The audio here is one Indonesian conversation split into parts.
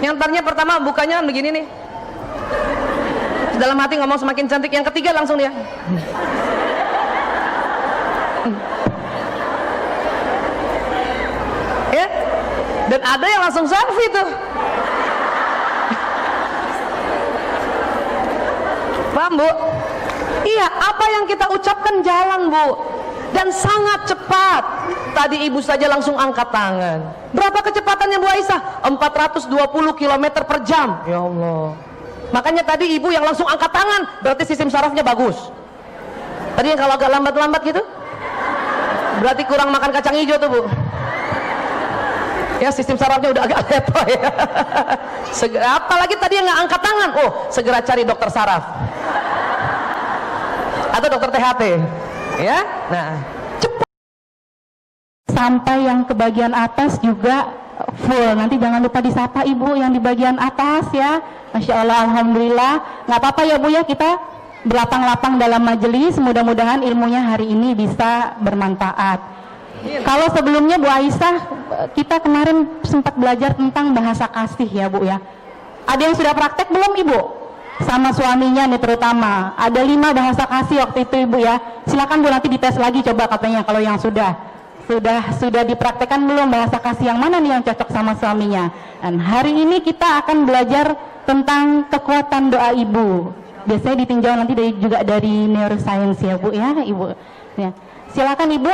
Yang tadinya pertama bukanya begini nih, dalam hati ngomong semakin cantik. Yang ketiga langsung dia ya, dan ada yang langsung selfie tuh. Paham Bu? Iya, apa yang kita ucapkan jalan Bu, dan sangat cepat. Tadi ibu saja langsung angkat tangan. Berapa kecepatannya Bu Aisyah? 420 km per jam. Ya Allah. Makanya tadi ibu yang langsung angkat tangan, berarti sistem sarafnya bagus. Tadi yang kalau agak lambat-lambat gitu, berarti kurang makan kacang hijau tuh Bu. Ya, sistem sarafnya udah agak leto ya. Apalagi tadi yang nggak angkat tangan, oh segera cari dokter saraf atau dokter THT ya. Nah, cepat sampai yang ke bagian atas juga full. Nanti jangan lupa disapa ibu yang di bagian atas ya. Masya Allah, alhamdulillah. Nggak apa-apa ya Bu ya, kita berlapang-lapang dalam majelis. Mudah-mudahan ilmunya hari ini bisa bermanfaat. Kalau sebelumnya Bu Aisyah, kita kemarin sempat belajar tentang bahasa kasih ya Bu ya. Ada yang sudah praktek belum Ibu? Sama suaminya nih terutama. Ada 5 bahasa kasih waktu itu Ibu ya. Silakan Bu, nanti dites lagi coba katanya kalau yang sudah dipraktekkan belum bahasa kasih yang mana nih yang cocok sama suaminya. Dan hari ini kita akan belajar tentang kekuatan doa ibu. Biasanya ditinjau nanti juga dari neuroscience ya Bu ya Ibu. Ya. Silakan Ibu,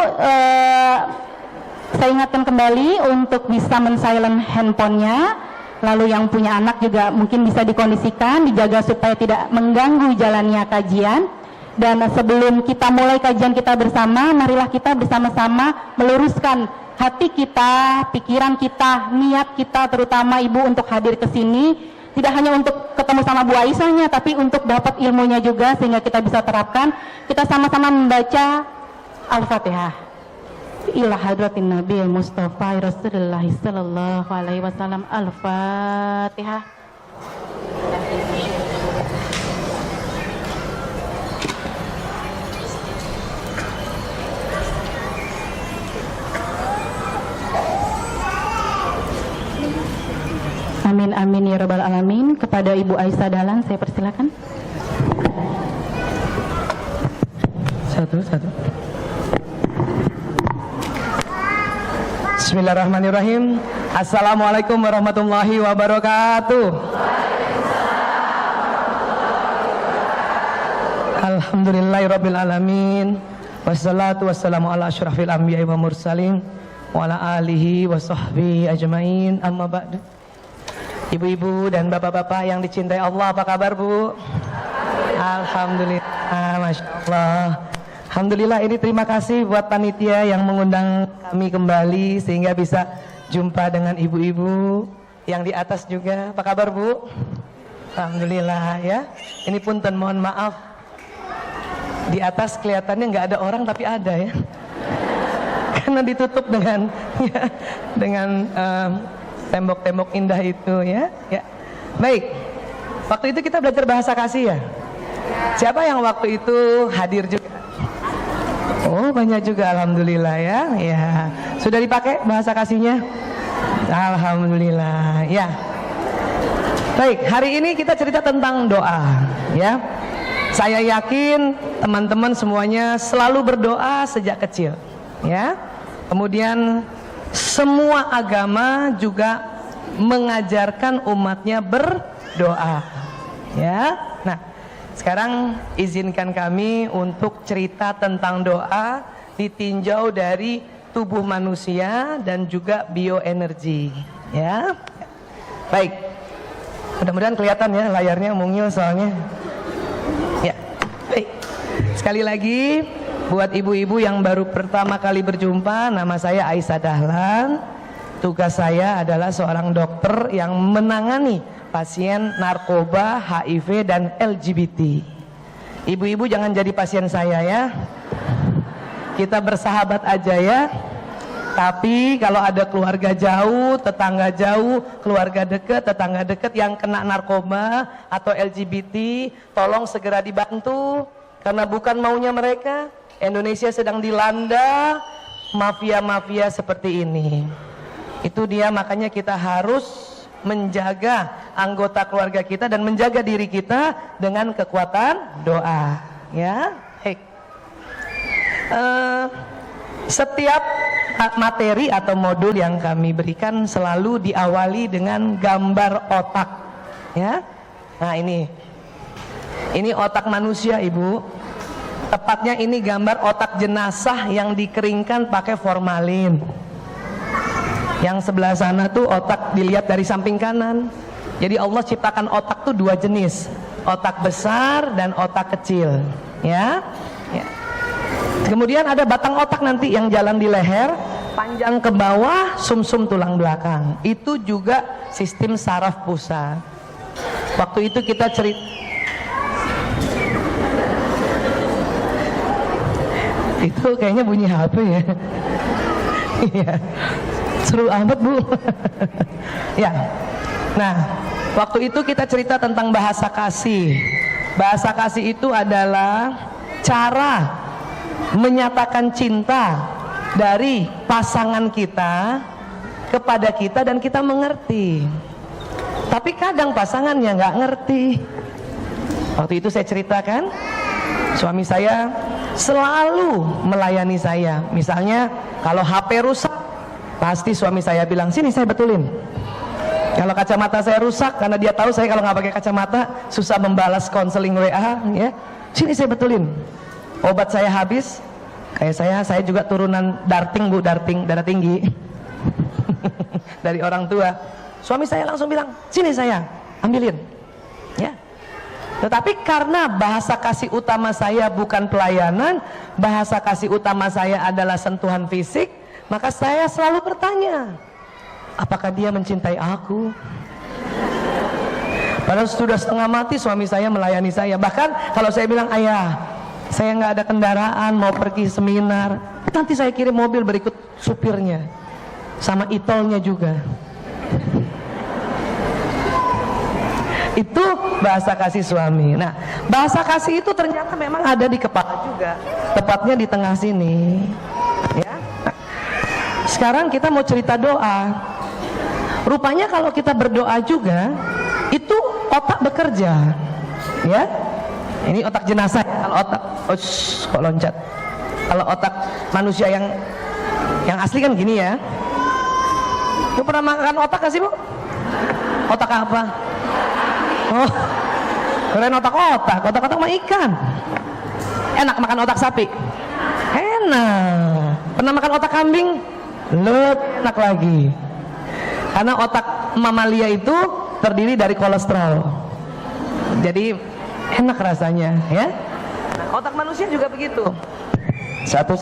saya ingatkan kembali untuk bisa men-silent handphonenya. Lalu yang punya anak juga mungkin bisa dikondisikan, dijaga supaya tidak mengganggu jalannya kajian. Dan sebelum kita mulai kajian kita bersama, marilah kita bersama-sama meluruskan hati kita, pikiran kita, niat kita, terutama Ibu untuk hadir ke sini. Tidak hanya untuk ketemu sama Bu Aisyahnya, tapi untuk dapat ilmunya juga sehingga kita bisa terapkan. Kita sama-sama membaca Al-Fatihah ila hadratin Nabi Mustafa Rasulullah sallallahu alaihi wasallam. Al-Fatihah. Amin amin ya rabbal alamin. Kepada Ibu Aisyah Dahlan saya persilakan. Satu. Bismillahirrahmanirrahim. Assalamualaikum warahmatullahi wabarakatuh. Alhamdulillahirabbil alamin. Wassalatu wassalamu ala asyrafil anbiya'i wa mursalin wa ala alihi wa sahbihi ajmain. Amma ba'du. Ibu-ibu dan bapak-bapak yang dicintai Allah, apa kabar Bu? Alhamdulillah, Masya Allah. Alhamdulillah, ini terima kasih buat panitia yang mengundang kami kembali sehingga bisa jumpa dengan ibu-ibu yang di atas juga. Apa kabar Bu? Alhamdulillah ya. Ini punten, mohon maaf. Di atas kelihatannya nggak ada orang tapi ada ya. Karena ditutup dengan ya, dengan tembok-tembok indah itu ya. Ya. Baik. Waktu itu kita belajar bahasa kasih ya. Siapa yang waktu itu hadir juga? Oh banyak juga, alhamdulillah ya. Ya, sudah dipakai bahasa kasihnya? Alhamdulillah ya. Baik, hari ini kita cerita tentang doa ya. Saya yakin teman-teman semuanya selalu berdoa sejak kecil ya. Kemudian semua agama juga mengajarkan umatnya berdoa ya. Nah, sekarang izinkan kami untuk cerita tentang doa ditinjau dari tubuh manusia dan juga bioenergi ya. Baik, mudah-mudahan kelihatan ya layarnya, mungil soalnya ya. Baik, sekali lagi buat ibu-ibu yang baru pertama kali berjumpa, nama saya Aisyah Dahlan. Tugas saya adalah seorang dokter yang menangani pasien narkoba, HIV, dan LGBT. Ibu-ibu jangan jadi pasien saya ya. Kita bersahabat aja ya. Tapi kalau ada keluarga jauh, tetangga jauh, keluarga dekat, tetangga dekat yang kena narkoba atau LGBT, tolong segera dibantu. Karena bukan maunya mereka. Indonesia sedang dilanda mafia-mafia seperti ini. Itu dia, makanya kita harus menjaga anggota keluarga kita dan menjaga diri kita dengan kekuatan doa, ya. Baik. Setiap materi atau modul yang kami berikan selalu diawali dengan gambar otak, ya. Nah, ini otak manusia, Ibu. Tepatnya ini gambar otak jenazah yang dikeringkan pakai formalin. Yang sebelah sana tuh otak dilihat dari samping kanan. Jadi Allah ciptakan otak tuh dua jenis, otak besar dan otak kecil, ya. Kemudian ada batang otak nanti yang jalan di leher, panjang ke bawah, sumsum tulang belakang. Itu juga sistem saraf pusat. Waktu itu kita cerita, itu kayaknya bunyi HP ya. Iya. Seru amat, Bu. Ya. Nah, waktu itu kita cerita tentang bahasa kasih. Bahasa kasih itu adalah cara menyatakan cinta dari pasangan kita kepada kita dan kita mengerti. Tapi kadang pasangannya nggak ngerti. Waktu itu saya ceritakan, suami saya selalu melayani saya. Misalnya kalau HP rusak, pasti suami saya bilang, sini saya betulin. Kalau kacamata saya rusak, karena dia tahu saya kalau nggak pakai kacamata susah membalas konseling WA, ya, sini saya betulin. Obat saya habis, kayak saya juga turunan darting, Bu, darah tinggi dari orang tua. Suami saya langsung bilang, sini saya ambilin, ya. Tetapi karena bahasa kasih utama saya bukan pelayanan, bahasa kasih utama saya adalah sentuhan fisik, maka saya selalu bertanya, apakah dia mencintai aku? Padahal sudah setengah mati suami saya melayani saya. Bahkan kalau saya bilang, ayah, saya nggak ada kendaraan, mau pergi seminar, nanti saya kirim mobil berikut supirnya, sama itolnya juga. Itu bahasa kasih suami. Nah, bahasa kasih itu ternyata memang ada di kepala juga, tepatnya di tengah sini, ya. Sekarang kita mau cerita doa. Rupanya kalau kita berdoa juga, itu otak bekerja, ya. Ini otak jenazah. Kalau otak, kok loncat. Kalau otak manusia yang asli kan gini ya. Lu pernah makan otak gak sih, Bu? Otak apa? Oh, keren otak-otak mah ikan. Enak makan otak sapi? Enak. Pernah makan otak kambing? Lebih enak lagi. Karena otak mamalia itu terdiri dari kolesterol. Jadi enak rasanya, ya. Nah, otak manusia juga begitu. Satu.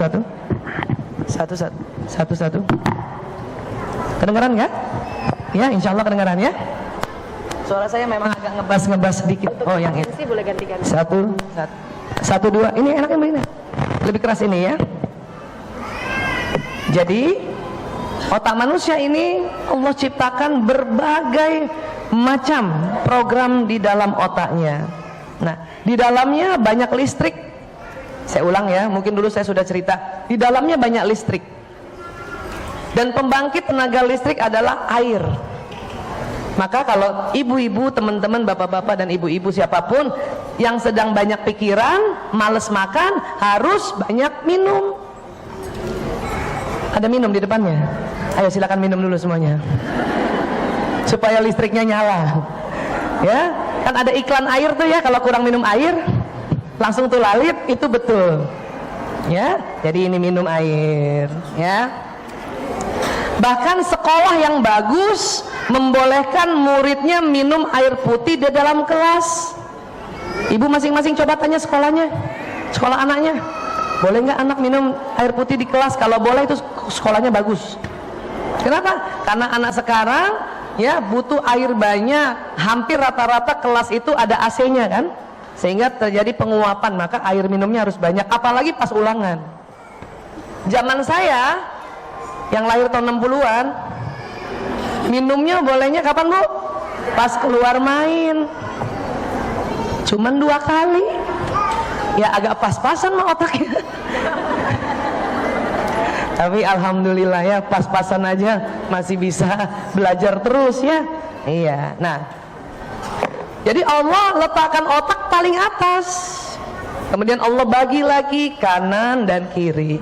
Kedengaran nggak? Ya, insya Allah kedengaran ya. Suara saya memang agak ngebas sedikit. Oh, yang ini. Boleh ganti-ganti. Satu, dua. Ini enaknya begini. Lebih keras ini ya. Jadi otak manusia ini Allah ciptakan berbagai macam program di dalam otaknya. Nah, di dalamnya banyak listrik. Saya ulang ya, mungkin dulu saya sudah cerita. Di dalamnya banyak listrik. Dan pembangkit tenaga listrik adalah air. Maka kalau ibu-ibu, teman-teman, bapak-bapak dan ibu-ibu siapapun yang sedang banyak pikiran, males makan, harus banyak minum. Ada minum di depannya? Ayo silakan minum dulu semuanya. Supaya listriknya nyala. Ya, kan ada iklan air tuh ya, kalau kurang minum air langsung tuh lalit, itu betul. Ya, jadi ini minum air, ya. Bahkan sekolah yang bagus membolehkan muridnya minum air putih di dalam kelas. Ibu masing-masing coba tanya sekolahnya, sekolah anaknya, boleh nggak anak minum air putih di kelas? Kalau boleh itu sekolahnya bagus. Kenapa? Karena anak sekarang ya butuh air banyak, hampir rata-rata kelas itu ada AC-nya kan, sehingga terjadi penguapan, maka air minumnya harus banyak, apalagi pas ulangan. Zaman saya yang lahir tahun 60-an, minumnya bolehnya kapan, Bu? Pas keluar main, cuman 2 kali. Ya agak pas-pasan mah otaknya. Tapi alhamdulillah ya, pas-pasan aja masih bisa belajar terus ya. Iya. Nah, jadi Allah letakkan otak paling atas. Kemudian Allah bagi lagi kanan dan kiri.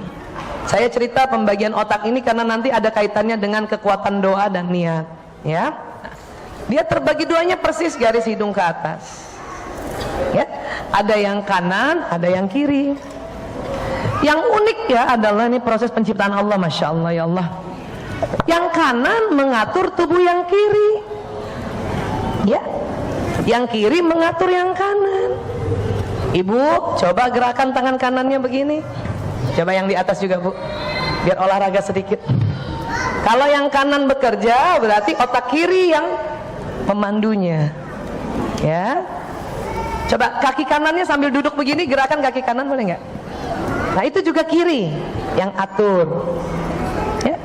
Saya cerita pembagian otak ini karena nanti ada kaitannya dengan kekuatan doa dan niat, ya. Dia terbagi duanya persis garis hidung ke atas. Ya, ada yang kanan, ada yang kiri. Yang unik ya adalah ini proses penciptaan Allah, masya Allah ya Allah. Yang kanan mengatur tubuh yang kiri, ya. Yang kiri mengatur yang kanan. Ibu, coba gerakan tangan kanannya begini. Coba yang di atas juga, Bu, biar olahraga sedikit. Kalau yang kanan bekerja, berarti otak kiri yang memandunya, ya. Coba kaki kanannya sambil duduk begini, gerakan kaki kanan boleh nggak? Nah, itu juga kiri yang atur, ya.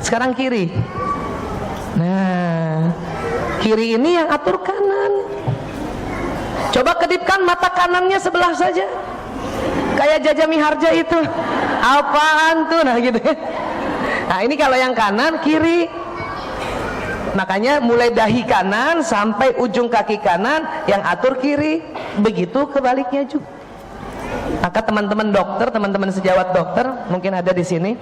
Sekarang kiri. Nah, kiri ini yang atur kanan. Coba kedipkan mata kanannya sebelah saja, kayak Jaja Miharja itu. Apaan tuh? Nah gitu. Nah ini kalau yang kanan, kiri. Makanya mulai dahi kanan sampai ujung kaki kanan yang atur kiri. Begitu kebaliknya juga. Maka teman-teman dokter, teman-teman sejawat dokter mungkin ada di sini.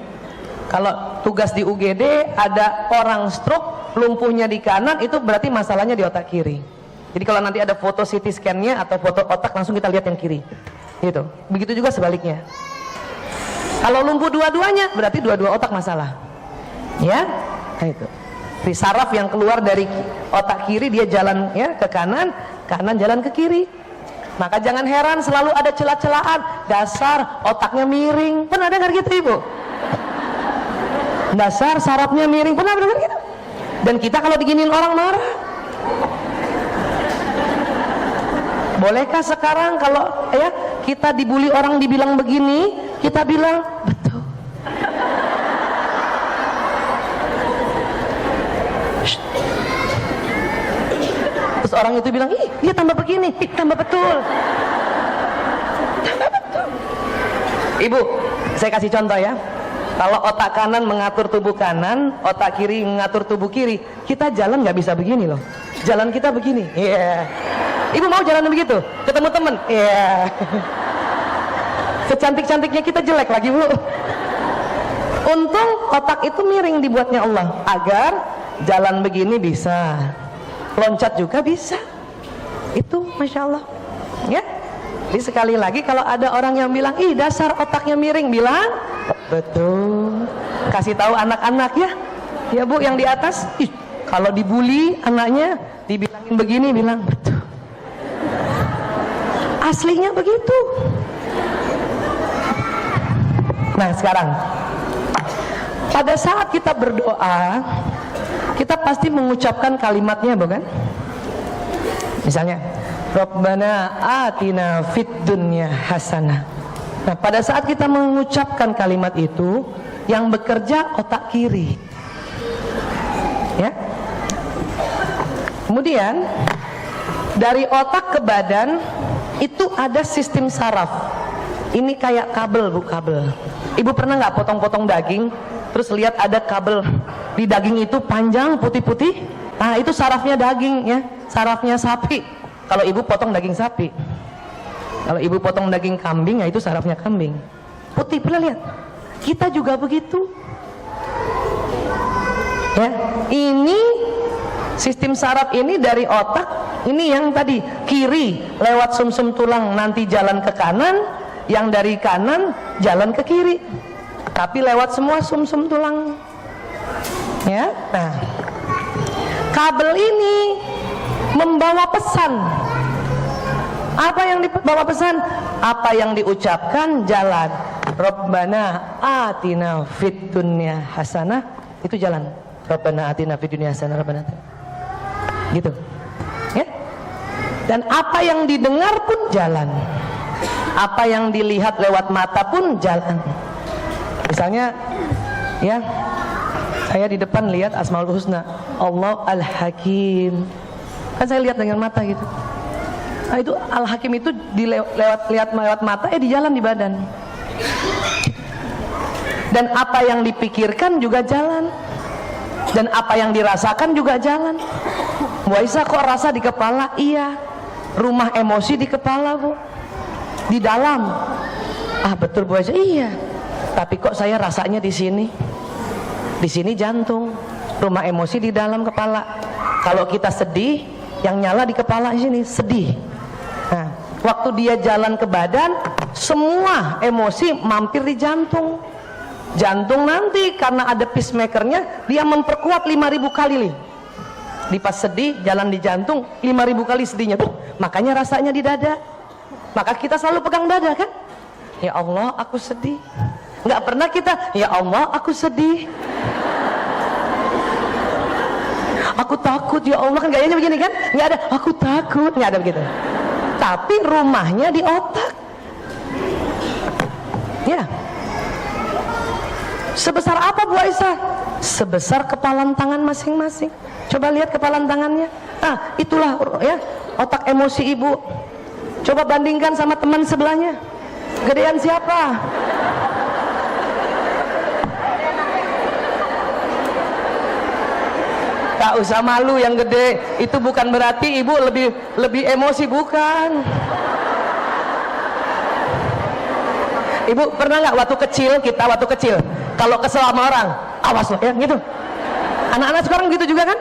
Kalau tugas di UGD ada orang stroke, lumpuhnya di kanan, itu berarti masalahnya di otak kiri. Jadi kalau nanti ada foto CT scan-nya atau foto otak, langsung kita lihat yang kiri. Gitu. Begitu juga sebaliknya. Kalau lumpuh dua-duanya, berarti dua-dua otak masalah. Ya, nah itu. Di saraf yang keluar dari otak kiri dia jalan ya ke kanan, kanan jalan ke kiri. Maka jangan heran selalu ada celah-celahan. Dasar otaknya miring. Pernah dengar gitu, Ibu? Dasar sarafnya miring. Pernah dengar gitu? Dan kita kalau diginiin orang marah. Bolehkah sekarang kalau ya kita dibully orang dibilang begini, kita bilang betul. Terus orang itu bilang, ih dia tambah begini, tambah betul. Tambah betul. Ibu, saya kasih contoh ya. Kalau otak kanan mengatur tubuh kanan, otak kiri mengatur tubuh kiri, kita jalan nggak bisa begini loh. Jalan kita begini. Iya. Yeah. Ibu mau jalan begitu? Ketemu temen? Iya. Yeah. Secantik-cantiknya kita jelek lagi, Bu. Untung otak itu miring dibuatnya Allah agar jalan begini bisa, loncat juga bisa. Itu masya Allah, ya. Jadi sekali lagi kalau ada orang yang bilang, ih dasar otaknya miring, bilang betul. Kasih tahu anak-anak ya, ya Bu yang di atas, ih kalau dibully anaknya dibilangin begini, bilang betul. Aslinya begitu. Nah sekarang pada saat kita berdoa, kita pasti mengucapkan kalimatnya, bukan? Misalnya, Rabbana atina fid dunya hasanah. Nah, pada saat kita mengucapkan kalimat itu, yang bekerja otak kiri. Ya. Kemudian dari otak ke badan itu ada sistem saraf. Ini kayak kabel, Bu, kabel. Ibu pernah nggak potong-potong daging, terus lihat ada kabel di daging itu panjang putih-putih? Nah itu sarafnya daging ya, sarafnya sapi. Kalau ibu potong daging sapi, kalau ibu potong daging kambing, ya itu sarafnya kambing. Putih, pernah lihat? Kita juga begitu. Ya, ini sistem saraf ini dari otak. Ini yang tadi kiri lewat sumsum tulang nanti jalan ke kanan, yang dari kanan jalan ke kiri. Tapi lewat semua sumsum tulang. Ya, nah kabel ini membawa pesan. Apa yang dibawa pesan? Apa yang diucapkan jalan. Rabbana atina fid dunya hasanah, itu jalan. Rabbana atina fid dunya hasanah, Rabbana atina. Gitu. Ya. Dan apa yang didengar pun jalan. Apa yang dilihat lewat mata pun jalan. Misalnya ya, saya di depan lihat Asmaul Husna, Allah Al-Hakim, kan saya lihat dengan mata gitu. Nah itu Al-Hakim itu lewat mata, di jalan di badan. Dan apa yang dipikirkan juga jalan, dan apa yang dirasakan juga jalan. Bu Aisyah kok rasa di kepala? Iya, rumah emosi di kepala Bu, di dalam. Ah betul Bu Aisyah, iya. Tapi kok saya rasanya di sini? Di sini jantung, rumah emosi di dalam kepala. Kalau kita sedih, yang nyala di kepala sini, sedih. Nah, waktu dia jalan ke badan, semua emosi mampir di jantung. Jantung nanti karena ada pacemakernya, dia memperkuat 5.000 kali nih. Di pas sedih, jalan di jantung 5.000 kali sedihnya tuh. Makanya rasanya di dada. Maka kita selalu pegang dada kan? Ya Allah aku sedih. Nggak pernah kita, ya Allah aku sedih, aku takut ya Allah, kan gayanya begini kan? Nggak ada, aku takut, nggak ada begitu. Tapi rumahnya di otak. Ya. Sebesar apa Bu Aisyah? Sebesar kepalan tangan masing-masing. Coba lihat kepalan tangannya. Ah, itulah ya otak emosi ibu. Coba bandingkan sama teman sebelahnya. Gedean siapa? Tak usah malu yang gede. Itu bukan berarti ibu lebih emosi, bukan. Ibu pernah nggak waktu kecil kalau kesel sama orang, awas loh ya gitu. Anak-anak sekarang gitu juga kan?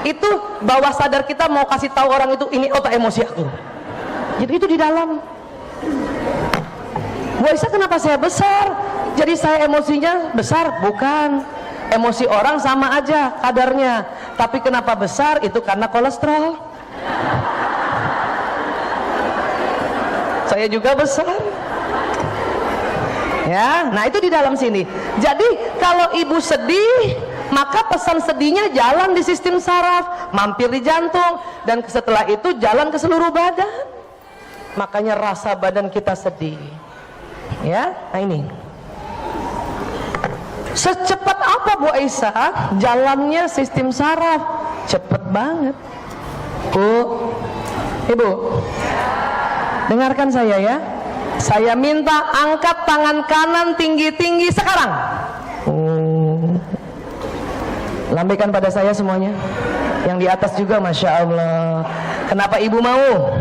Itu bawah sadar kita mau kasih tahu orang itu, ini otak emosi aku. Jadi itu di dalam. Bu Aisyah, kenapa saya besar? Jadi saya emosinya besar? Bukan. Emosi orang sama aja kadarnya. Tapi kenapa besar? Itu karena kolesterol. Saya juga besar. Ya, nah itu di dalam sini. Jadi kalau ibu sedih, maka pesan sedihnya jalan di sistem saraf, mampir di jantung, dan setelah itu jalan ke seluruh badan. Makanya rasa badan kita sedih. Ya, nah ini. Secepat apa Bu Aisyah jalannya sistem saraf? Cepet banget. Bu, Ibu, dengarkan saya ya. Saya minta angkat tangan kanan tinggi-tinggi sekarang. Lambaikan pada saya semuanya. Yang di atas juga, Masya Allah. Kenapa ibu mau?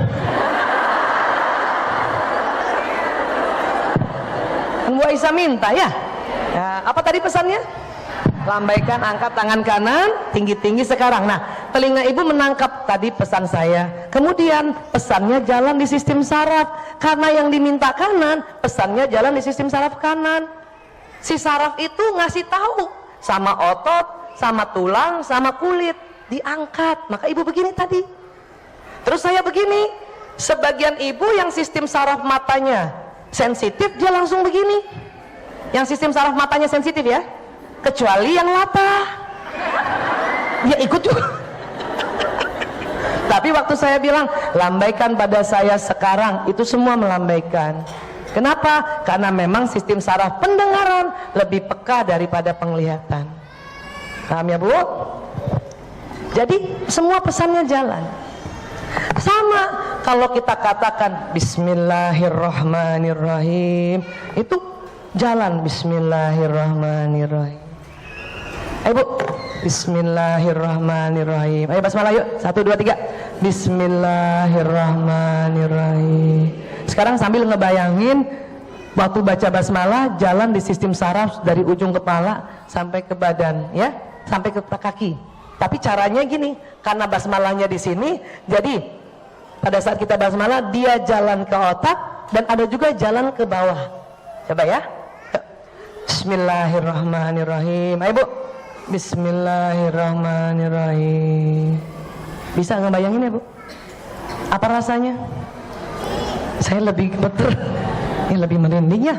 Bu Aisyah minta ya. Nah, apa tadi pesannya? Lambaikan, angkat tangan kanan tinggi-tinggi sekarang. Nah, telinga ibu menangkap tadi pesan saya. Kemudian pesannya jalan di sistem saraf. Karena yang diminta kanan, pesannya jalan di sistem saraf kanan. Si saraf itu ngasih tahu sama otot, sama tulang, sama kulit, diangkat. Maka ibu begini tadi. Terus saya begini. Sebagian ibu yang sistem saraf matanya sensitif, dia langsung begini. Yang sistem saraf matanya sensitif ya, kecuali yang latah, dia ikut juga. Tapi waktu saya bilang lambaikan pada saya sekarang, itu semua melambaikan. Kenapa? Karena memang sistem saraf pendengaran lebih peka daripada penglihatan. Paham ya Bu? Jadi semua pesannya jalan. Sama kalau kita katakan Bismillahirrahmanirrahim, itu jalan Bismillahirrahmanirrahim. Ayo Bu, Bismillahirrahmanirrahim. Ayo basmalah yuk, 1, 2, 3. Bismillahirrahmanirrahim. Sekarang sambil ngebayangin waktu baca basmalah jalan di sistem saraf dari ujung kepala sampai ke badan ya, sampai ke kaki. Tapi caranya gini, karena basmalahnya di sini, jadi pada saat kita basmalah dia jalan ke otak dan ada juga jalan ke bawah. Coba ya. Bismillahirrahmanirrahim. Ayo Bu. Bismillahirrahmanirrahim. Bisa ngebayangin ya Bu? Apa rasanya? Saya lebih betul. Ini lebih merinding ya.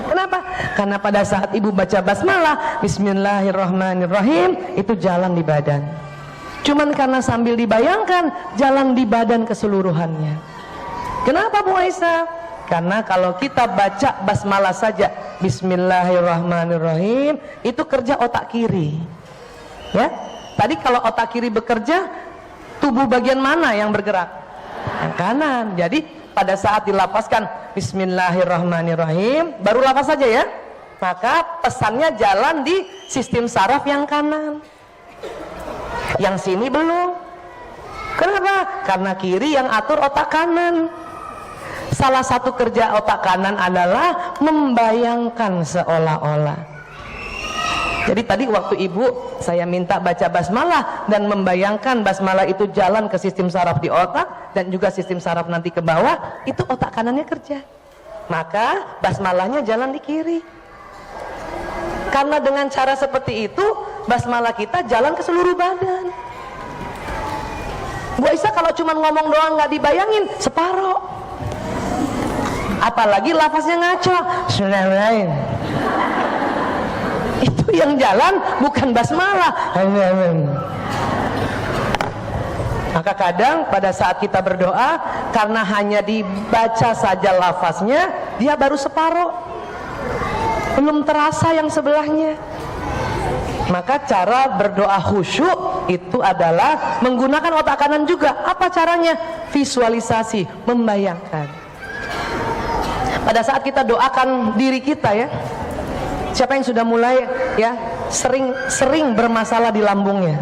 Kenapa? Karena pada saat ibu baca basmalah Bismillahirrahmanirrahim, itu jalan di badan. Cuman karena sambil dibayangkan jalan di badan keseluruhannya. Kenapa Bu Aisyah? Karena kalau kita baca basmalah saja Bismillahirrahmanirrahim, itu kerja otak kiri. Ya. Tadi kalau otak kiri bekerja, tubuh bagian mana yang bergerak? Yang kanan. Jadi pada saat dilafazkan Bismillahirrahmanirrahim, baru lafaz saja ya, maka pesannya jalan di sistem saraf yang kanan. Yang sini belum. Kenapa? Karena kiri yang atur otak kanan. Salah satu kerja otak kanan adalah membayangkan seolah-olah. Jadi tadi waktu ibu saya minta baca basmalah dan membayangkan basmalah itu jalan ke sistem saraf di otak dan juga sistem saraf nanti ke bawah, itu otak kanannya kerja. Maka basmalahnya jalan di kiri. Karena dengan cara seperti itu basmalah kita jalan ke seluruh badan. Bu Aisyah kalau cuma ngomong doang nggak dibayangin separoh. Apalagi lafaznya ngaco. Bismillahirrahmanirrahim. Itu yang jalan bukan basmalah. Maka kadang pada saat kita berdoa karena hanya dibaca saja lafaznya, dia baru separoh, belum terasa yang sebelahnya. Maka cara berdoa khusyuk itu adalah menggunakan otak kanan juga. Apa caranya? Visualisasi, membayangkan. Pada saat kita doakan diri kita ya, siapa yang sudah mulai ya sering bermasalah di lambungnya?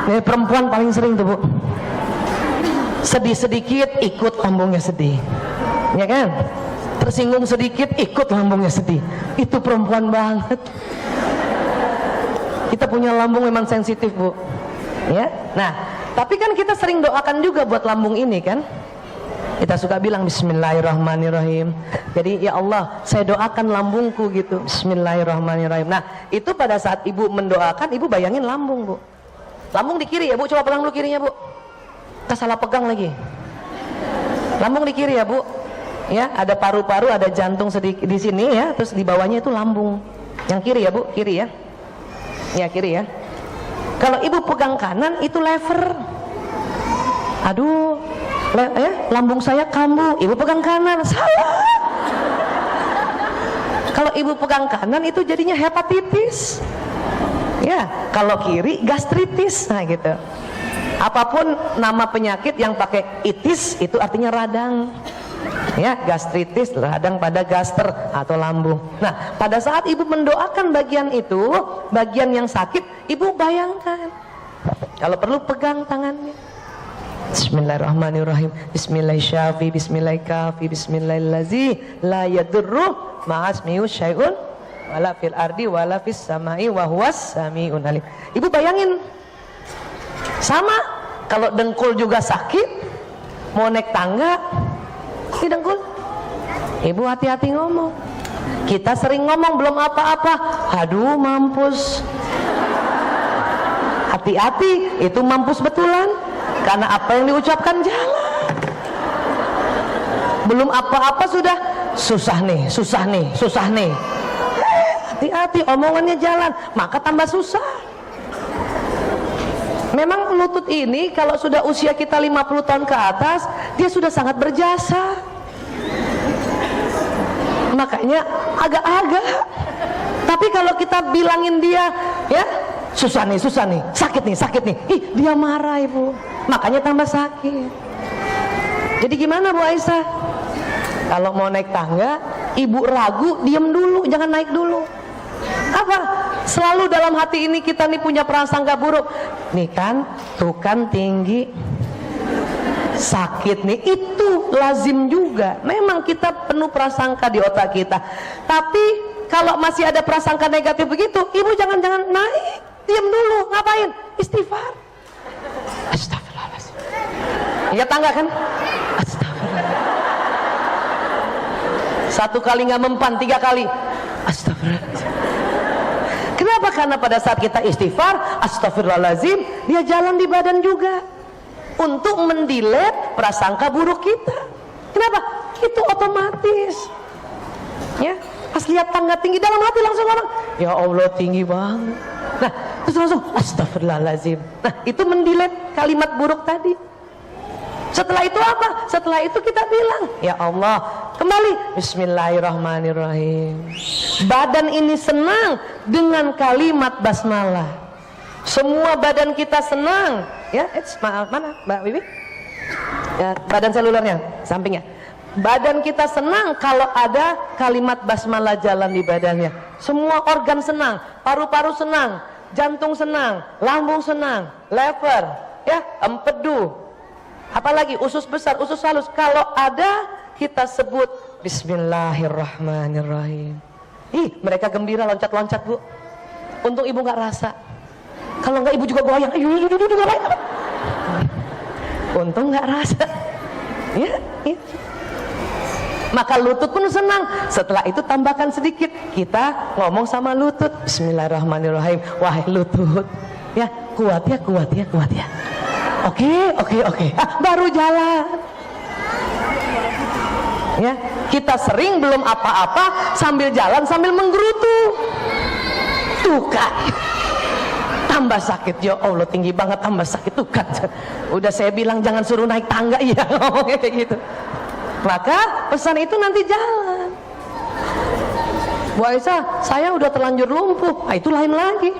Ini perempuan paling sering tuh Bu. Sedih sedikit ikut lambungnya sedih, ya kan? Tersinggung sedikit ikut lambungnya sedih. Itu perempuan banget. Kita punya lambung memang sensitif Bu, ya. Nah, tapi kan kita sering doakan juga buat lambung ini kan. Kita suka bilang Bismillahirrahmanirrahim. Jadi ya Allah, saya doakan lambungku gitu. Bismillahirrahmanirrahim. Nah, itu pada saat ibu mendoakan, ibu bayangin lambung Bu. Lambung di kiri ya Bu, coba pegang dulu kirinya Bu. Kita salah pegang lagi. Lambung di kiri ya Bu. Ya, ada paru-paru, ada jantung sedikit di sini ya, terus di bawahnya itu lambung. Yang kiri ya Bu, kiri ya. Ya kiri ya. Kalau ibu pegang kanan itu lever. Aduh, lambung saya kambuh. Ibu pegang kanan, salah. Kalau ibu pegang kanan itu jadinya hepatitis. Ya, kalau kiri gastritis. Nah gitu. Apapun nama penyakit yang pakai itis itu artinya radang. Ya, gastritis, radang pada gaster atau lambung. Nah, pada saat ibu mendoakan bagian itu, bagian yang sakit, ibu bayangkan. Kalau perlu pegang tangannya. Bismillahirrahmanirrahim. Bismillahirrahmanirrahim. Bismillahirrahmanirrahim. Bismillahirrahmanirrahim. La yadurru ma'asmihu syai'un wala fil ardi wala fis samai wa huwas sami'un alim. Ibu bayangin. Sama kalau dengkul juga sakit, mau naik tangga, ini dengkul. Ibu hati-hati ngomong. Kita sering ngomong belum apa-apa, aduh mampus. Hati-hati, itu mampus betulan. Karena apa yang diucapkan jalan. Belum apa-apa sudah susah nih, susah nih, susah nih. Hati-hati, omongannya jalan, maka tambah susah. Memang lutut ini kalau sudah usia kita 50 tahun ke atas, dia sudah sangat berjasa. Makanya agak-agak. Tapi kalau kita bilangin dia, ya susah nih, sakit nih, ih dia marah Ibu. Makanya tambah sakit. Jadi gimana Bu Aisyah? Kalau mau naik tangga, Ibu ragu, diem dulu, jangan naik dulu. Apa? Selalu dalam hati ini kita nih punya prasangka buruk. Nih kan, tuh kan tinggi, sakit nih, itu lazim juga. Memang kita penuh prasangka di otak kita. Tapi kalau masih ada prasangka negatif begitu, ibu jangan naik, diam dulu. Ngapain? Istighfar. Astagfirullahaladzim. Ya tangga kan? Astagfirullah. Satu kali nggak mempan, 3 kali. Astagfirullahaladzim. Kenapa? Karena pada saat kita istighfar, astagfirullahaladzim, dia jalan di badan juga untuk mendelete prasangka buruk kita. Kenapa? Itu otomatis. Ya, pas lihat tangga tinggi dalam hati langsung ngomong, ya Allah tinggi banget. Nah, terus langsung astagfirullahaladzim. Nah, itu mendelete kalimat buruk tadi. Setelah itu apa? Setelah itu kita bilang, ya Allah, kembali Bismillahirrahmanirrahim. Badan ini senang dengan kalimat basmalah. Semua badan kita senang. Ya, mana Mbak Wiwi? Ya, badan selulernya, sampingnya. Badan kita senang kalau ada kalimat basmalah jalan di badannya. Semua organ senang, paru-paru senang, jantung senang, lambung senang, lever, ya, empedu. Apalagi usus besar, usus halus. Kalau ada kita sebut Bismillahirrahmanirrahim. Ih, mereka gembira loncat-loncat, Bu. Untung ibu nggak rasa. Kalau nggak ibu juga goyang. Ayo, untung nggak rasa. Ya, ya. Maka lutut pun senang. Setelah itu tambahkan sedikit. Kita ngomong sama lutut. Bismillahirrahmanirrahim. Wahai lutut, ya kuat ya, kuat ya, kuat ya. Oke. Baru jalan. Ya, kita sering belum apa-apa sambil jalan sambil menggerutu. Tuh kan, tambah sakit. Ya Allah, tinggi banget, tambah sakit. Tuh kan, udah saya bilang jangan suruh naik tangga. Iya, ngomongnya kayak gitu. Maka pesan itu nanti jalan. Bu Aisyah, saya udah terlanjur lumpuh. Nah, itu lain lagi.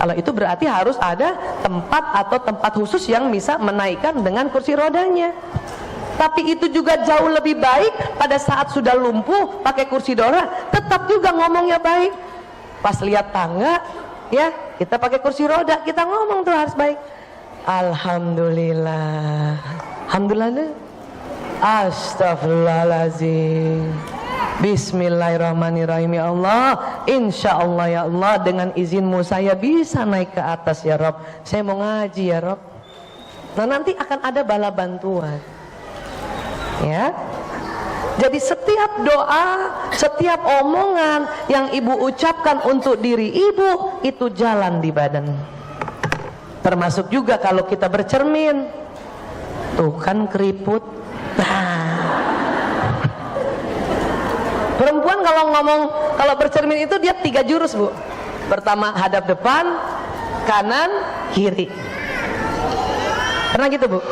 Kalau itu berarti harus ada tempat atau tempat khusus yang bisa menaikkan dengan kursi rodanya. Tapi itu juga jauh lebih baik pada saat sudah lumpuh pakai kursi roda, tetap juga ngomongnya baik. Pas lihat tangga, ya kita pakai kursi roda, kita ngomong tuh harus baik. Alhamdulillah, alhamdulillah, astagfirullahaladzim, Bismillahirrahmanirrahim. Ya Allah, insya Allah ya Allah, dengan izinmu saya bisa naik ke atas ya Rob. Saya mau ngaji ya Rob. Nah nanti akan ada bala bantuan. Ya, jadi setiap doa, setiap omongan yang ibu ucapkan untuk diri ibu itu jalan di badan. Termasuk juga kalau kita bercermin, tuh kan keriput. Nah, perempuan kalau ngomong, kalau bercermin itu dia 3 jurus, Bu. Pertama hadap depan, kanan, kiri. Pernah gitu, Bu?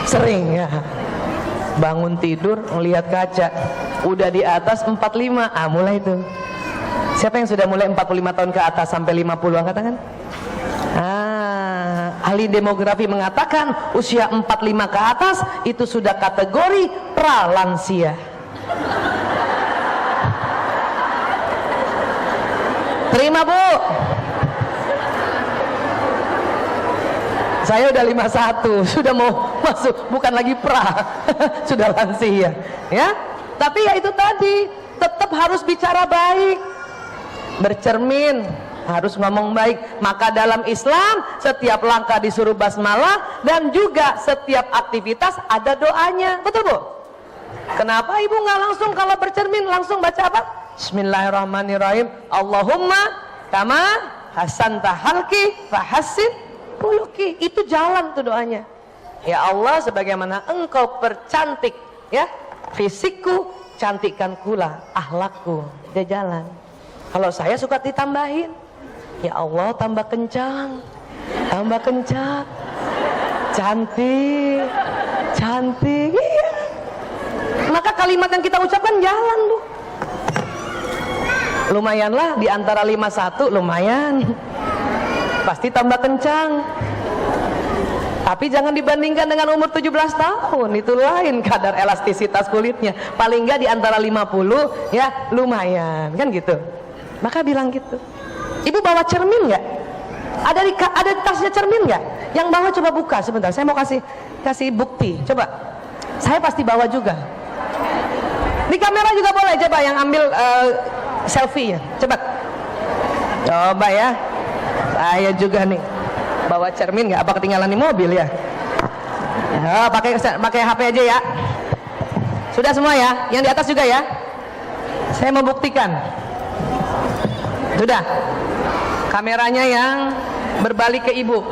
Sering ya. Bangun tidur ngelihat kaca, udah di atas 45, mulai itu. Siapa yang sudah mulai 45 tahun ke atas sampai 50, angkat tangan. Ahli demografi mengatakan usia 45 ke atas itu sudah kategori pralansia. Terima, Bu. Saya udah 51, sudah mau masuk, bukan lagi pra, sudah lansia, ya. Tapi ya itu tadi, tetap harus bicara baik, bercermin, harus ngomong baik. Maka dalam Islam setiap langkah disuruh basmalah dan juga setiap aktivitas ada doanya, betul Bu? Kenapa ibu nggak langsung kalau bercermin langsung baca apa? Bismillahirrahmanirrahim. Allahumma kama hasanta halki fahassin Puluki, itu jalan tuh doanya. Ya Allah, sebagaimana engkau percantik ya fisikku, cantikkan pula akhlakku. Dia jalan. Kalau saya suka ditambahin, ya Allah tambah kencang, cantik, iya. Maka kalimat yang kita ucapkan jalan, Bu. Lumayanlah di antara 51, lumayan. Pasti tambah kencang. Tapi jangan dibandingkan dengan umur 17 tahun, itu lain kadar elastisitas kulitnya. Paling enggak di antara 50 ya lumayan, kan gitu. Maka bilang gitu. Ibu bawa cermin nggak? Ada di tasnya cermin nggak? Yang bawa coba buka sebentar. Saya mau kasih bukti. Coba. Saya pasti bawa juga. Di kamera juga boleh. Coba yang ambil selfie ya. Coba ya. Saya juga nih bawa cermin, nggak apa ketinggalan di mobil ya? Pakai HP aja ya. Sudah semua ya? Yang di atas juga ya? Saya mau buktikan. Sudah. Kameranya yang berbalik ke ibu,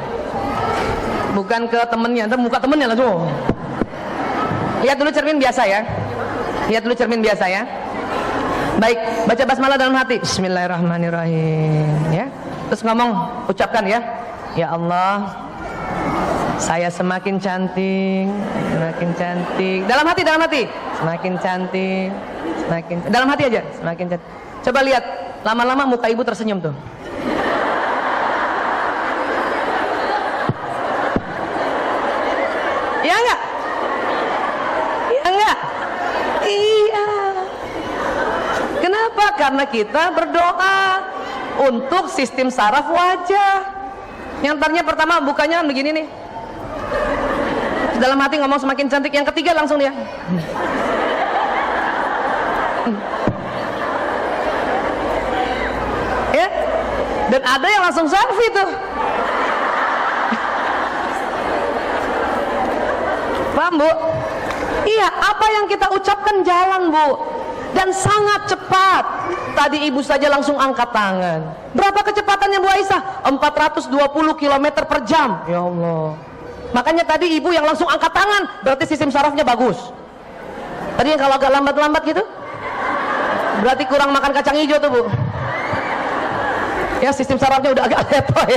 bukan ke temennya. Ntar muka temennya langsung. Lihat dulu cermin biasa ya. Baik, baca basmalah dalam hati. Bismillahirrahmanirrahim ya. Terus ngomong, ucapkan ya. Ya Allah, saya semakin cantik. Dalam hati. Semakin cantik. Dalam hati aja, semakin cantik. Coba lihat, lama-lama muka ibu tersenyum tuh. Ya enggak? Iya. Kenapa? Karena kita berdoa untuk sistem saraf wajah. Nyantarnya pertama bukanya begini nih. Dalam hati ngomong semakin cantik, yang ketiga langsung dia. Ya, dan ada yang langsung selfie tuh. Paham Bu? Iya, apa yang kita ucapkan jalan Bu, dan sangat cepat. Tadi ibu saja langsung angkat tangan. Berapa kecepatannya Bu Aisyah? 420 km per jam. Ya Allah. Makanya tadi ibu yang langsung angkat tangan, berarti sistem sarafnya bagus. Tadi yang kalau agak lambat-lambat gitu, berarti kurang makan kacang hijau tuh Bu. Ya, sistem sarafnya udah agak letoy.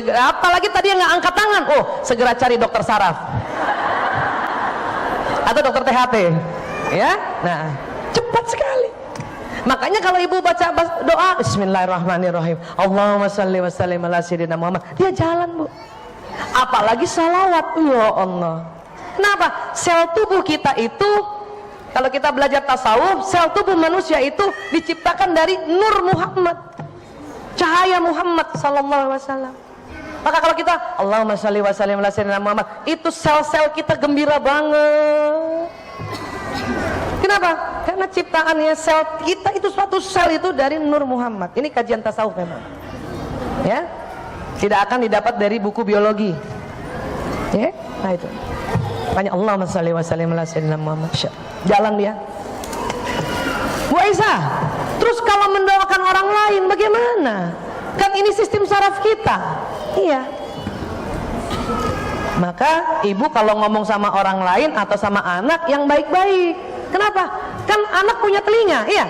Apalagi tadi yang nggak angkat tangan, oh segera cari dokter saraf atau dokter THT. Ya, nah cepat sekali. Makanya kalau ibu baca doa Bismillahirrahmanirrahim, Allahumma shalli wa sallim ala sayyidina Muhammad, dia jalan Bu. Apalagi salawat, ya Allah. Kenapa? Sel tubuh kita itu, kalau kita belajar tasawuf, sel tubuh manusia itu diciptakan dari nur Muhammad, cahaya Muhammad sallallahu alaihi wasallam. Maka kalau kita Allahumma shalli wa sallim ala sayyidina Muhammad, itu sel-sel kita gembira banget. Kenapa? Karena ciptaannya sel kita itu, suatu sel itu dari nur Muhammad. Ini kajian tasawuf memang. Ya, tidak akan didapat dari buku biologi. Ya, nah itu. Banyak Allahumma shalli wa sallim ala sayyidina Muhammad. Jalan dia. Bu Aisyah, terus kalau mendoakan orang lain bagaimana? Kan ini sistem saraf kita. Iya. Maka ibu kalau ngomong sama orang lain atau sama anak yang baik-baik. Kenapa? Kan anak punya telinga, iya.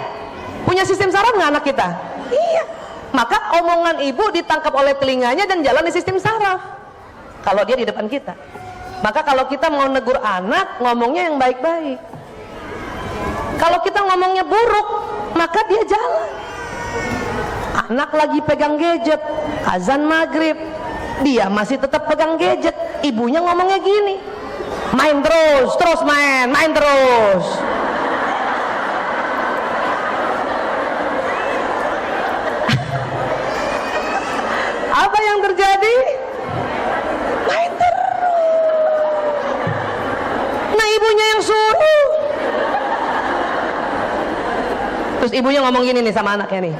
Punya sistem saraf nggak anak kita? Iya. Maka omongan ibu ditangkap oleh telinganya dan jalan di sistem saraf. Kalau dia di depan kita. Maka kalau kita mau negur anak, ngomongnya yang baik-baik. Kalau kita ngomongnya buruk, maka dia jalan. Anak lagi pegang gadget, azan maghrib, dia masih tetap pegang gadget. Ibunya ngomongnya gini, main terus main terus. Apa yang terjadi? Main terus. Nah, ibunya yang suruh. Terus ibunya ngomong gini nih sama anaknya nih,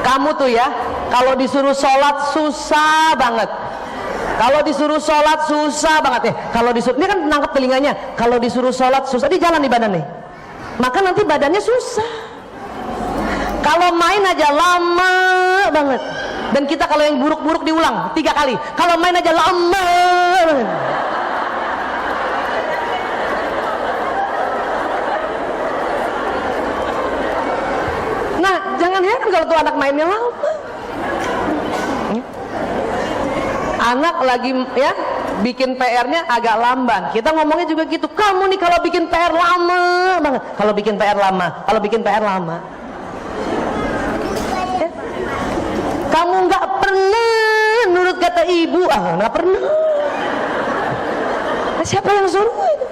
kamu tuh ya, kalau disuruh sholat susah banget. Kalau disuruh sholat susah banget ya. Kalau disuruh, dia kan nangkep telinganya. Kalau disuruh sholat susah, dia jalan di badan nih. Maka nanti badannya susah. Kalau main aja lama banget. Dan kita kalau yang buruk-buruk diulang 3 kali. Kalau main aja lama banget. Nah, jangan heran kalau tuh anak mainnya lama. Anak lagi ya bikin PR-nya agak lamban, kita ngomongnya juga gitu, kamu nih kalau bikin PR lama banget, kalau bikin PR lama, ya. Kamu nggak pernah nurut kata ibu, nggak pernah. Siapa yang suruh itu?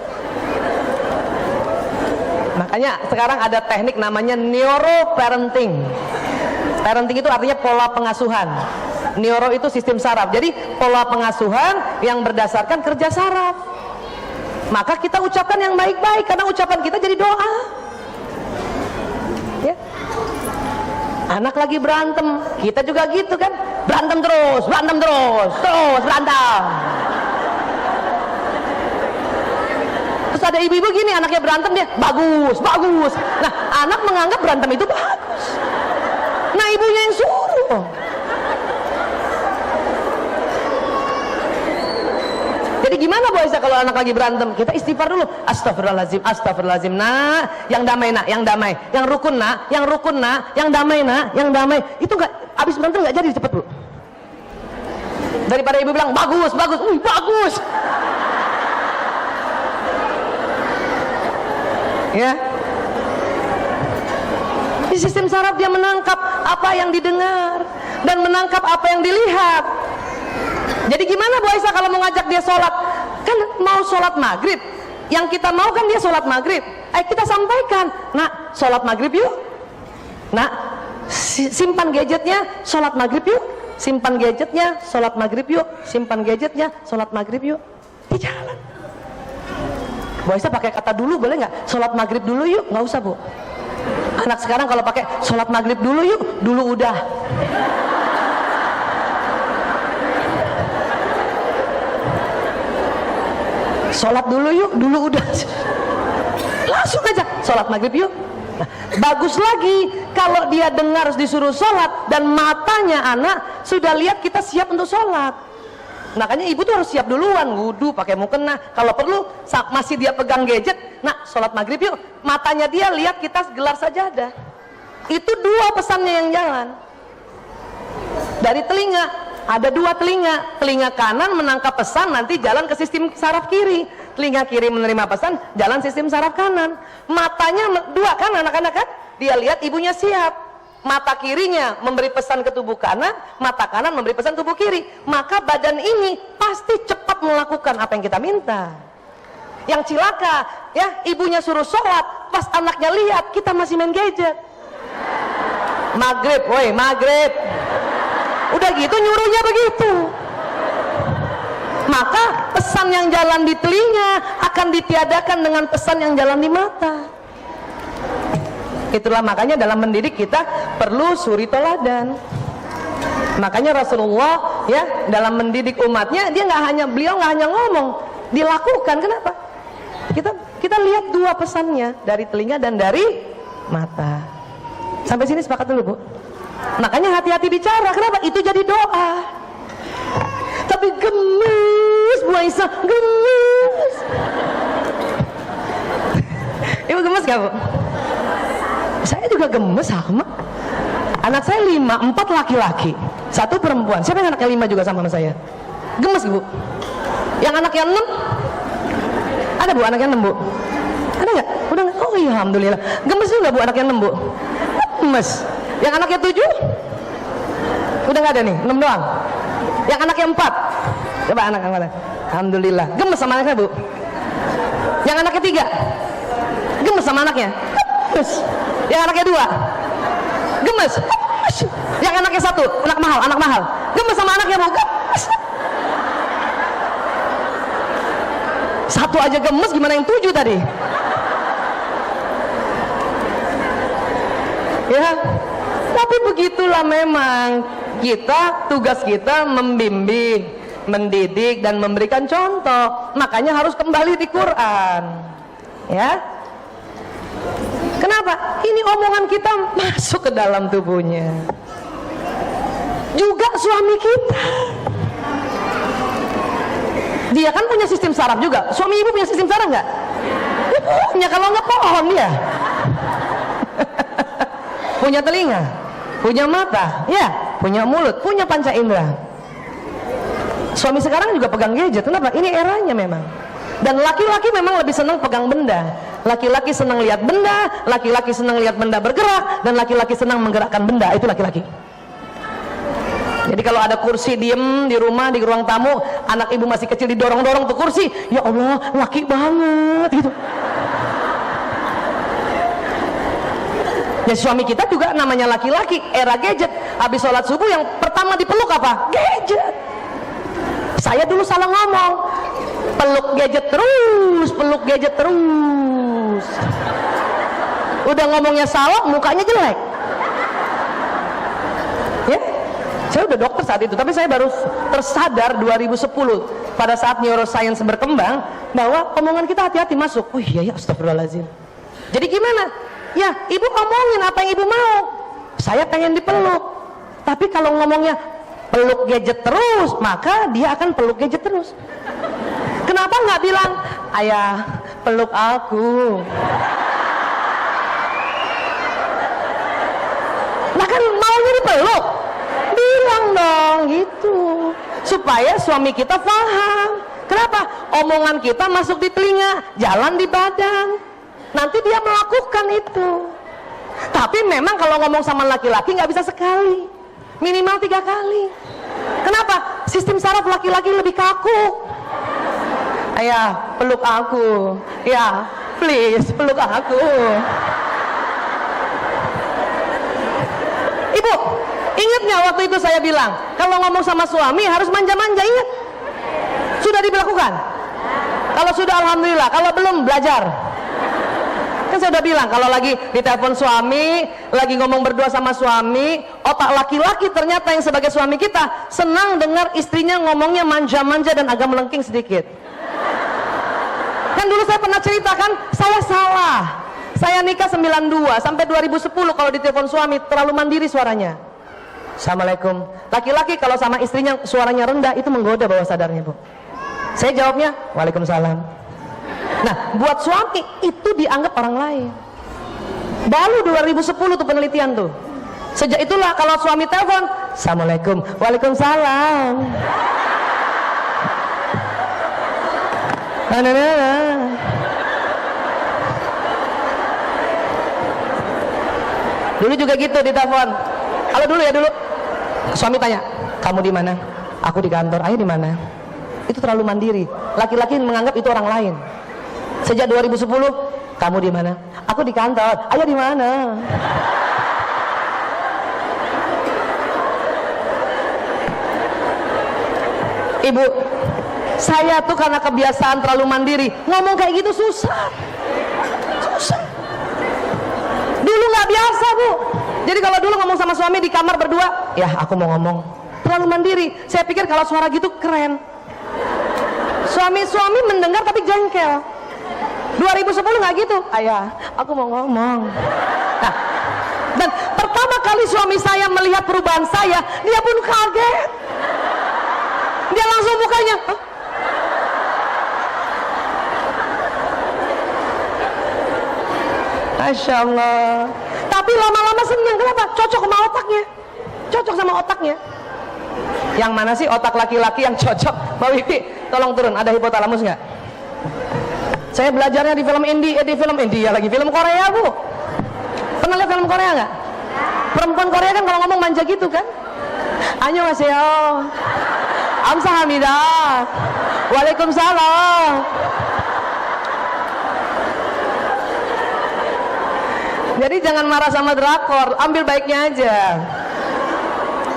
Makanya sekarang ada teknik namanya neuroparenting. Parenting itu artinya pola pengasuhan. Neuro itu sistem saraf. Jadi pola pengasuhan yang berdasarkan kerja saraf. Maka kita ucapkan yang baik-baik, karena ucapan kita jadi doa. Ya. Anak lagi berantem, kita juga gitu kan, berantem terus berantem. Terus ada ibu-ibu gini, anaknya berantem, dia bagus. Nah, anak menganggap berantem itu bagus. Nah, ibunya yang suruh. Jadi gimana Bu Aisyah kalau anak lagi berantem? Kita istighfar dulu. Astagfirullahaladzim. Nah, yang damai nak, yang damai. Yang rukun nak, yang damai nak, yang damai. Itu nggak, abis berantem nggak jadi cepet Bu. Daripada ibu bilang bagus. Ya. Di sistem saraf dia menangkap apa yang didengar dan menangkap apa yang dilihat. Jadi gimana Bu Aisyah kalau mau ngajak dia sholat? Kan mau sholat maghrib, yang kita mau kan dia sholat maghrib. Kita sampaikan, nak sholat maghrib yuk. Nak simpan gadgetnya, sholat maghrib yuk. simpan gadgetnya, sholat maghrib yuk, simpan gadgetnya, sholat maghrib yuk, di jalan. Bu Aisyah pakai kata dulu boleh nggak? Sholat maghrib dulu yuk, nggak usah Bu. Anak sekarang kalau pakai sholat maghrib dulu yuk, dulu udah. Sholat dulu yuk, dulu udah. Langsung aja sholat maghrib yuk. Nah, bagus lagi kalau dia dengar disuruh sholat dan matanya anak sudah lihat kita siap untuk sholat. Makanya ibu tuh harus siap duluan, wudhu, pakai mukena. Kalau perlu masih dia pegang gadget, nak sholat maghrib yuk. Matanya dia lihat kita gelar sajadah. Itu dua pesannya yang jalan. Dari telinga. Ada dua telinga, telinga kanan menangkap pesan, nanti jalan ke sistem saraf kiri. Telinga kiri menerima pesan, jalan sistem saraf kanan. Matanya dua kan anak-anak kan? Dia lihat ibunya siap. Mata kirinya memberi pesan ke tubuh kanan, mata kanan memberi pesan tubuh kiri. Maka badan ini pasti cepat melakukan apa yang kita minta. Yang cilaka, ya ibunya suruh sholat, pas anaknya lihat kita masih main gadget. Maghrib, woi maghrib. Udah gitu nyuruhnya begitu. Maka pesan yang jalan di telinga akan ditiadakan dengan pesan yang jalan di mata. Itulah makanya dalam mendidik kita perlu suri toladan. Makanya Rasulullah ya dalam mendidik umatnya beliau nggak hanya ngomong, dilakukan. Kenapa? Kita lihat dua pesannya dari telinga dan dari mata. Sampai sini sepakat dulu Bu. Makanya hati-hati bicara. Kenapa? Itu jadi doa. Tapi gemes Bu Aisyah, gemes. Ibu gemes gak Bu? Saya juga gemes sama. Anak saya 5, 4 laki-laki, 1 perempuan. Siapa yang anaknya 5 juga sama saya? Gemes Bu. Yang anaknya 6? Ada Bu anaknya 6 Bu? Ada nggak? Udah nggak? Oh iya alhamdulillah. Gemes juga Bu anaknya 6 Bu? Gemes. Yang anaknya 7? Udah nggak ada nih, 6 doang. Yang anaknya 4? Coba anak yang mana? Alhamdulillah. Gemes sama anaknya Bu? Yang anaknya 3? Gemes sama anaknya? Gemes. Yang anaknya 2? Gemes. Yang anaknya 1? Anak mahal. Gemes sama anaknya Bu? Gemes. 1 aja gemes, gimana yang 7 tadi? Ya. Tapi begitulah memang tugas kita membimbing, mendidik dan memberikan contoh. Makanya harus kembali di Quran. Ya. Kenapa? Ini omongan kita masuk ke dalam tubuhnya. Juga suami kita. Dia kan punya sistem saraf juga. Suami ibu punya sistem saraf nggak? Ya punya, kalau nggak pohon dia. Punya telinga, punya mata, ya, punya mulut, punya panca indera. Suami sekarang juga pegang gadget. Kenapa? Ini eranya memang. Dan laki-laki memang lebih senang pegang benda. Laki-laki senang lihat benda, laki-laki senang lihat benda bergerak, dan laki-laki senang menggerakkan benda. Itu laki-laki. Jadi kalau ada kursi diem di rumah, di ruang tamu, anak ibu masih kecil didorong-dorong tuh kursi, ya Allah, laki banget gitu. Ya suami kita juga namanya laki-laki, era gadget. Habis sholat subuh yang pertama dipeluk apa? Gadget. Saya dulu salah ngomong, peluk gadget terus. Udah ngomongnya salah, mukanya jelek. Ya, saya udah dokter saat itu, tapi saya baru tersadar 2010 pada saat neuroscience berkembang bahwa omongan kita hati-hati masuk. Oh iya ya, astagfirullahaladzim. Jadi gimana? Ya, ibu ngomongin apa yang ibu mau. Saya pengen dipeluk. Tapi kalau ngomongnya peluk gadget terus, maka dia akan peluk gadget terus. Kenapa nggak bilang, ayah peluk aku? Nah kan maunya dipeluk. Bilang dong gitu. Supaya suami kita paham. Kenapa? Omongan kita masuk di telinga, jalan di badan. Nanti dia melakukan itu. Tapi memang kalau ngomong sama laki-laki nggak bisa sekali, minimal 3 kali. Kenapa? Sistem saraf laki-laki lebih kaku. Ayah peluk aku, ya please peluk aku. Ibu ingat Ingatnya waktu itu saya bilang, kalau ngomong sama suami harus manja-manja, ingat? Sudah dilakukan? Kalau sudah alhamdulillah, kalau belum belajar. Kan saya udah bilang, kalau lagi ditelepon suami, lagi ngomong berdua sama suami, otak laki-laki ternyata yang sebagai suami kita senang dengar istrinya ngomongnya manja-manja dan agak melengking sedikit. Kan dulu saya pernah ceritakan, saya salah. Saya nikah 92 sampai 2010 kalau ditelepon suami terlalu mandiri suaranya. Assalamualaikum. Laki-laki kalau sama istrinya suaranya rendah itu menggoda bawah sadarnya, Bu. Saya jawabnya, Waalaikumsalam. Nah, buat suami itu dianggap orang lain. Baru 2010 tuh penelitian tuh. Sejak itulah kalau suami telepon, Assalamualaikum, Waalaikumsalam. Dulu juga gitu di telepon. Kalau dulu ya dulu. Suami tanya, kamu di mana? Aku di kantor. Ayah di mana? Itu terlalu mandiri. Laki-laki menganggap itu orang lain. Sejak 2010, kamu di mana? Aku di kantor. Ayah di mana? Ibu, saya tuh karena kebiasaan terlalu mandiri, ngomong kayak gitu susah. Susah. Dulu nggak biasa, Bu. Jadi kalau dulu ngomong sama suami di kamar berdua, ya aku mau ngomong. Terlalu mandiri. Saya pikir kalau suara gitu keren. Suami-suami mendengar tapi jengkel. 2010 nggak gitu. Ayah, aku mau ngomong. Nah, dan pertama kali suami saya melihat perubahan saya, dia pun kaget. Dia langsung mukanya, hah? Masya Allah. Tapi lama-lama senang. Kenapa? Cocok sama otaknya. Cocok sama otaknya. Yang mana sih otak laki-laki yang cocok? Mbak Wiwi, tolong turun. Ada hipotalamus nggak? Saya belajarnya di film India lagi, film Korea, Bu. Pernah lihat film Korea nggak? Perempuan Korea kan kalau ngomong manja gitu kan? Annyeonghaseyo, Amsahamnida, Waalaikumsalam. Jadi jangan marah sama drakor, ambil baiknya aja.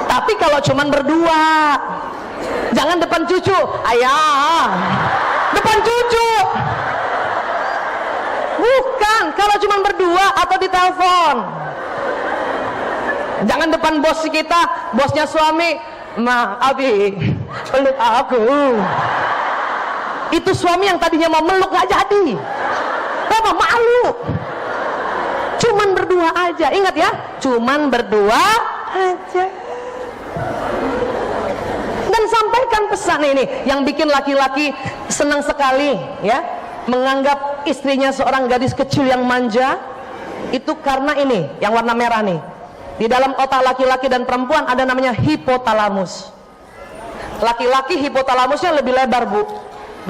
Tapi kalau cuman berdua, jangan depan cucu, ayah, depan cucu. Bukan, kalau cuman berdua atau di telepon. Jangan depan bos kita, bosnya suami, Ma, Abi, peluk aku. Itu suami yang tadinya mau meluk gak jadi. Kenapa? Malu. Cuman berdua aja, ingat ya, cuman berdua aja. Dan sampaikan pesan ini yang bikin laki-laki senang sekali, ya, menganggap istrinya seorang gadis kecil yang manja. Itu karena ini yang warna merah nih. Di dalam otak laki-laki dan perempuan ada namanya hipotalamus. Laki-laki hipotalamusnya lebih lebar, Bu.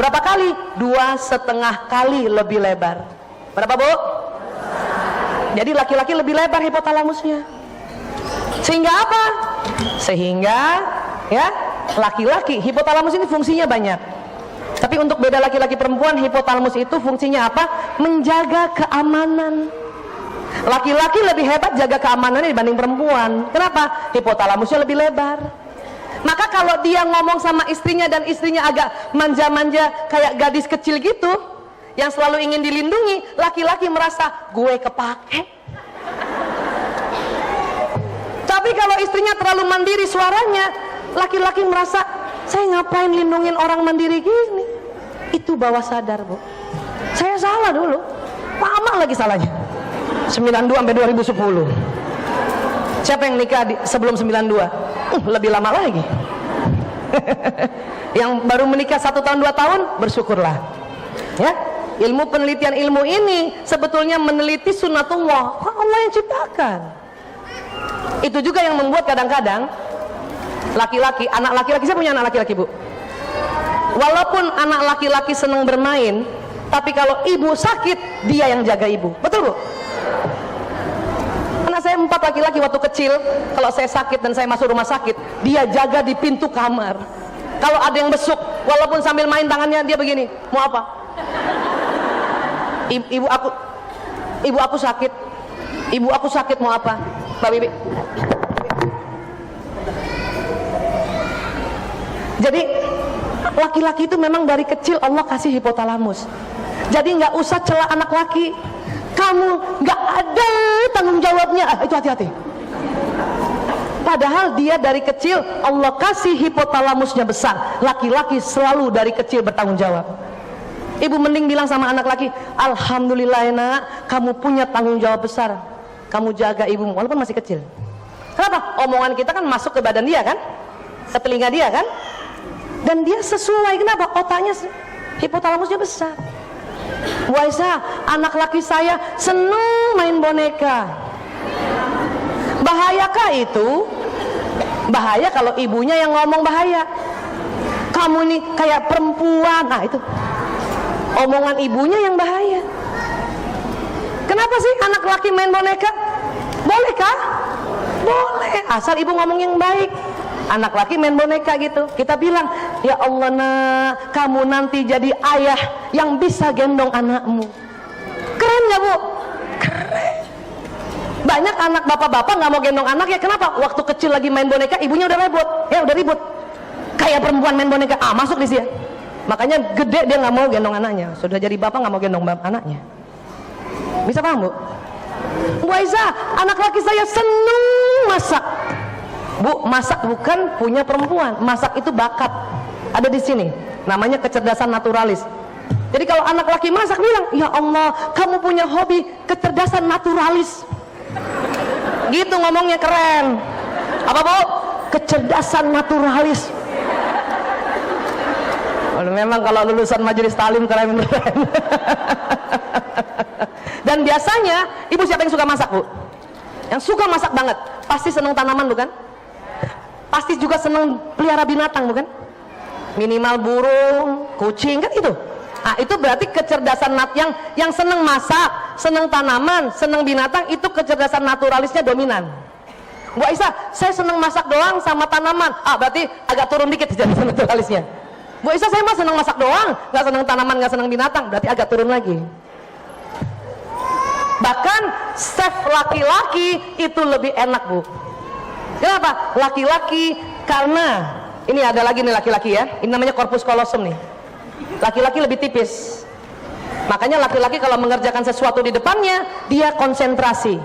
Berapa kali? 2,5 kali lebih lebar. Berapa, Bu? Jadi laki-laki lebih lebar hipotalamusnya. Sehingga apa? Sehingga ya, laki-laki hipotalamus ini fungsinya banyak. Tapi untuk beda laki-laki perempuan, hipotalamus itu fungsinya apa? Menjaga keamanan. Laki-laki lebih hebat jaga keamanannya dibanding perempuan. Kenapa? Hipotalamusnya lebih lebar. Maka kalau dia ngomong sama istrinya dan istrinya agak manja-manja kayak gadis kecil gitu, yang selalu ingin dilindungi, laki-laki merasa gue kepake. Tapi kalau istrinya terlalu mandiri suaranya, laki-laki merasa saya ngapain lindungin orang mandiri gini. Itu bawah sadar, Bu. Saya salah dulu, lama lagi salahnya. 92 sampai 2010. Siapa yang nikah sebelum 92? Lebih lama lagi. Yang baru menikah 1 tahun 2 tahun, bersyukurlah. Ya, ilmu penelitian ilmu ini sebetulnya meneliti sunnatullah, Allah yang ciptakan. Itu juga yang membuat kadang-kadang laki-laki, anak laki-laki, saya punya anak laki-laki, Bu. Walaupun anak laki-laki senang bermain, tapi kalau ibu sakit, dia yang jaga ibu. Betul, Bu? Anak saya 4 laki-laki waktu kecil, kalau saya sakit dan saya masuk rumah sakit, dia jaga di pintu kamar. Kalau ada yang besuk, walaupun sambil main tangannya, dia begini, mau apa? Ibu aku sakit, mau apa? Mbak Bibi, Jadi laki-laki itu memang dari kecil Allah kasih hipotalamus. Jadi nggak usah cela anak laki, kamu nggak ada tanggung jawabnya, itu hati-hati. Padahal dia dari kecil Allah kasih hipotalamusnya besar. Laki-laki selalu dari kecil bertanggung jawab. Ibu mending bilang sama anak laki, alhamdulillah nak, kamu punya tanggung jawab besar. Kamu jaga ibumu walaupun masih kecil. Kenapa? Omongan kita kan masuk ke badan dia kan, ke telinga dia kan, dan dia sesuai. Kenapa? Otaknya, hipotalamusnya besar. Bu Aisyah, anak laki saya seneng main boneka. Bahayakah itu? Bahaya kalau ibunya yang ngomong bahaya. Kamu nih kayak perempuan. Nah itu omongan ibunya yang bahaya. Kenapa sih anak laki main boneka? Boleh kah? Boleh, asal ibu ngomong yang baik. Anak laki main boneka gitu, kita bilang, ya Allah nak, kamu nanti jadi ayah yang bisa gendong anakmu. Keren gak bu? Keren. Banyak anak bapak-bapak nggak mau gendong anaknya. Kenapa? Waktu kecil lagi main boneka, ibunya udah ribut, udah ribut. Kayak perempuan main boneka, masuk di sini. Makanya gede dia nggak mau gendong anaknya. Sudah jadi bapak nggak mau gendong anaknya. Bisa paham bu? Bu Aisyah, anak laki saya seneng masak. Bu, masak bukan punya perempuan. Masak itu bakat. Ada di sini. Namanya kecerdasan naturalis. Jadi kalau anak laki masak bilang, ya Allah, kamu punya hobi kecerdasan naturalis. Gitu ngomongnya, keren. Apa bu? Kecerdasan naturalis. Memang kalau lulusan majelis talim keren. Dan biasanya ibu siapa yang suka masak bu? Yang suka masak banget. Pasti seneng tanaman bukan? Pasti juga seneng pelihara binatang bukan? Minimal burung, kucing kan itu. Nah, itu berarti kecerdasan yang seneng masak, seneng tanaman, seneng binatang, itu kecerdasan naturalisnya dominan. Bu Aisyah, saya seneng masak doang sama tanaman. Berarti agak turun dikit kecerdasan naturalisnya. Bu Aisyah, saya mah seneng masak doang, nggak seneng tanaman, nggak seneng binatang, berarti agak turun lagi. Bahkan chef laki-laki itu lebih enak bu. Kenapa? Laki-laki karena ini ada lagi nih laki-laki ya. Ini namanya corpus callosum nih. Laki-laki lebih tipis. Makanya laki-laki kalau mengerjakan sesuatu di depannya, dia konsentrasi.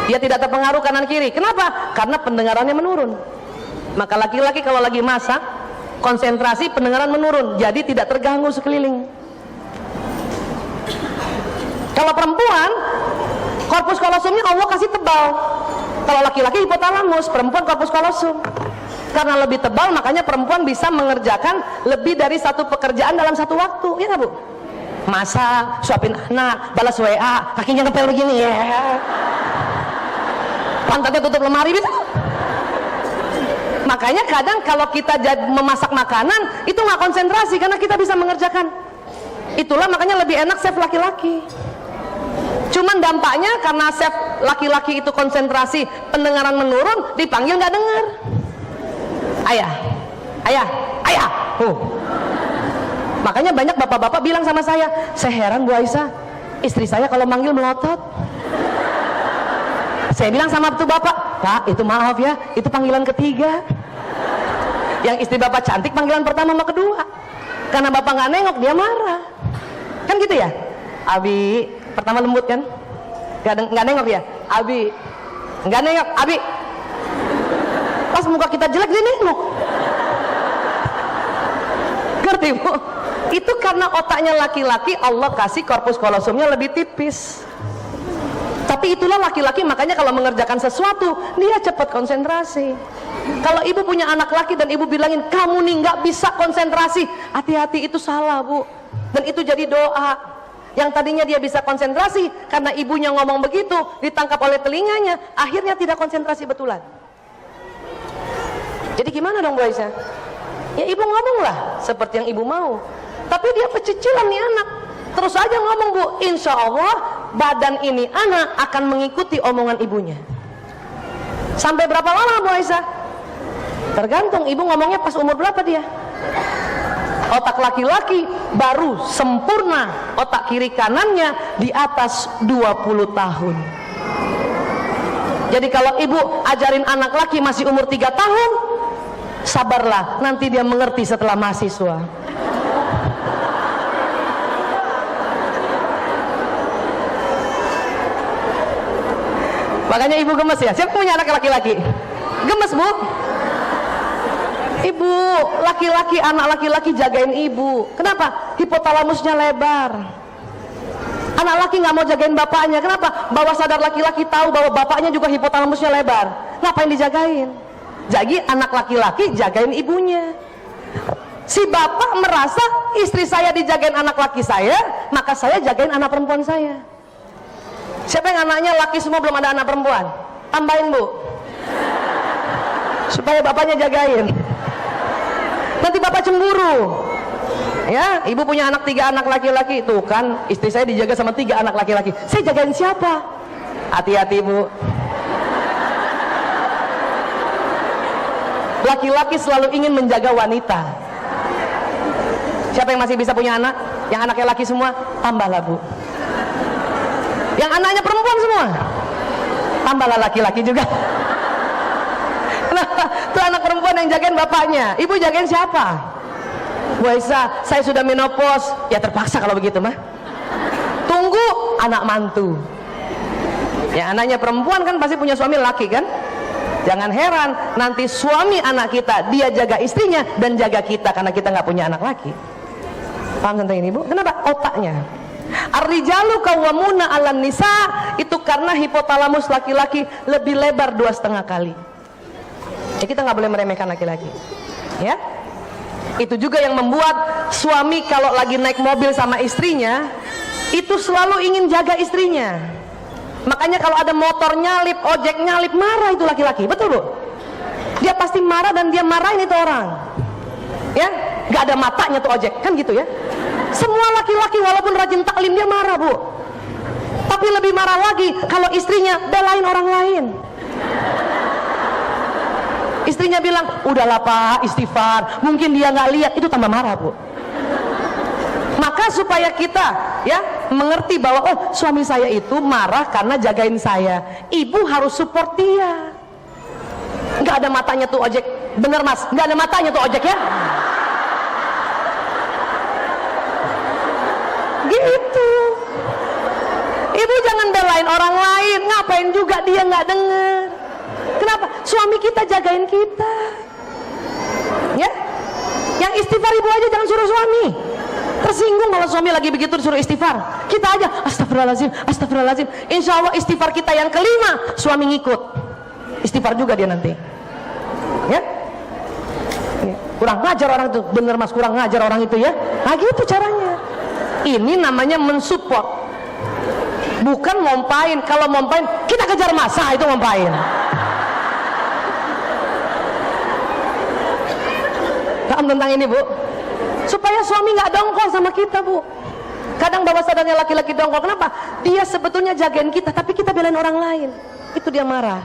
Dia tidak terpengaruh kanan kiri. Kenapa? Karena pendengarannya menurun. Maka laki-laki kalau lagi masak, konsentrasi pendengaran menurun. Jadi tidak terganggu sekeliling. Kalau perempuan, corpus callosumnya Allah kasih tebal. Kalau laki-laki hipotalamus, perempuan corpus callosum. Karena lebih tebal, makanya perempuan bisa mengerjakan lebih dari satu pekerjaan dalam satu waktu. Iya nggak bu? Masak, suapin anak, balas WA, kakinya ngepel begini ya. Pantatnya tutup lemari bisa. Makanya kadang kalau kita memasak makanan itu nggak konsentrasi karena kita bisa mengerjakan. Itulah makanya lebih enak chef laki-laki. Cuman dampaknya karena chef laki-laki itu konsentrasi, pendengaran menurun, dipanggil nggak dengar. Ayah, ayah, ayah. Makanya banyak bapak-bapak bilang sama saya heran Bu Aisyah, istri saya kalau manggil melotot. Saya bilang sama tuh bapak, Pak, itu maaf ya, itu panggilan ketiga. Yang istri bapak cantik panggilan pertama sama kedua. Karena bapak nggak nengok, dia marah. Kan gitu ya? Abi, pertama lembut kan? Nggak nengok ya? Abi, nggak nengok, Abi. Pas muka kita jelek dia nengok. Ngerti bu? Itu karena otaknya laki-laki Allah kasih corpus callosumnya lebih tipis. Tapi itulah laki-laki, makanya kalau mengerjakan sesuatu dia cepat konsentrasi. Kalau ibu punya anak laki dan ibu bilangin kamu nih nggak bisa konsentrasi, hati-hati, itu salah bu. Dan itu jadi doa. Yang tadinya dia bisa konsentrasi karena ibunya ngomong begitu, ditangkap oleh telinganya, akhirnya tidak konsentrasi betulan. Jadi gimana dong Bu Aisyah? Ya ibu ngomonglah seperti yang ibu mau. Tapi dia pecicilan nih anak. Terus aja ngomong bu, insya Allah badan ini anak akan mengikuti omongan ibunya. Sampai berapa lama Bu Aisyah? Tergantung ibu ngomongnya pas umur berapa dia. Otak laki-laki baru sempurna, otak kiri kanannya di atas 20 tahun. Jadi kalau ibu ajarin anak laki masih umur 3 tahun, sabarlah, nanti dia mengerti setelah mahasiswa. Makanya ibu gemes ya. Siapa punya anak laki-laki? Gemes bu? Ibu, laki-laki, anak laki-laki jagain ibu. Kenapa? Hipotalamusnya lebar. Anak laki nggak mau jagain bapaknya. Kenapa? Bawah sadar laki-laki tahu bahwa bapaknya juga hipotalamusnya lebar. Ngapain dijagain? Jadi anak laki-laki jagain ibunya. Si bapak merasa istri saya dijagain anak laki saya, maka saya jagain anak perempuan saya. Siapa yang anaknya laki semua belum ada anak perempuan? Tambahin bu, supaya bapaknya jagain. Nanti bapak cemburu. Ya, ibu punya anak 3 anak laki-laki, tuh kan istri saya dijaga sama 3 anak laki-laki. Saya jagain siapa? Hati-hati bu. Laki-laki selalu ingin menjaga wanita. Siapa yang masih bisa punya anak? Yang anaknya laki semua, tambahlah bu. Yang anaknya perempuan semua, tambahlah laki-laki juga. Nah, itu anak perempuan yang jagain bapaknya. Ibu jagain siapa? Bu Aisyah, saya sudah menopause. Ya terpaksa kalau begitu mah. Tunggu anak mantu. Ya anaknya perempuan kan pasti punya suami laki kan? Jangan heran nanti suami anak kita dia jaga istrinya dan jaga kita karena kita nggak punya anak laki. Paham tentang ini bu? Kenapa? Otaknya. Ar-rijalu qawwamuna 'alan nisa, itu karena hipotalamus laki-laki lebih lebar 2,5 kali. Ya, kita nggak boleh meremehkan laki-laki. Ya, itu juga yang membuat suami kalau lagi naik mobil sama istrinya itu selalu ingin jaga istrinya. Makanya kalau ada motor nyalip, ojek nyalip, marah itu laki-laki. Betul bu? Dia pasti marah dan dia marahin itu orang. Ya, nggak ada matanya tuh ojek kan gitu ya. Semua laki-laki walaupun rajin taklim dia marah bu. Tapi lebih marah lagi kalau istrinya belain orang lain. Istrinya bilang, udahlah pak istighfar, mungkin dia nggak lihat, itu tambah marah bu. Maka supaya kita ya mengerti bahwa oh suami saya itu marah karena jagain saya, ibu harus support dia. Nggak ada matanya tuh ojek, bener mas, nggak ada matanya tuh ojek ya. Gitu. Ibu jangan belain orang lain, ngapain juga dia nggak denger. Kenapa? Suami kita jagain kita. Ya, yang istighfar ibu aja jangan suruh suami. Tersinggung kalau suami lagi begitu disuruh istighfar. Kita aja astagfirullahaladzim, astagfirullahaladzim. Insya Allah istighfar kita yang kelima suami ngikut. Istighfar juga dia nanti. Ya, kurang ngajar orang itu, bener mas, kurang ngajar orang itu ya. Nah gitu caranya. Ini namanya mensupport, bukan ngompain. Kalau ngompain kita kejar masa, itu ngompain. Paham tentang ini bu? Supaya suami nggak dongkol sama kita bu. Kadang bawah sadarnya laki-laki dongkol. Kenapa? Dia sebetulnya jagain kita, tapi kita belain orang lain. Itu dia marah.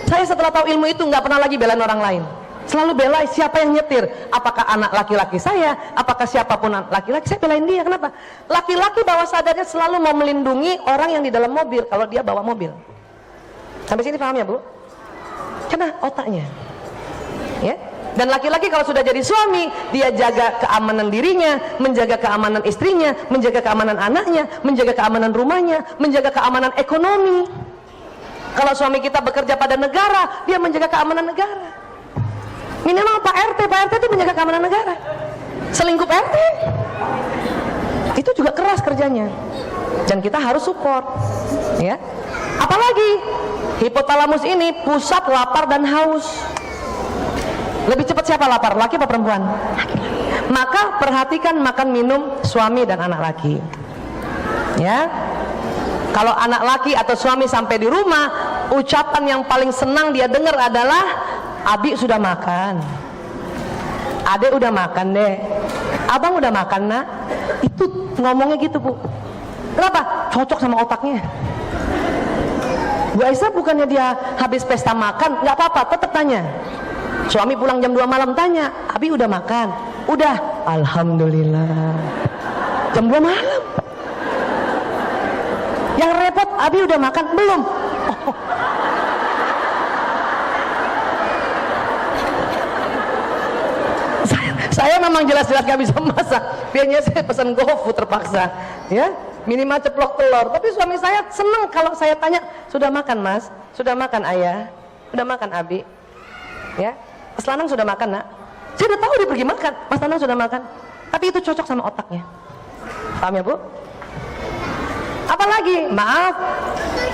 Saya setelah tahu ilmu itu nggak pernah lagi belain orang lain. Selalu bela siapa yang nyetir, apakah anak laki-laki saya, apakah siapapun laki-laki, saya belain dia. Kenapa? Laki-laki bawah sadarnya selalu mau melindungi orang yang di dalam mobil kalau dia bawa mobil. Sampai sini paham ya bu? Karena otaknya ya. Dan laki-laki kalau sudah jadi suami, dia jaga keamanan dirinya, menjaga keamanan istrinya, menjaga keamanan anaknya, menjaga keamanan rumahnya, menjaga keamanan ekonomi. Kalau suami kita bekerja pada negara, dia menjaga keamanan negara. Minimal Pak RT itu menjaga keamanan negara. Selingkuh RT itu juga keras kerjanya, dan kita harus support ya. Apalagi hipotalamus ini pusat lapar dan haus. Lebih cepat siapa lapar, laki apa perempuan? Maka perhatikan makan minum suami dan anak laki ya. Kalau anak laki atau suami sampai di rumah, ucapan yang paling senang dia dengar adalah Abi sudah makan, Adek udah makan deh, Abang udah makan nak. Itu ngomongnya gitu bu. Kenapa? Cocok sama otaknya. Bu Aisyah bukannya dia habis pesta makan, nggak apa-apa, tetap tanya. Suami pulang jam 2 malam tanya, Abi udah makan? Udah, alhamdulillah. Jam 2 malam. Yang repot, Abi udah makan? Belum. Oh. Saya memang jelas-jelas gak bisa masak, biasanya saya pesan GoFood terpaksa, ya minimal ceplok telur. Tapi suami saya senang kalau saya tanya, sudah makan mas, sudah makan ayah, sudah makan abi, ya Mas Lanang sudah makan nak, saya udah tahu dia pergi makan, Mas Lanang sudah makan, tapi itu cocok sama otaknya, paham ya Bu? Apalagi, maaf,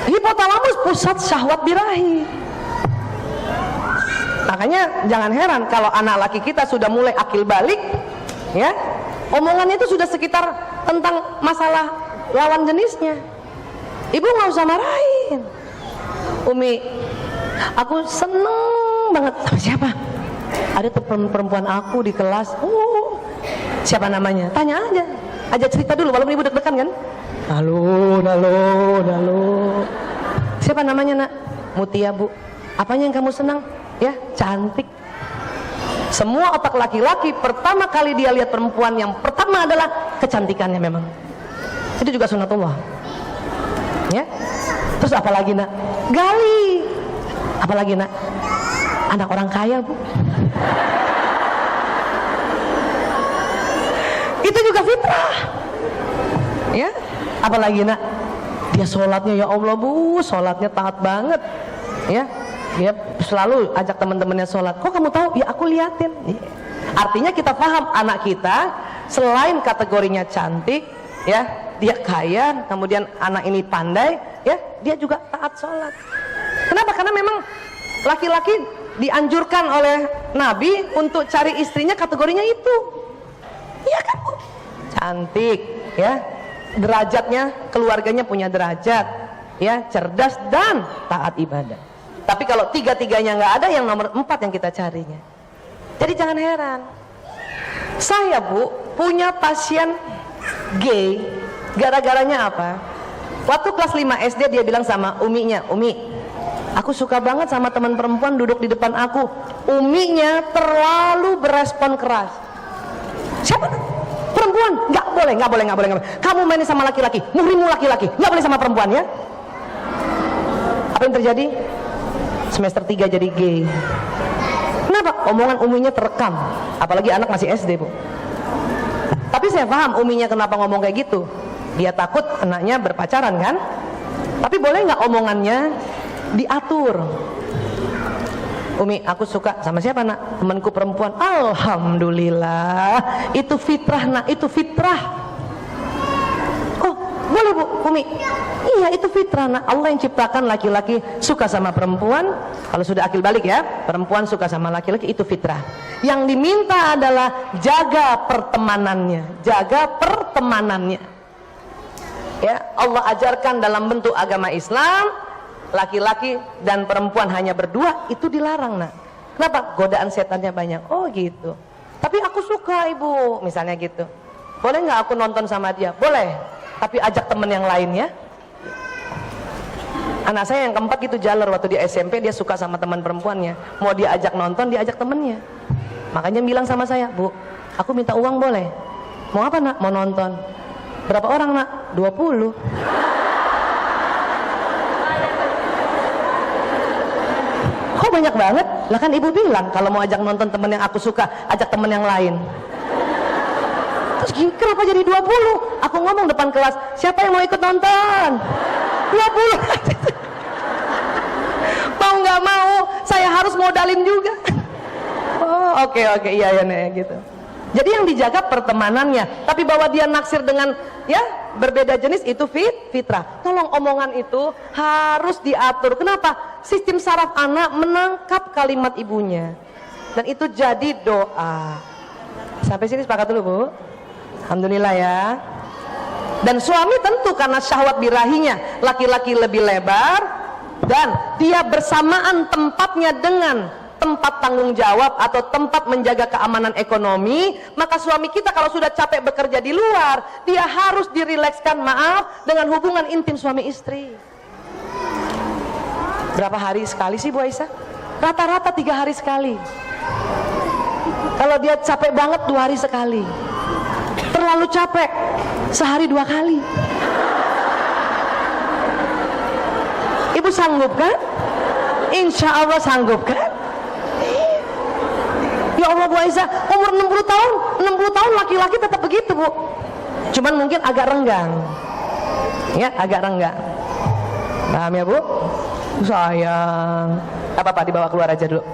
hipotalamus pusat syahwat birahi. Makanya jangan heran kalau anak laki kita sudah mulai akil balik, ya omongannya itu sudah sekitar tentang masalah lawan jenisnya. Ibu nggak usah marahin. Umi, aku seneng banget sama siapa? Ada tuh perempuan aku di kelas. Siapa namanya? Tanya aja cerita dulu walaupun ibu deg-degan kan. Halo. Siapa namanya nak? Mutia Bu. Apanya yang kamu senang? Ya, cantik. Semua otak laki-laki pertama kali dia lihat perempuan yang pertama adalah kecantikannya memang. Itu juga sunatullah. Ya. Terus apalagi nak? Gali. Apalagi nak? Anak orang kaya Bu. Itu juga fitrah. Ya. Apalagi nak? Dia sholatnya ya Allah Bu, sholatnya taat banget. Ya. Dia selalu ajak teman-temannya sholat. Kok kamu tahu? Ya aku liatin. Artinya kita paham anak kita selain kategorinya cantik, ya dia kaya, kemudian anak ini pandai, ya dia juga taat sholat. Kenapa? Karena memang laki-laki dianjurkan oleh Nabi untuk cari istrinya kategorinya itu. Iya kan Bu? Cantik, ya derajatnya, keluarganya punya derajat, ya cerdas dan taat ibadah. Tapi kalau tiga-tiganya nggak ada, yang nomor 4 yang kita carinya. Jadi jangan heran. Saya Bu punya pasien gay, gara-garanya apa? Waktu kelas 5 SD dia bilang sama uminya, Umi, aku suka banget sama teman perempuan duduk di depan aku. Uminya terlalu berespon keras. Siapa? Perempuan? Nggak boleh. Kamu main sama laki-laki, muhrimu laki-laki, nggak boleh sama perempuan ya. Apa yang terjadi? Semester 3 jadi gay. Kenapa? Omongan uminya terekam. Apalagi anak masih SD Bu. Tapi saya paham uminya kenapa ngomong kayak gitu. Dia takut anaknya berpacaran kan. Tapi boleh nggak omongannya diatur? Umi, aku suka sama siapa nak? Temanku perempuan. Alhamdulillah. Itu fitrah nak, itu fitrah. Oh boleh Bu, Umi. Iya itu fitrah nak. Allah yang ciptakan laki-laki suka sama perempuan. Kalau sudah akil balik ya, perempuan suka sama laki-laki, itu fitrah. Yang diminta adalah jaga pertemanannya. Jaga pertemanannya. Ya, Allah ajarkan dalam bentuk agama Islam, laki-laki dan perempuan hanya berdua, itu dilarang nak. Kenapa? Godaan setannya banyak. Oh gitu. Tapi aku suka ibu, misalnya gitu. Boleh nggak aku nonton sama dia? Boleh. Tapi ajak temen yang lain ya. Anak saya yang keempat gitu jaler, waktu di SMP dia suka sama teman perempuannya. Mau dia ajak nonton, dia ajak temennya. Makanya bilang sama saya, Bu, aku minta uang boleh? Mau apa nak? Mau nonton. Berapa orang nak? 20. Kok banyak banget? Lah kan ibu bilang kalau mau ajak nonton temen yang aku suka, ajak temen yang lain. Terus kenapa jadi 20? Aku ngomong depan kelas, siapa yang mau ikut nonton? 20. Mau nggak mau, saya harus modalin juga. Oh oke, iya nek gitu. Jadi yang dijaga pertemanannya, tapi bahwa dia naksir dengan ya berbeda jenis itu fitrah. Tolong omongan itu harus diatur. Kenapa? Sistem saraf anak menangkap kalimat ibunya, dan itu jadi doa. Sampai sini sepakat dulu Bu. Alhamdulillah ya. Dan suami tentu karena syahwat birahinya laki-laki lebih lebar, dan dia bersamaan tempatnya dengan tempat tanggung jawab atau tempat menjaga keamanan ekonomi, maka suami kita kalau sudah capek bekerja di luar, dia harus dirilekskan, maaf, dengan hubungan intim suami istri. Berapa hari sekali sih Bu Aisyah? Rata-rata 3 hari sekali. Kalau dia capek banget 2 hari sekali. Terlalu capek sehari 2 kali. Ibu sanggup kan? Insya Allah sanggup kan? Ya Ya Allah Bu Aisyah, umur 60 tahun laki-laki tetap begitu Bu. Cuman mungkin agak renggang. Ya, agak renggang. Paham ya Bu? Sayang. Apa-apa dibawa keluar aja dulu.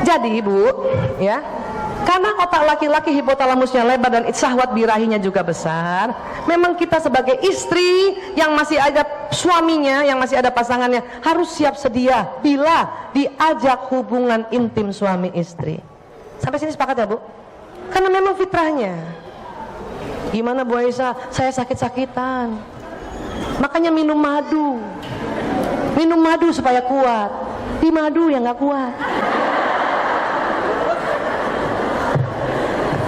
Jadi Bu, ya, karena otak laki-laki hipotalamusnya lebar dan syahwat birahinya juga besar, memang kita sebagai istri yang masih ada suaminya, yang masih ada pasangannya, harus siap sedia bila diajak hubungan intim suami istri. Sampai sini sepakat ya Bu? Karena memang fitrahnya. Gimana Bu Aisyah? Saya sakit-sakitan, makanya minum madu. Minum madu supaya kuat. Di madu yang gak kuat.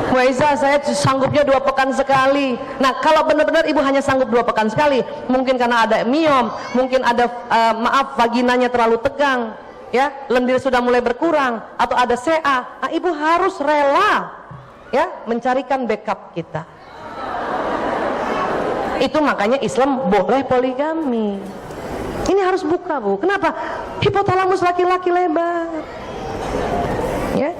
Bu Aisyah, saya sanggupnya 2 pekan sekali. Nah, kalau benar-benar ibu hanya sanggup 2 pekan sekali, mungkin karena ada miom, mungkin ada vaginanya terlalu tegang, ya, lendir sudah mulai berkurang, atau ada CA. Nah, ibu harus rela, ya, mencarikan backup kita. Itu makanya Islam boleh poligami. Ini harus buka Bu. Kenapa? Hipotalamus laki-laki lebar. Ya.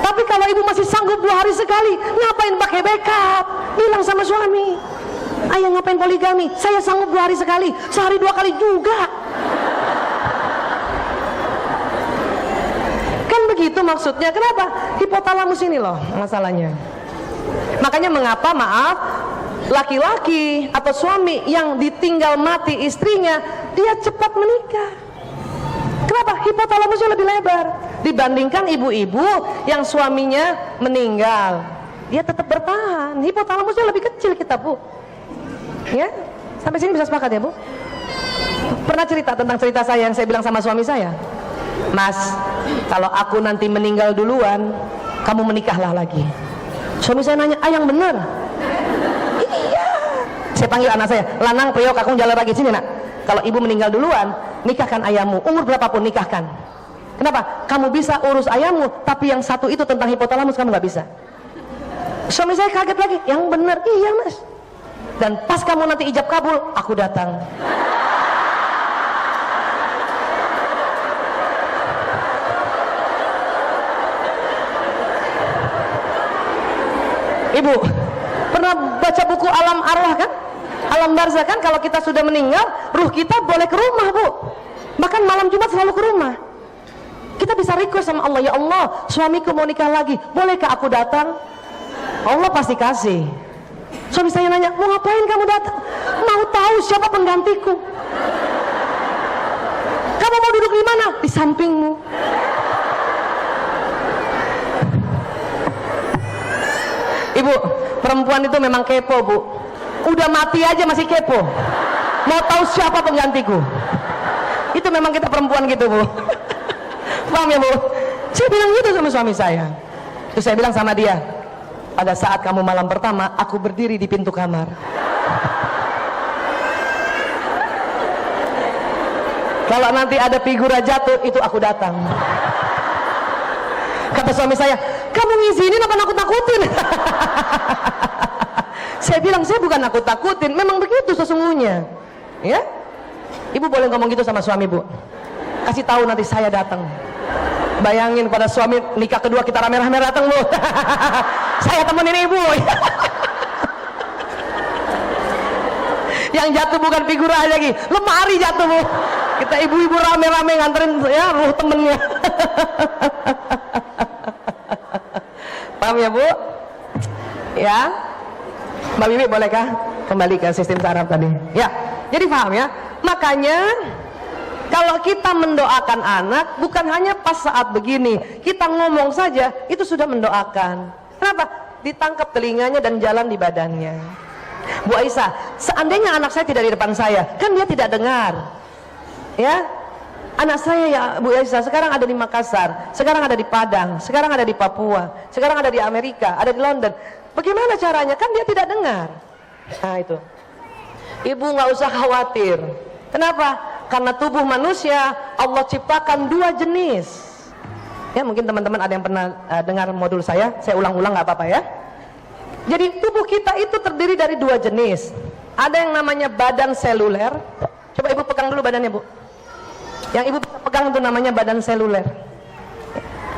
Tapi kalau ibu masih sanggup 2 hari sekali, ngapain pakai backup? Bilang sama suami, ayah ngapain poligami? Saya sanggup 2 hari sekali, sehari 2 kali juga. Kan begitu maksudnya. Kenapa? Hipotalamus ini loh masalahnya. Makanya mengapa, maaf, laki-laki atau suami yang ditinggal mati istrinya, dia cepat menikah. Kenapa? Hipotalamusnya lebih lebar dibandingkan ibu-ibu yang suaminya meninggal. Dia tetap bertahan, hipotalamusnya lebih kecil kita Bu. Ya, sampai sini bisa sepakat ya Bu? Pernah cerita tentang cerita saya yang saya bilang sama suami saya, Mas, kalau aku nanti meninggal duluan, kamu menikahlah lagi. Suami saya nanya, yang bener? Iya. Saya panggil anak saya, Lanang, Priok, aku jalan lagi sini nak. Kalau ibu meninggal duluan, nikahkan ayahmu, umur berapapun nikahkan. Kenapa? Kamu bisa urus ayahmu, tapi yang satu itu tentang hipotalamus kamu nggak bisa. Suami saya kaget lagi, yang benar, iya Mas. Dan pas kamu nanti ijab kabul, aku datang. Ibu pernah baca buku Alam Arwah kan? Alam Barzah kan, kalau kita sudah meninggal, ruh kita boleh ke rumah Bu. Bahkan malam Jumat selalu ke rumah. Kita bisa request sama Allah, ya Allah, suamiku mau nikah lagi, bolehkah aku datang? Allah pasti kasih. Suami saya nanya, mau ngapain kamu datang? Mau tahu siapa penggantiku. Kamu mau duduk di mana? Di sampingmu. Ibu, perempuan itu memang kepo Bu. Udah mati aja masih kepo, mau tahu siapa penggantiku. Itu memang kita perempuan gitu Bu. Paham ya Bu? Saya bilang gitu sama suami saya. Terus saya bilang sama dia, pada saat kamu malam pertama, aku berdiri di pintu kamar. Kalau nanti ada figura jatuh, itu aku datang. Kata suami saya, kamu ngizinin apa nakut-nakutin? Saya bilang, saya bukan nakut-nakutin, memang begitu sesungguhnya. Ya, ibu boleh ngomong gitu sama suami Bu. Kasih tahu nanti saya datang. Bayangin pada suami nikah kedua kita rame-rame datang Bu. Saya temenin ibu. Yang jatuh bukan figura lagi, lemari jatuh Bu. Kita ibu-ibu rame-rame nganterin ya ruh temennya. Paham ya Bu? Ya, Mbak Bibi bolehkah kembali ke sistem saraf tadi? Ya, jadi paham ya. Makanya kalau kita mendoakan anak, bukan hanya pas saat begini, kita ngomong saja itu sudah mendoakan. Kenapa? Ditangkap telinganya dan jalan di badannya. Bu Aisyah, seandainya anak saya tidak di depan saya, kan dia tidak dengar. Ya, anak saya ya Bu Aisyah sekarang ada di Makassar, sekarang ada di Padang, sekarang ada di Papua, sekarang ada di Amerika, ada di London. Bagaimana caranya? Kan dia tidak dengar. Nah itu, ibu nggak usah khawatir. Kenapa? Karena tubuh manusia Allah ciptakan 2 jenis. Ya mungkin teman-teman ada yang pernah dengar modul saya ulang-ulang nggak apa-apa ya. Jadi tubuh kita itu terdiri dari 2 jenis. Ada yang namanya badan seluler. Coba ibu pegang dulu badannya Bu. Yang ibu bisa pegang itu namanya badan seluler.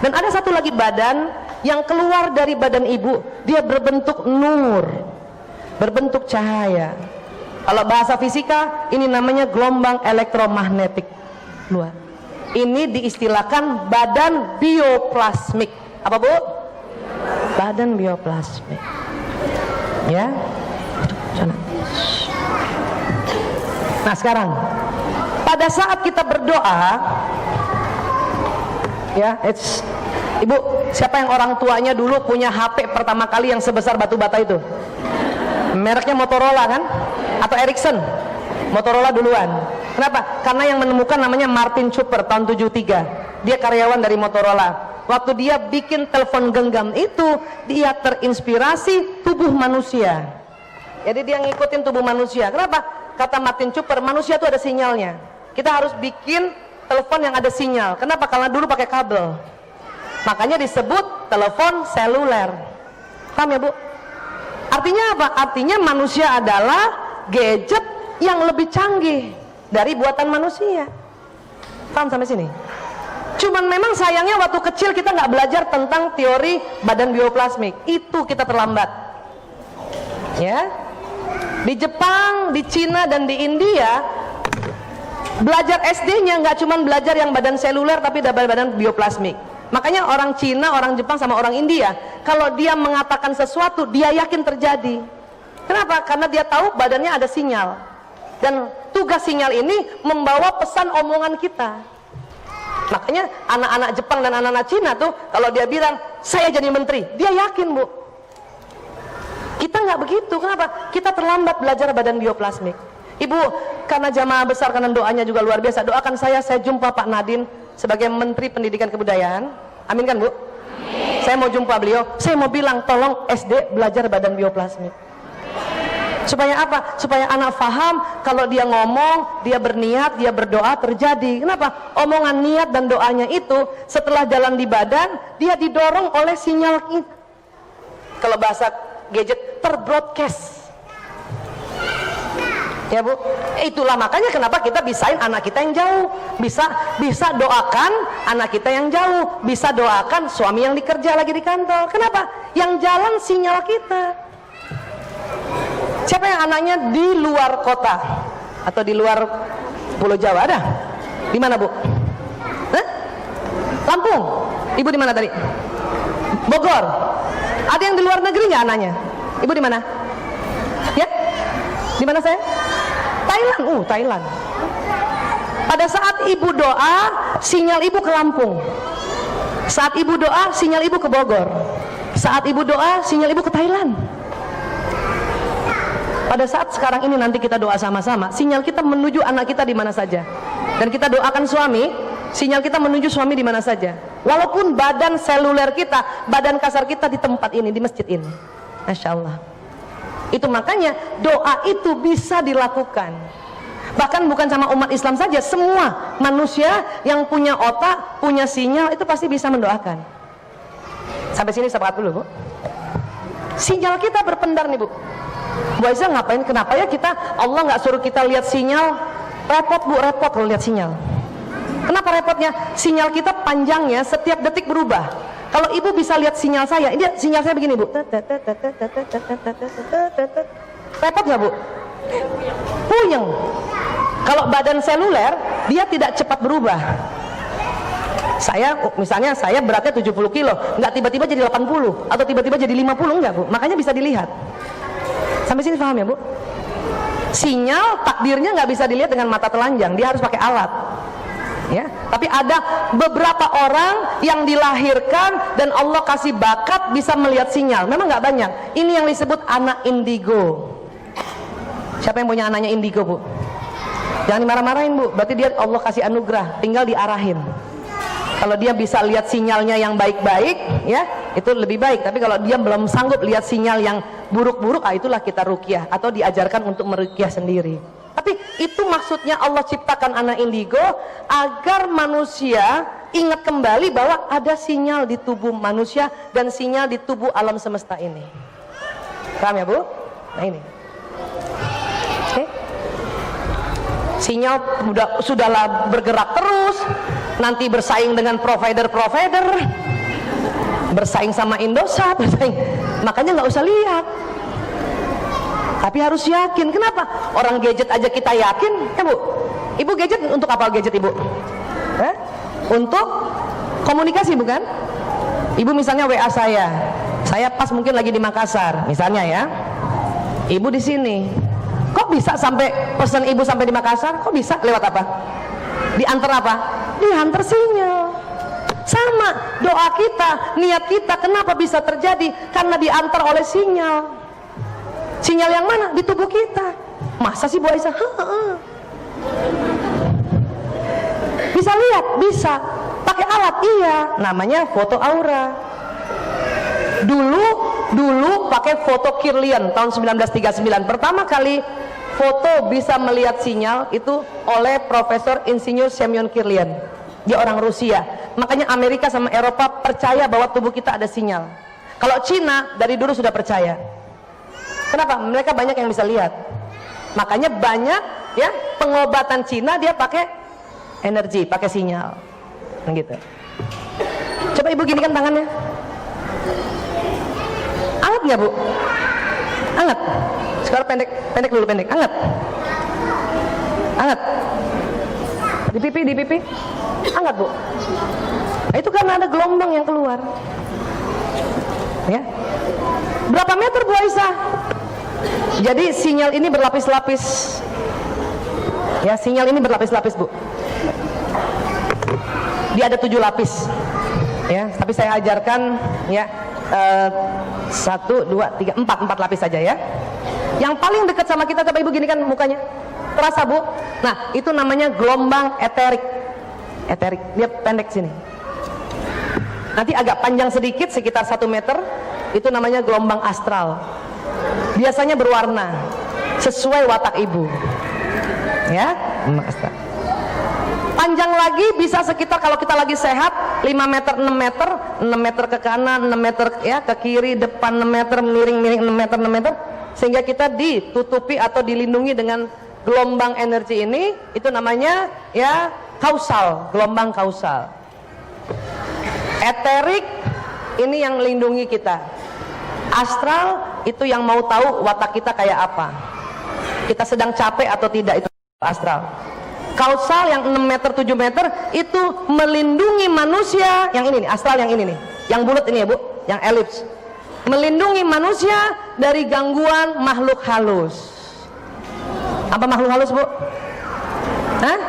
Dan ada satu lagi badan yang keluar dari badan ibu, dia berbentuk nur, berbentuk cahaya. Kalau bahasa fisika ini namanya gelombang elektromagnetik luar. Ini diistilahkan badan bioplasmik. Apa Bu? Badan bioplasmik. Ya. Sana. Nah sekarang, pada saat kita berdoa, ya, Ibu, siapa yang orang tuanya dulu punya HP pertama kali yang sebesar batu bata itu? Mereknya Motorola kan? Atau Ericsson? Motorola duluan. Kenapa? Karena yang menemukan namanya Martin Cooper tahun 73. Dia karyawan dari Motorola. Waktu dia bikin telepon genggam itu, dia terinspirasi tubuh manusia. Jadi dia ngikutin tubuh manusia. Kenapa? Kata Martin Cooper, manusia itu ada sinyalnya. Kita harus bikin telepon yang ada sinyal. Kenapa? Karena dulu pakai kabel. Makanya disebut telepon seluler. Paham ya Bu? Artinya apa? Artinya manusia adalah gadget yang lebih canggih dari buatan manusia. Paham sampai sini? Cuman memang sayangnya waktu kecil kita nggak belajar tentang teori badan bioplasmik. Itu kita terlambat. Ya. Di Jepang, di Cina dan di India belajar SD-nya nggak cuman belajar yang badan seluler tapi badan bioplasmik. Makanya orang Cina, orang Jepang sama orang India, kalau dia mengatakan sesuatu, dia yakin terjadi. Kenapa? Karena dia tahu badannya ada sinyal. Dan tugas sinyal ini membawa pesan omongan kita. Makanya anak-anak Jepang dan anak-anak Cina tuh, kalau dia bilang, saya jadi menteri, dia yakin Bu. Kita nggak begitu. Kenapa? Kita terlambat belajar badan bioplasmik. Ibu, karena jamaah besar, karena doanya juga luar biasa, doakan saya jumpa Pak Nadiem sebagai Menteri Pendidikan Kebudayaan. Amin kan Bu? Amin. Saya mau jumpa beliau, saya mau bilang tolong SD belajar badan bioplasmik. Supaya apa? Supaya anak faham kalau dia ngomong, dia berniat, dia berdoa terjadi. Kenapa? Omongan niat dan doanya itu setelah jalan di badan, dia didorong oleh sinyal kita. Kalau bahasa gadget, terbroadcast. Ya Bu, itulah makanya kenapa kita bisain anak kita yang jauh, bisa doakan anak kita yang jauh, bisa doakan suami yang dikerja lagi di kantor. Kenapa? Yang jalan sinyal kita. Siapa yang anaknya di luar kota atau di luar Pulau Jawa ada? Di mana Bu? Hah? Lampung. Ibu di mana tadi? Bogor. Ada yang di luar negeri nggak anaknya? Ibu di mana? Ya? Di mana saya? Thailand. Thailand. Pada saat ibu doa, sinyal ibu ke Lampung. Saat ibu doa, sinyal ibu ke Bogor. Saat ibu doa, sinyal ibu ke Thailand. Pada saat sekarang ini nanti kita doa sama-sama, sinyal kita menuju anak kita di mana saja. Dan kita doakan suami, sinyal kita menuju suami di mana saja. Walaupun badan seluler kita, badan kasar kita di tempat ini, di masjid ini. Masya Allah. Itu makanya doa itu bisa dilakukan. Bahkan bukan sama umat Islam saja, semua manusia yang punya otak, punya sinyal itu pasti bisa mendoakan. Sampai sini sepakat dulu Bu. Sinyal kita berpendar nih Bu. Bu Aisyah ngapain? Kenapa ya kita Allah nggak suruh kita lihat sinyal? Repot Bu, repot kalau lihat sinyal. Kenapa repotnya? Sinyal kita panjangnya setiap detik berubah. Kalau ibu bisa lihat sinyal saya, ini sinyal saya begini Bu. Repot nggak Bu? Puyeng. Kalau badan seluler dia tidak cepat berubah. Misalnya saya beratnya 70 kilo, nggak tiba-tiba jadi 80 atau tiba-tiba jadi 50, enggak Bu. Makanya bisa dilihat. Sampai sini paham ya Bu? Sinyal takdirnya nggak bisa dilihat dengan mata telanjang, dia harus pakai alat. Ya, tapi ada beberapa orang yang dilahirkan dan Allah kasih bakat bisa melihat sinyal. Memang nggak banyak. Ini yang disebut anak indigo. Siapa yang punya anaknya indigo Bu? Jangan dimarah-marahin Bu. Berarti dia Allah kasih anugerah, tinggal diarahin. Kalau dia bisa lihat sinyalnya yang baik-baik, ya itu lebih baik. Tapi kalau dia belum sanggup lihat sinyal yang buruk-buruk, itulah kita ruqyah atau diajarkan untuk meruqyah sendiri. Tapi itu maksudnya Allah ciptakan anak indigo agar manusia ingat kembali bahwa ada sinyal di tubuh manusia dan sinyal di tubuh alam semesta ini. Paham ya Bu? Nah ini. Oke. Sinyal sudahlah bergerak terus, nanti bersaing dengan provider-provider. bersaing sama Indosat, bersaing. Makanya nggak usah lihat, tapi harus yakin. Kenapa? Orang gadget aja kita yakin, ya Bu. Ibu gadget untuk apa gadget Ibu? Untuk komunikasi bukan? Ibu misalnya WA saya pas mungkin lagi di Makassar, misalnya ya. Ibu di sini, kok bisa sampai pesan Ibu sampai di Makassar? Kok bisa? Lewat apa? Diantar apa? Diantar sinyal. Sama doa kita, niat kita, kenapa bisa terjadi? Karena diantar oleh sinyal. Sinyal yang mana? Di tubuh kita. Masa sih Bu Aisyah? Bisa lihat? Bisa. Pakai alat? Iya. Namanya foto aura. Dulu pakai foto Kirlian tahun 1939. Pertama kali foto bisa melihat sinyal itu oleh Profesor Insinyur Semyon Kirlian. Dia orang Rusia. Makanya Amerika sama Eropa percaya bahwa tubuh kita ada sinyal. Kalau Cina dari dulu sudah percaya. Kenapa? Mereka banyak yang bisa lihat. Makanya banyak ya pengobatan Cina dia pakai energi, pakai sinyal. Gitu. Coba Ibu ginikan tangannya. Anget nggak Bu? Anget. Sekarang pendek dulu, pendek. Anget. Anget. Di pipi. Anget Bu. Nah, itu karena ada gelombang yang keluar. Ya. Berapa meter Bu Aisyah? Jadi sinyal ini berlapis-lapis. Ya, sinyal ini berlapis-lapis Bu. Dia ada 7 lapis. Ya, tapi saya ajarkan ya 1, 2, 3, 4 lapis saja ya. Yang paling dekat sama kita, coba Ibu gini kan mukanya. Terasa Bu? Nah, itu namanya gelombang eterik. Eterik, dia pendek sini. Nanti agak panjang sedikit, sekitar 1 meter. Itu namanya gelombang astral. Biasanya berwarna sesuai watak Ibu. Ya, astral. Panjang lagi bisa sekitar kalau kita lagi sehat 5 meter, 6 meter, 6 meter ke kanan, 6 meter ya ke kiri, depan 6 meter, miring 6 meter, 6 meter, sehingga kita ditutupi atau dilindungi dengan gelombang energi ini. Itu namanya ya kausal, gelombang kausal. Eterik ini yang melindungi kita. Astral itu yang mau tahu watak kita kayak apa. Kita sedang capek atau tidak, itu astral. Kausal yang 6 meter, 7 meter itu melindungi manusia. Yang ini nih, astral yang ini nih, yang bulat ini ya Bu, yang elips. Melindungi manusia dari gangguan makhluk halus. Apa makhluk halus Bu? Hah?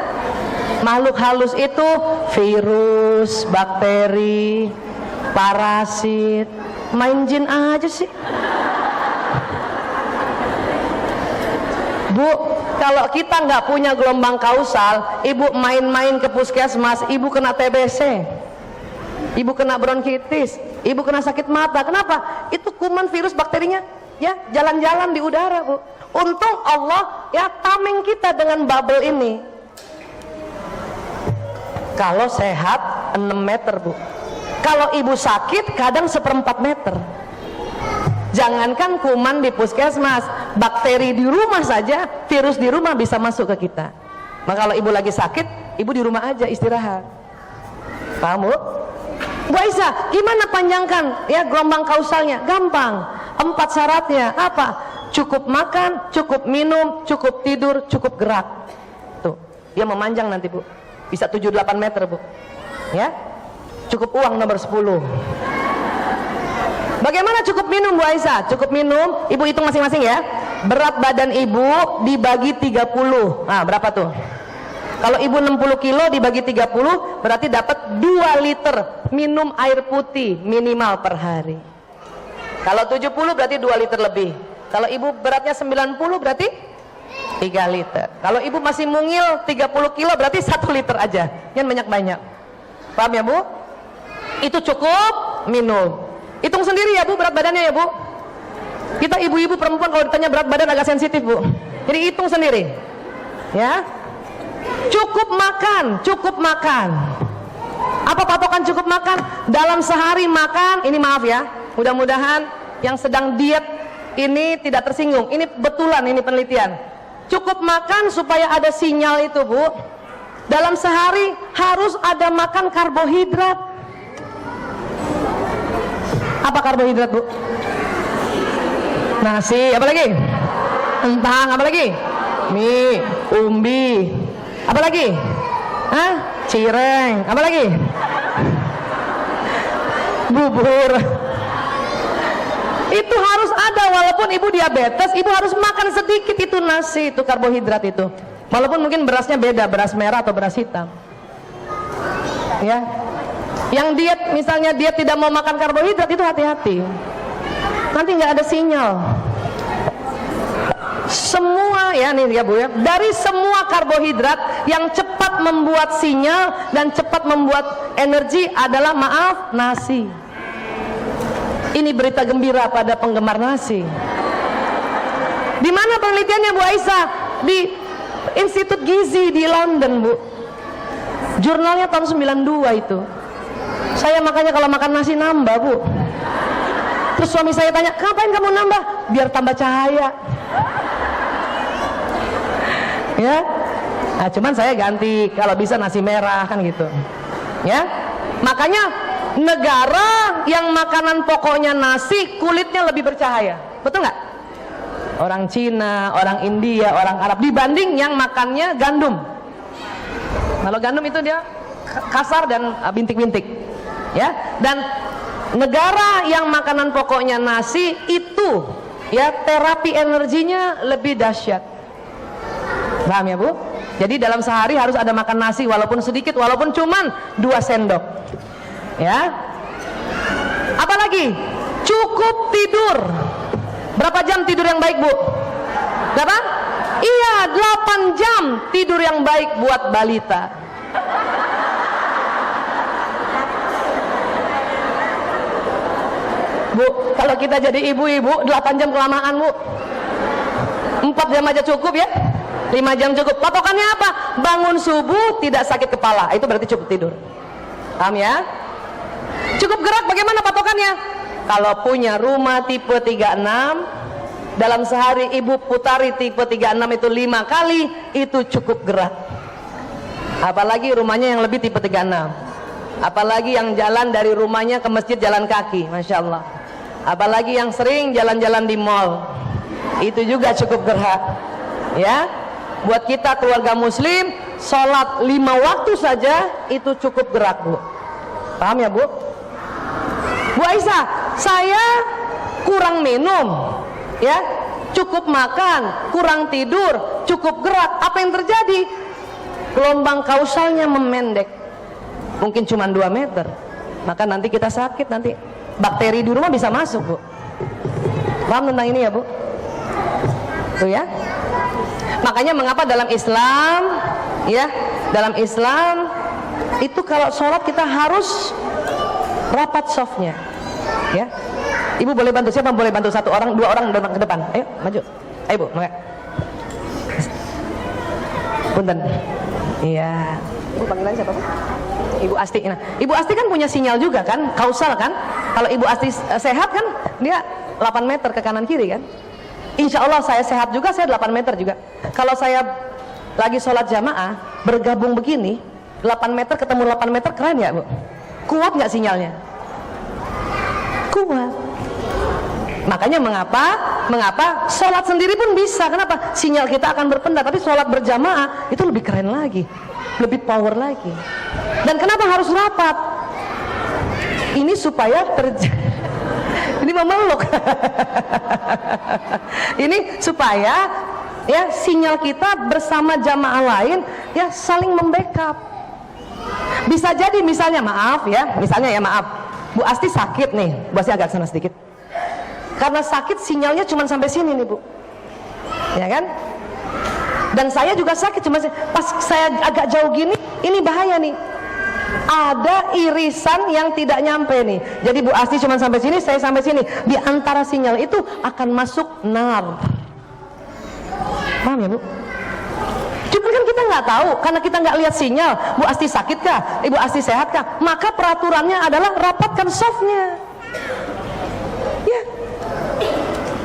Makhluk halus itu virus, bakteri, parasit. Main jin aja sih Bu. Kalau kita nggak punya gelombang kausal, Ibu main-main ke puskesmas, Ibu kena TBC, Ibu kena bronkitis, Ibu kena sakit mata. Kenapa? Itu kuman, virus, bakterinya ya jalan-jalan di udara Bu. Untung Allah ya tameng kita dengan bubble ini. Kalau sehat 6 meter Bu. Kalau Ibu sakit kadang 1/4 meter. Jangankan kuman di puskesmas, bakteri di rumah saja, virus di rumah bisa masuk ke kita. Maka kalau Ibu lagi sakit, Ibu di rumah aja istirahat. Paham Bu? Bu Aisyah, gimana panjangkan ya gelombang kausalnya? Gampang. 4 syaratnya apa? Cukup makan, cukup minum, cukup tidur, cukup gerak. Tuh, dia memanjang nanti Bu. Bisa 7-8 meter Bu. Ya. Cukup uang nomor 10. Bagaimana cukup minum Bu Aisyah? Cukup minum, Ibu hitung masing-masing ya. Berat badan Ibu dibagi 30. Nah, berapa tuh? Kalau Ibu 60 kilo dibagi 30 berarti dapat 2 liter minum air putih minimal per hari. Kalau 70 berarti 2 liter lebih. Kalau Ibu beratnya 90 berarti 3 liter. Kalau Ibu masih mungil 30 kilo berarti 1 liter aja. Jangan banyak-banyak. Paham ya Bu? Itu cukup minum. Hitung sendiri ya Bu berat badannya ya Bu. Kita ibu-ibu perempuan kalau ditanya berat badan agak sensitif Bu. Jadi hitung sendiri. Ya. Cukup makan, cukup makan. Apa patokan cukup makan? Dalam sehari makan, ini maaf ya. Mudah-mudahan yang sedang diet ini tidak tersinggung. Ini betulan, ini penelitian. Cukup makan supaya ada sinyal itu Bu. Dalam sehari harus ada makan karbohidrat. Apa karbohidrat, Bu? Nasi, apa lagi? Kentang, apa lagi? Mie, umbi, apa lagi? Hah? Cireng, apa lagi? Bubur. Itu harus ada, walaupun ibu diabetes, ibu harus makan sedikit itu nasi, itu karbohidrat itu. Walaupun mungkin berasnya beda, beras merah atau beras hitam. Ya. Yang diet, misalnya diet tidak mau makan karbohidrat, itu hati-hati. Nanti nggak ada sinyal. Semua ya nih ya Bu ya, dari semua karbohidrat yang cepat membuat sinyal dan cepat membuat energi adalah, maaf, nasi. Ini berita gembira pada penggemar nasi. Di mana penelitiannya Bu Aisyah? Di Institut Gizi di London, Bu. Jurnalnya tahun 92 itu. Saya makanya kalau makan nasi nambah, Bu. Terus suami saya tanya, "Ngapain kamu nambah?" "Biar tambah cahaya." Ya. Nah, cuman saya ganti kalau bisa nasi merah kan gitu. Ya. Makanya negara yang makanan pokoknya nasi, kulitnya lebih bercahaya, betul nggak? Orang Cina, orang India, orang Arab, dibanding yang makannya gandum. Kalau gandum itu dia kasar dan bintik-bintik, ya. Dan negara yang makanan pokoknya nasi itu, ya, terapi energinya lebih dahsyat. Paham ya Bu? Jadi dalam sehari harus ada makan nasi, walaupun sedikit, walaupun cuman 2 sendok. Ya. Apalagi cukup tidur. Berapa jam tidur yang baik, Bu? Berapa? Iya, 8 jam tidur yang baik buat balita. Bu, kalau kita jadi ibu-ibu 8 jam kelamaan, Bu. 4 jam aja cukup ya. 5 jam cukup. Patokannya apa? Bangun subuh tidak sakit kepala. Itu berarti cukup tidur. Paham ya? Cukup gerak bagaimana patokannya? Kalau punya rumah tipe 36, dalam sehari ibu putari tipe 36 itu 5 kali, itu cukup gerak. Apalagi rumahnya yang lebih tipe 36. Apalagi yang jalan dari rumahnya ke masjid jalan kaki, Masya Allah. Apalagi yang sering jalan-jalan di mall, itu juga cukup gerak. Ya, buat kita keluarga muslim, sholat 5 waktu saja itu cukup gerak, Bu. Paham ya, Bu? Bu Aisyah, saya kurang minum, ya, cukup makan, kurang tidur, cukup gerak. Apa yang terjadi? Gelombang kausalnya memendek, mungkin cuma 2 meter. Maka nanti kita sakit, nanti bakteri di rumah bisa masuk, Bu. Paham tentang ini ya, Bu? Tuh ya. Makanya mengapa dalam Islam, ya, dalam Islam itu kalau sholat kita harus rapat softnya, ya. Ibu boleh bantu, siapa boleh bantu? 1 orang, 2 orang ke depan. Ayo maju, ayo Bu, maka. Punten. Iya. Ibu panggilan siapa, Bu? Ibu Asti. Nah, Ibu Asti kan punya sinyal juga kan, kausal kan. Kalau Ibu Asti sehat kan, dia 8 meter ke kanan kiri kan. Insya Allah saya sehat juga, saya 8 meter juga. Kalau saya lagi sholat jamaah, bergabung begini, 8 meter ketemu 8 meter, keren ya, Bu? Kuat nggak sinyalnya? Kuat. Makanya mengapa sholat sendiri pun bisa? Kenapa? Sinyal kita akan berpendar, tapi sholat berjamaah itu lebih keren lagi, lebih power lagi. Dan kenapa harus rapat? Ini supaya ini memeluk. Ini supaya ya sinyal kita bersama jamaah lain ya saling membackup. Bisa jadi misalnya maaf, Bu Asti sakit nih, Bu Asti agak sana sedikit. Karena sakit sinyalnya cuma sampai sini nih, Bu. Ya kan? Dan saya juga sakit, cuma pas saya agak jauh gini, ini bahaya nih. Ada irisan yang tidak nyampe nih. Jadi Bu Asti cuma sampai sini, saya sampai sini. Di antara sinyal itu akan masuk nar. Paham ya, Bu? Cuma kan kita nggak tahu, karena kita nggak lihat sinyal. Bu Asti sakit kah? Ibu Asti sehat kah? Maka peraturannya adalah rapatkan softnya. Ya,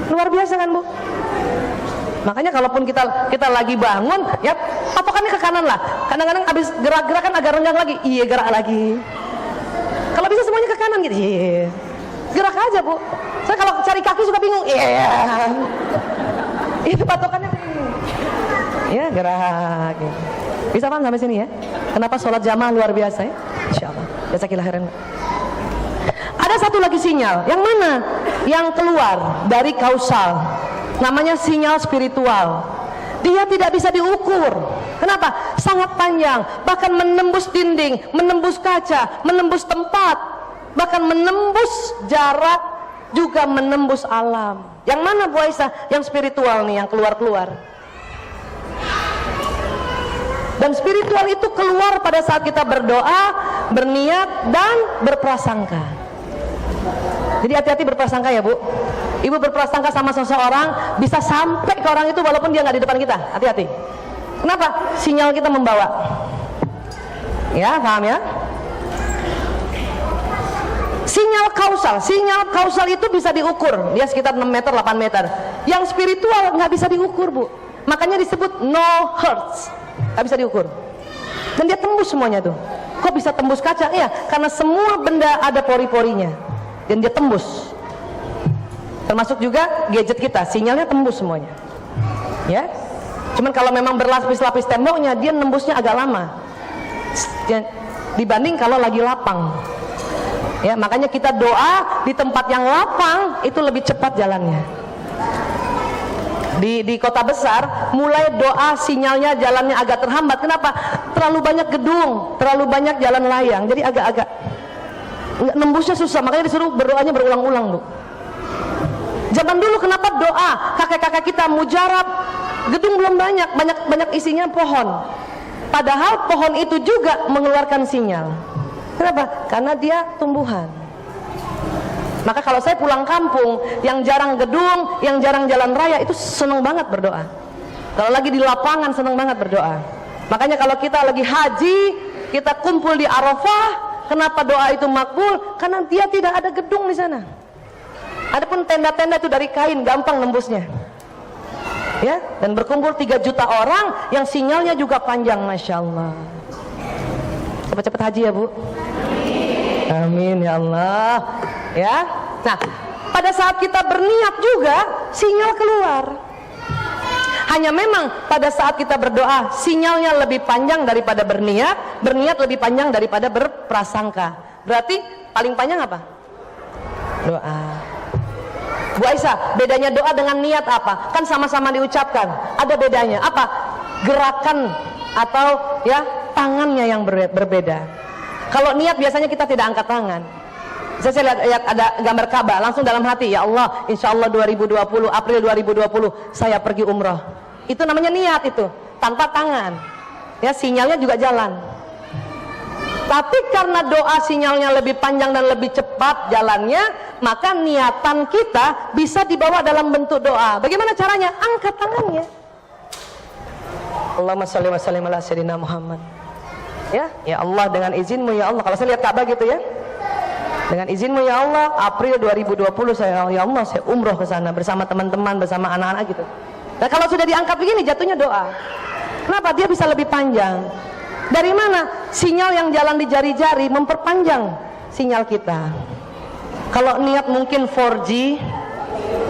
luar biasa kan, Bu? Makanya kalaupun kita lagi bangun, ya patokannya ke kanan lah. Kadang-kadang habis gerak-gerak kan agak renggang lagi. Iya, gerak lagi. Kalau bisa semuanya ke kanan gitu. Iya. Gerak aja Bu. Saya kalau cari kaki suka bingung. Iya. Itu patokannya begini. Ya gerak. Bisa paham sampai sini ya? Kenapa sholat jamaah luar biasa ya? Insyaallah. Jazakillah khairan. Ada satu lagi sinyal. Yang mana? Yang keluar dari kausal. Namanya sinyal spiritual. Dia tidak bisa diukur. Kenapa? Sangat panjang. Bahkan menembus dinding, menembus kaca, menembus tempat, bahkan menembus jarak, juga menembus alam. Yang mana Bu Aisyah? Yang spiritual nih, yang keluar-keluar. Dan spiritual itu keluar pada saat kita berdoa, berniat, dan berprasangka. Jadi hati-hati berprasangka ya Bu. Ibu berprasangka sama seseorang, bisa sampai ke orang itu walaupun dia nggak di depan kita. Hati-hati. Kenapa? Sinyal kita membawa. Ya, paham ya? Sinyal kausal itu bisa diukur. Dia sekitar 6 meter, 8 meter. Yang spiritual nggak bisa diukur Bu. Makanya disebut no hertz. Nggak bisa diukur. Dan dia tembus semuanya tuh. Kok bisa tembus kaca? Iya, karena semua benda ada pori-porinya. Dan dia tembus. Termasuk juga gadget kita, sinyalnya tembus semuanya. Ya. Cuman kalau memang berlapis-lapis temboknya, dia nembusnya agak lama. Dibanding kalau lagi lapang. Ya, makanya kita doa di tempat yang lapang itu lebih cepat jalannya. Di kota besar, mulai doa sinyalnya jalannya agak terhambat. Kenapa? Terlalu banyak gedung, terlalu banyak jalan layang. Jadi agak-agak nembusnya susah. Makanya disuruh berdoanya berulang-ulang, Bu. Zaman dulu kenapa doa kakek-kakek kita mujarab, gedung belum banyak isinya pohon. Padahal pohon itu juga mengeluarkan sinyal. Kenapa? Karena dia tumbuhan. Maka kalau saya pulang kampung, yang jarang gedung, yang jarang jalan raya, itu seneng banget berdoa. Kalau lagi di lapangan seneng banget berdoa. Makanya kalau kita lagi haji, kita kumpul di Arafah, kenapa doa itu makbul? Karena dia tidak ada gedung di sana. Adapun tenda-tenda itu dari kain, gampang nembusnya. Ya, dan berkumpul 3 juta orang yang sinyalnya juga panjang, Masya Allah. Cepat-cepat haji ya Bu. Amin ya Allah. Ya, nah pada saat kita berniat juga sinyal keluar. Hanya memang pada saat kita berdoa sinyalnya lebih panjang daripada berniat, berniat lebih panjang daripada berprasangka. Berarti paling panjang apa? Doa. Bu Aisyah, bedanya doa dengan niat apa? Kan sama-sama diucapkan. Ada bedanya apa? Gerakan atau ya tangannya yang berbeda. Kalau niat biasanya kita tidak angkat tangan. Saya lihat ada gambar Ka'bah, langsung dalam hati, ya Allah, insya Allah 2020, April 2020 saya pergi umrah. Itu namanya niat itu, tanpa tangan. Ya, sinyalnya juga jalan. Tapi karena doa sinyalnya lebih panjang dan lebih cepat jalannya, maka niatan kita bisa dibawa dalam bentuk doa. Bagaimana caranya? Angkat tangannya. Allahumma shalli wa sallim ala sayyidina Muhammad. Ya Allah, dengan izinmu ya Allah. Kalau saya lihat Ka'bah gitu ya, dengan izinmu ya Allah, April 2020 saya umroh ke sana bersama teman-teman, bersama anak-anak gitu. Nah kalau sudah diangkat begini jatuhnya doa. Kenapa? Dia bisa lebih panjang. Dari mana? Sinyal yang jalan di jari-jari memperpanjang sinyal kita. Kalau niat mungkin 4G,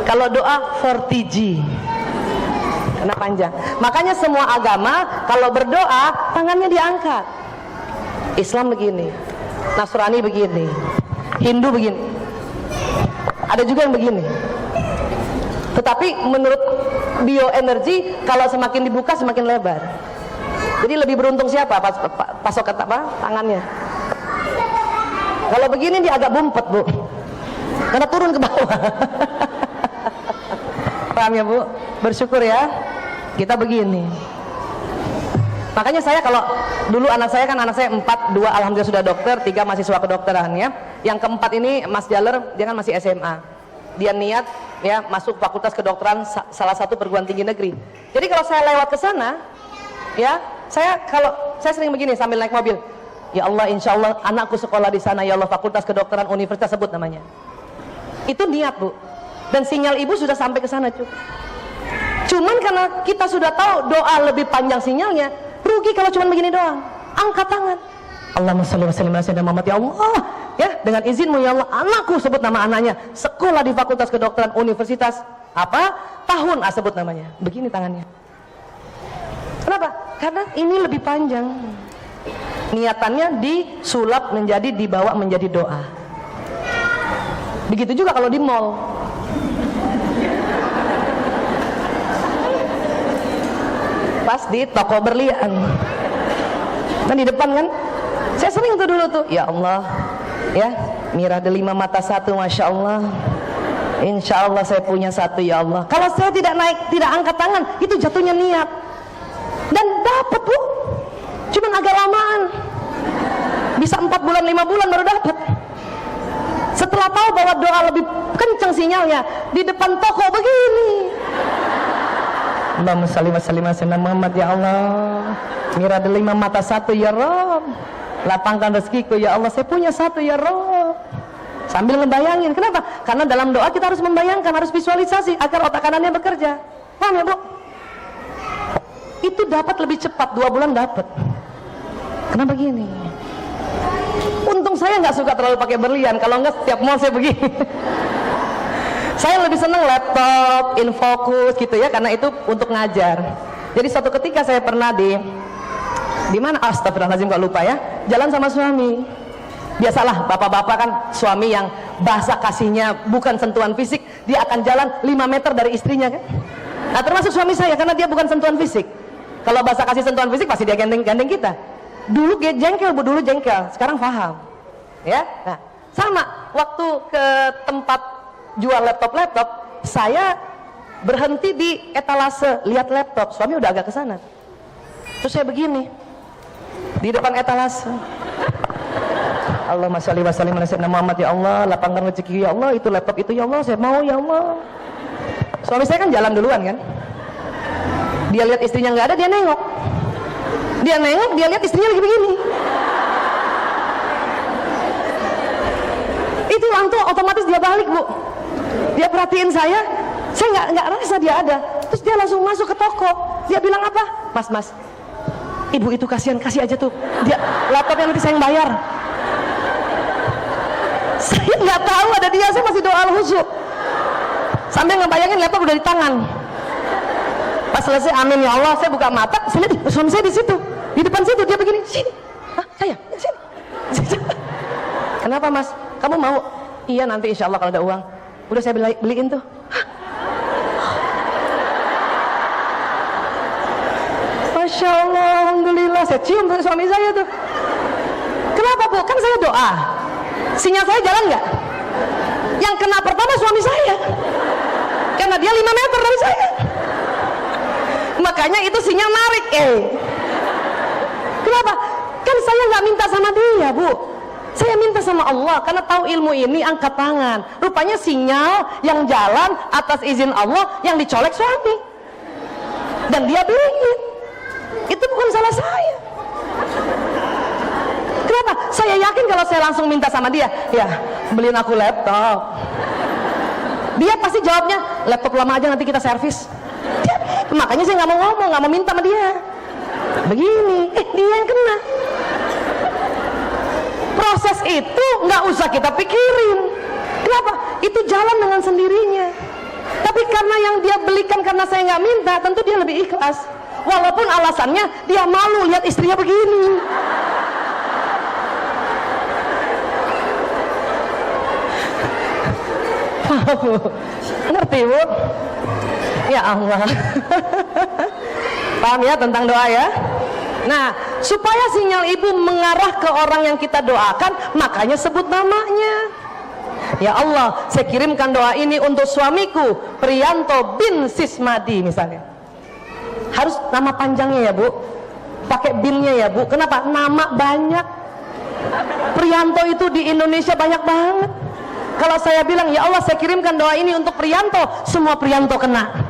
kalau doa 40G. Karena panjang. Makanya semua agama kalau berdoa tangannya diangkat. Islam begini, Nasrani begini, Hindu begini. Ada juga yang begini. Tetapi menurut bioenergi kalau semakin dibuka semakin lebar. Jadi lebih beruntung siapa? Pasokan apa? Tangannya. Kalau begini dia agak bumpet Bu, karena turun ke bawah. Paham ya Bu? Bersyukur ya. Kita begini. Makanya saya kalau dulu anak saya 4, 2 alhamdulillah sudah dokter, 3 mahasiswa kedokteran ya. Yang keempat ini Mas Jaler, dia kan masih SMA. Dia niat ya masuk fakultas kedokteran salah satu perguruan tinggi negeri. Jadi kalau saya lewat ke sana, ya saya sering begini sambil naik mobil. Ya Allah, insya Allah anakku sekolah di sana ya Allah, fakultas kedokteran universitas sebut namanya. Itu niat Bu. Dan sinyal ibu sudah sampai ke sana cuy. Cuman karena kita sudah tahu doa lebih panjang sinyalnya, rugi kalau cuma begini doang. Angkat tangan. Allahumma shalli wa sallim ala sayyidina Muhammad. Ya Allah, ya, dengan izinmu ya Allah, anakku, sebut nama anaknya, sekolah di Fakultas Kedokteran Universitas apa tahun, sebut namanya, begini tangannya. Kenapa? Karena ini lebih panjang, niatannya disulap menjadi, dibawa menjadi doa. Begitu juga kalau di mall. Pas di toko berlian, kan di depan kan, saya sering tuh dulu tuh, ya Allah, ya Mira delima mata satu, masya Allah, insya Allah saya punya satu ya Allah. Kalau saya tidak naik, tidak angkat tangan, itu jatuhnya niat. Dan dapat bu, cuman agak lamaan, bisa 4 bulan 5 bulan baru dapat. Setelah tahu bahwa doa lebih kencang sinyalnya di depan toko begini. Allahumma shalli wa sallim ala sayyidina Muhammad ya Allah. Mira delima mata satu ya Rabb. Lapangkan rezekiku ya Allah, saya punya satu ya Rabb. Sambil ngebayangin, kenapa? Karena dalam doa kita harus membayangkan, harus visualisasi agar otak kanannya bekerja. Paham ya bu? Itu dapat lebih cepat, 2 bulan dapat. Kenapa gini? Untung saya nggak suka terlalu pakai berlian, kalau nggak setiap mall saya begini. Saya lebih seneng laptop, infocus gitu ya, karena itu untuk ngajar. Jadi suatu ketika saya pernah di mana? Astagfirullahaladzim, kok lupa ya. Jalan sama suami. Biasalah bapak-bapak kan, suami yang bahasa kasihnya bukan sentuhan fisik, dia akan jalan 5 meter dari istrinya kan. Nah termasuk suami saya, karena dia bukan sentuhan fisik. Kalau bahasa kasih sentuhan fisik pasti dia gandeng kita. Dulu jengkel bu, dulu jengkel, sekarang paham. Ya, nah sama. Waktu ke tempat jual laptop, saya berhenti di etalase lihat laptop, suami udah agak ke sana. Terus saya begini di depan etalase. Allahumma shalli wa sallim ala sayyidina Muhammad ya Allah, lapangkan rezeki ya Allah, itu laptop itu ya Allah, saya mau ya Allah. Suami saya kan jalan duluan kan. Dia lihat istrinya nggak ada, dia nengok. Dia lihat istrinya lagi begini. Itu langsung otomatis dia balik bu. Dia perhatiin saya nggak rasa dia ada. Terus dia langsung masuk ke toko. Dia bilang apa? Mas, ibu itu kasihan, kasih aja tuh. Dia laptopnya nanti saya yang bayar. Saya nggak tahu ada dia, saya masih doa al-khusyuk. Sambil ngebayangin laptop udah di tangan. Pas selesai amin ya Allah, saya buka mata, saya lihat suami saya di situ, di depan situ, dia begini, sini. Hah, saya, sini. Kenapa mas? Kamu mau? Iya nanti insya Allah kalau ada uang. Udah saya beliin tuh. Masya Allah, alhamdulillah, saya cium suami saya tuh. Kenapa bu? Kan saya doa. Sinyal saya jalan nggak? Yang kena pertama suami saya, karena dia 5 meter dari saya. Makanya itu sinyal narik. Kenapa? Kan saya nggak minta sama dia bu, saya minta sama Allah, karena tahu ilmu ini angkat tangan. Rupanya sinyal yang jalan atas izin Allah yang dicolek suami, dan dia beliin. Itu bukan salah saya. Kenapa? Saya yakin kalau saya langsung minta sama dia, ya beliin aku laptop, dia pasti jawabnya laptop lama aja nanti kita servis. Makanya saya nggak mau ngomong, nggak mau minta sama dia. Begini, dia yang kena. Proses itu nggak usah kita pikirin. Kenapa? Itu jalan dengan sendirinya. Tapi karena yang dia belikan karena saya nggak minta, tentu dia lebih ikhlas. Walaupun alasannya dia malu lihat istrinya begini. Ngerti bu? Ya Allah. Paham ya tentang doa ya? Nah, supaya sinyal ibu mengarah ke orang yang kita doakan, makanya sebut namanya. Ya Allah, saya kirimkan doa ini untuk suamiku Priyanto bin Sismadi misalnya. Harus nama panjangnya ya bu, pakai binnya ya bu. Kenapa? Nama banyak. Priyanto itu di Indonesia banyak banget. Kalau saya bilang ya Allah saya kirimkan doa ini untuk Priyanto, semua Priyanto kena.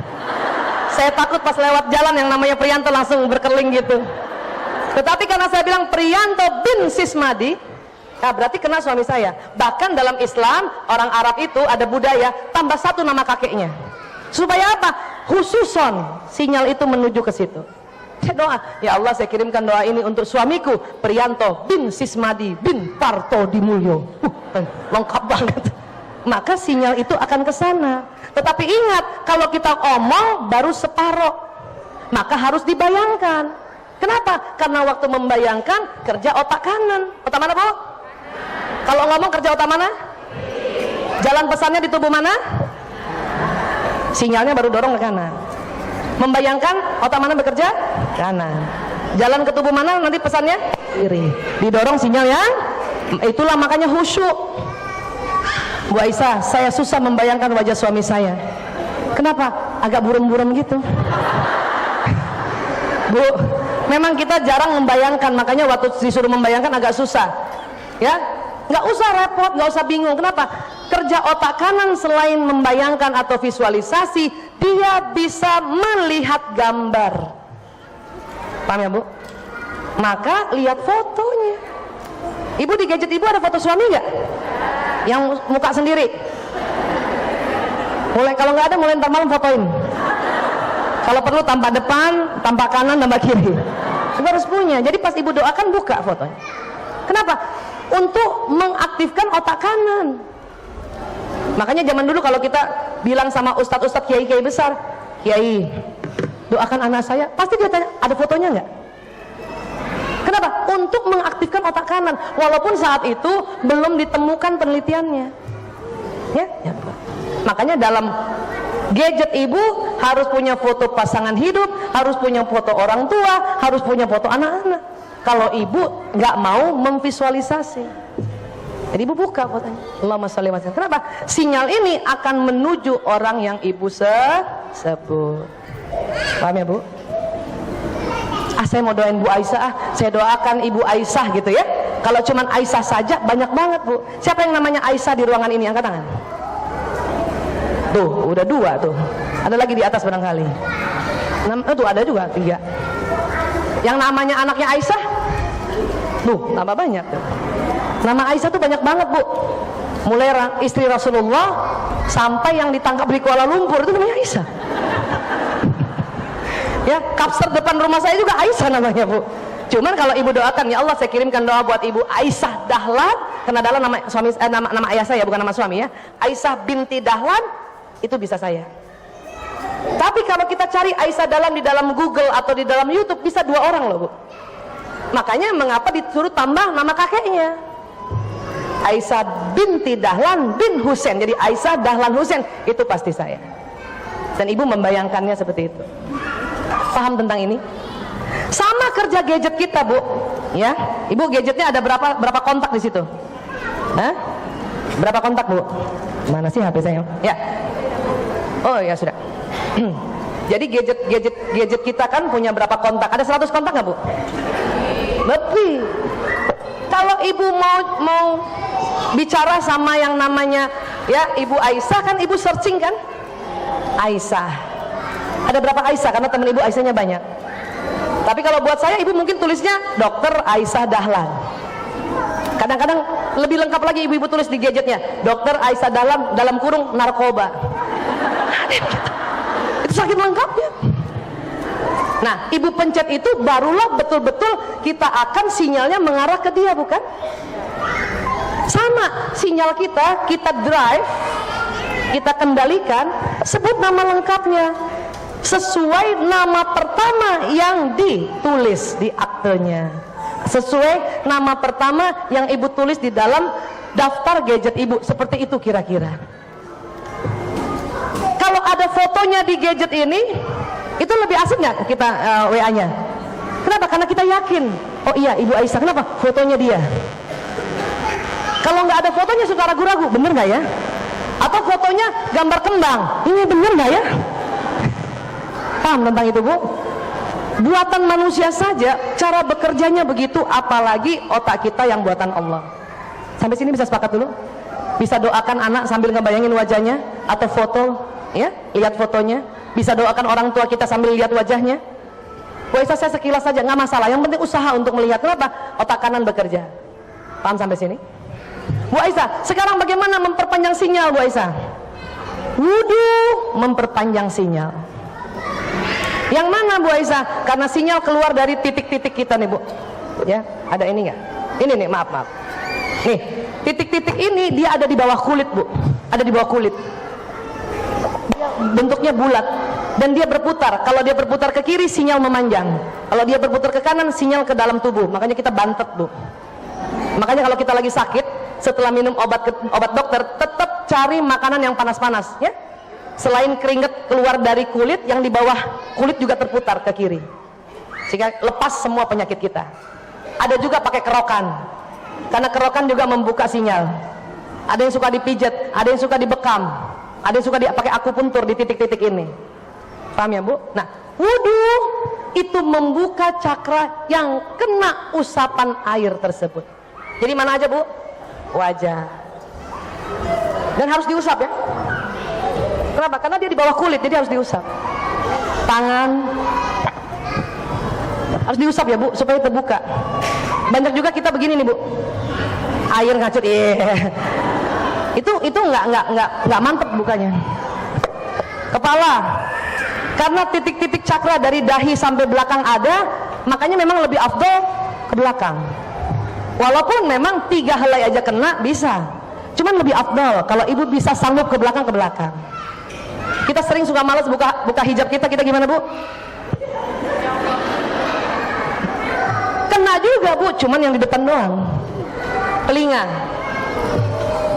Saya takut pas lewat jalan yang namanya Priyanto langsung berkeliling gitu. Tetapi karena saya bilang Priyanto bin Sismadi, nah berarti kena suami saya. Bahkan dalam Islam orang Arab itu ada budaya tambah 1 nama kakeknya. Supaya apa? Khususon sinyal itu menuju ke situ. Saya doa, ya Allah saya kirimkan doa ini untuk suamiku Priyanto bin Sismadi bin Parto Dimulyo. Lengkap banget. Maka sinyal itu akan ke sana. Tetapi ingat, kalau kita omong baru separoh, maka harus dibayangkan. Kenapa? Karena waktu membayangkan kerja otak kanan. Otak mana, Bu? Kalau ngomong kerja otak mana? Jalan pesannya di tubuh mana? Sinyalnya baru dorong ke kanan. Membayangkan otak mana bekerja? Kanan. Jalan ke tubuh mana nanti pesannya? Kiri. Didorong sinyal yang itulah makanya khusyuk. Bu Aisyah, saya susah membayangkan wajah suami saya. Kenapa? Agak buram-buram gitu. Bu, memang kita jarang membayangkan, makanya waktu disuruh membayangkan agak susah. Ya, nggak usah repot, nggak usah bingung. Kenapa? Kerja otak kanan selain membayangkan atau visualisasi, dia bisa melihat gambar. Paham ya, Bu? Maka lihat fotonya. Ibu di gadget ibu ada foto suami nggak? Yang muka sendiri. Mulai kalau nggak ada, mulai ntar malam fotoin. Kalau perlu tampak depan, tampak kanan, tampak kiri. Ibu harus punya. Jadi pas ibu doakan buka fotonya. Kenapa? Untuk mengaktifkan otak kanan. Makanya zaman dulu kalau kita bilang sama ustadz-ustadz kiai-kiai besar, kiai doakan anak saya, pasti dia tanya ada fotonya nggak? Kenapa? Untuk mengaktifkan otak kanan. Walaupun saat itu belum ditemukan penelitiannya. Ya? Makanya dalam gadget ibu harus punya foto pasangan hidup, harus punya foto orang tua, harus punya foto anak-anak. Kalau ibu nggak mau memvisualisasi, jadi ibu buka fotonya. Allahumma sholli wa sallim. Kenapa? Sinyal ini akan menuju orang yang ibu sebut. Paham ya, Bu? Saya mau doain Bu Aisyah, saya doakan Ibu Aisyah gitu ya. Kalau cuman Aisyah saja banyak banget, Bu. Siapa yang namanya Aisyah di ruangan ini? Angkat tangan. Tuh, udah 2 tuh. Ada lagi di atas barangkali. Tuh ada juga 3. Yang namanya anaknya Aisyah, tuh tambah banyak tuh. Nama Aisyah tuh banyak banget, Bu. Mulai istri Rasulullah sampai yang ditangkap di Kuala Lumpur itu namanya Aisyah. Ya, kapser depan rumah saya juga Aisyah namanya, Bu. Cuman kalau ibu doakan, ya Allah saya kirimkan doa buat Ibu Aisyah Dahlan, karena Dahlan nama suami nama ayah saya, bukan nama suami ya. Aisyah binti Dahlan itu bisa saya. Tapi kalau kita cari Aisyah Dahlan di dalam Google atau di dalam YouTube bisa 2 orang loh, Bu. Makanya mengapa disuruh tambah nama kakeknya? Aisyah binti Dahlan bin Husain. Jadi Aisyah Dahlan Husain itu pasti saya. Dan ibu membayangkannya seperti itu. Paham tentang ini? Sama kerja gadget kita, Bu. Ya, ibu gadgetnya ada berapa kontak di situ? Hah? Berapa kontak, Bu? Mana sih HP saya? Ya. Oh ya sudah. Jadi gadget kita kan punya berapa kontak? Ada 100 kontak nggak, Bu? Lebih. Kalau ibu mau bicara sama yang namanya ya Ibu Aisyah, kan ibu searching kan? Aisyah. Ada berapa Aisyah? Karena teman ibu Aisyahnya banyak. Tapi kalau buat saya, ibu mungkin tulisnya Dr. Aisyah Dahlan. Kadang-kadang lebih lengkap lagi ibu-ibu tulis di gadgetnya Dr. Aisyah Dahlan dalam kurung narkoba. Itu saking lengkapnya. Nah, ibu pencet itu barulah betul-betul kita akan sinyalnya mengarah ke dia, bukan? Sama sinyal kita drive, kita kendalikan, sebut nama lengkapnya sesuai nama pertama yang ditulis di aktenya, sesuai nama pertama yang ibu tulis di dalam daftar gadget ibu. Seperti itu kira-kira. Kalau ada fotonya di gadget ini, itu lebih asik nggak kita WA-nya? Kenapa? Karena kita yakin, oh iya Ibu Aisyah. Kenapa? Fotonya dia. Kalau nggak ada fotonya suka ragu-ragu, bener nggak ya? Atau fotonya gambar kembang, ini bener nggak ya? Paham tentang itu, Bu? Buatan manusia saja cara bekerjanya begitu, apalagi otak kita yang buatan Allah. Sampai sini bisa sepakat dulu? Bisa doakan anak sambil ngebayangin wajahnya atau foto, ya, lihat fotonya. Bisa doakan orang tua kita sambil lihat wajahnya. Bu Aisyah, saya sekilas saja, nggak masalah. Yang penting usaha untuk melihat. Kenapa? Otak kanan bekerja. Paham sampai sini? Bu Aisyah, sekarang bagaimana memperpanjang sinyal, Bu Aisyah? Wudhu memperpanjang sinyal. Yang mana Bu Aisyah? Karena sinyal keluar dari titik-titik kita nih Bu. Ya, ada ini nggak? Ini nih, maaf. Nih, titik-titik ini dia ada di bawah kulit Bu. Ada di bawah kulit. Dia bentuknya bulat dan dia berputar. Kalau dia berputar ke kiri, sinyal memanjang. Kalau dia berputar ke kanan, sinyal ke dalam tubuh. Makanya kita bantet Bu. Makanya kalau kita lagi sakit, setelah minum obat dokter, tetap cari makanan yang panas-panas, ya. Selain keringat keluar dari kulit, yang di bawah kulit juga terputar ke kiri, sehingga lepas semua penyakit kita. Ada juga pakai kerokan, karena kerokan juga membuka sinyal. Ada yang suka dipijat, ada yang suka dibekam, ada yang suka pakai akupuntur di titik-titik ini. Paham ya Bu? Nah, wudu itu membuka cakra yang kena usapan air tersebut. Jadi mana aja Bu? Wajah. Dan harus diusap ya. Kenapa? Karena dia di bawah kulit, jadi harus diusap. Tangan harus diusap ya Bu, supaya terbuka. Banyak juga kita begini nih Bu, air ngacut, itu nggak mantep bukanya. Kepala, karena titik-titik cakra dari dahi sampai belakang ada, makanya memang lebih afdol ke belakang. Walaupun memang 3 helai aja kena bisa, cuman lebih afdol kalau ibu bisa sanggup ke belakang. Kita sering suka malas buka hijab kita gimana Bu? Kena juga Bu, cuman yang di depan doang. Telinga,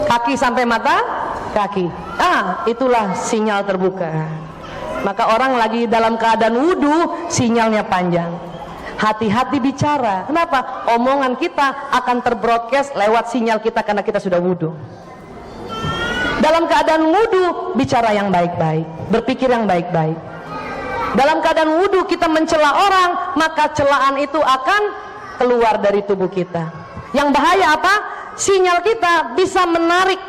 kaki sampai mata, kaki. Itulah sinyal terbuka. Maka orang lagi dalam keadaan wudu, sinyalnya panjang. Hati-hati bicara. Kenapa? Omongan kita akan terbroadcast lewat sinyal kita karena kita sudah wudu. Dalam keadaan wudu, bicara yang baik-baik, berpikir yang baik-baik. Dalam keadaan wudu kita mencela orang, maka celaan itu akan keluar dari tubuh kita. Yang bahaya apa? Sinyal kita bisa menarik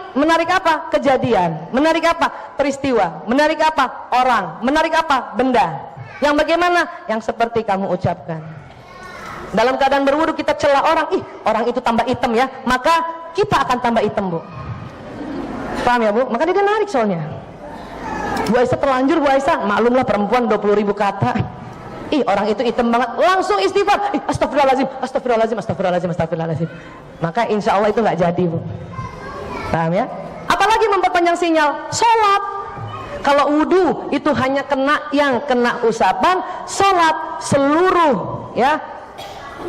apa? Kejadian, menarik apa? Peristiwa, menarik apa? Orang, menarik apa? Benda. Yang bagaimana? Yang seperti kamu ucapkan. Dalam keadaan berwudu kita cela orang, orang itu tambah hitam ya, maka kita akan tambah hitam Bu. Paham ya Bu? Maka dia narik soalnya. Bu Aisyah terlanjur, Bu Aisyah, maklumlah perempuan 20.000 kata. Orang itu hitam banget, langsung istighfar. Astagfirullahaladzim. Maka insya Allah itu nggak jadi Bu. Paham ya? Apalagi memperpanjang sinyal, sholat. Kalau wudu itu hanya kena usapan, sholat seluruh ya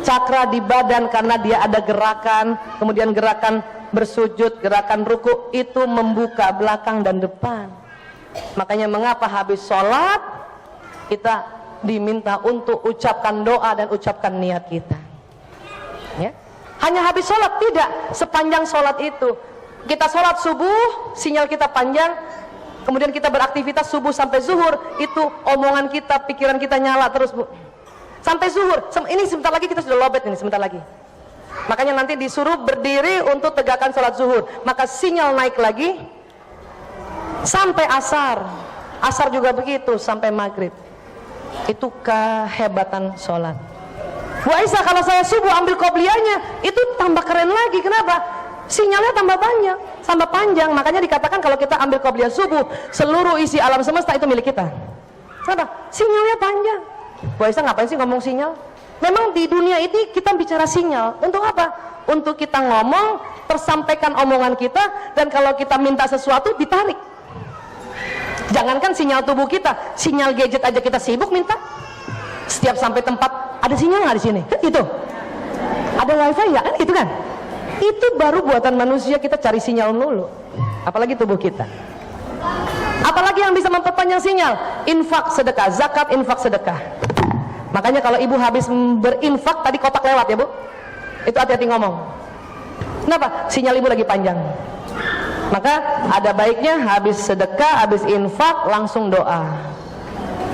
cakra di badan, karena dia ada gerakan, kemudian gerakan bersujud, gerakan ruku, itu membuka belakang dan depan. Makanya mengapa habis sholat kita diminta untuk ucapkan doa dan ucapkan niat kita ya? Hanya habis sholat tidak, sepanjang sholat itu. Kita sholat subuh, sinyal kita panjang, kemudian kita beraktivitas subuh sampai zuhur, itu omongan kita, pikiran kita nyala terus Bu, sampai zuhur. Ini sebentar lagi kita sudah lobet, ini sebentar lagi. Makanya nanti disuruh berdiri untuk tegakkan sholat zuhur, maka sinyal naik lagi sampai asar juga begitu, sampai maghrib. Itu kehebatan sholat. Bu Aisyah, kalau saya subuh ambil qobliyahnya, itu tambah keren lagi. Kenapa? Sinyalnya tambah panjang. Makanya dikatakan kalau kita ambil qobliyah subuh, seluruh isi alam semesta itu milik kita. Kenapa? Sinyalnya panjang. Bu Aisyah ngapain sih ngomong sinyal? Memang di dunia ini kita bicara sinyal. Untuk apa? Untuk kita ngomong, tersampaikan omongan kita, dan kalau kita minta sesuatu ditarik. Jangankan sinyal tubuh kita, sinyal gadget aja kita sibuk minta. Setiap sampai tempat, ada sinyal nggak di sini? Kan itu. Ada wifi ya? Kan itu kan? Itu baru buatan manusia, kita cari sinyal dulu. Apalagi tubuh kita. Apalagi yang bisa memperpanjang sinyal? Infak sedekah, zakat, infak sedekah. Makanya kalau ibu habis berinfak, tadi kotak lewat ya Bu, itu hati-hati ngomong. Kenapa? Sinyal ibu lagi panjang. Maka ada baiknya habis sedekah, habis infak langsung doa.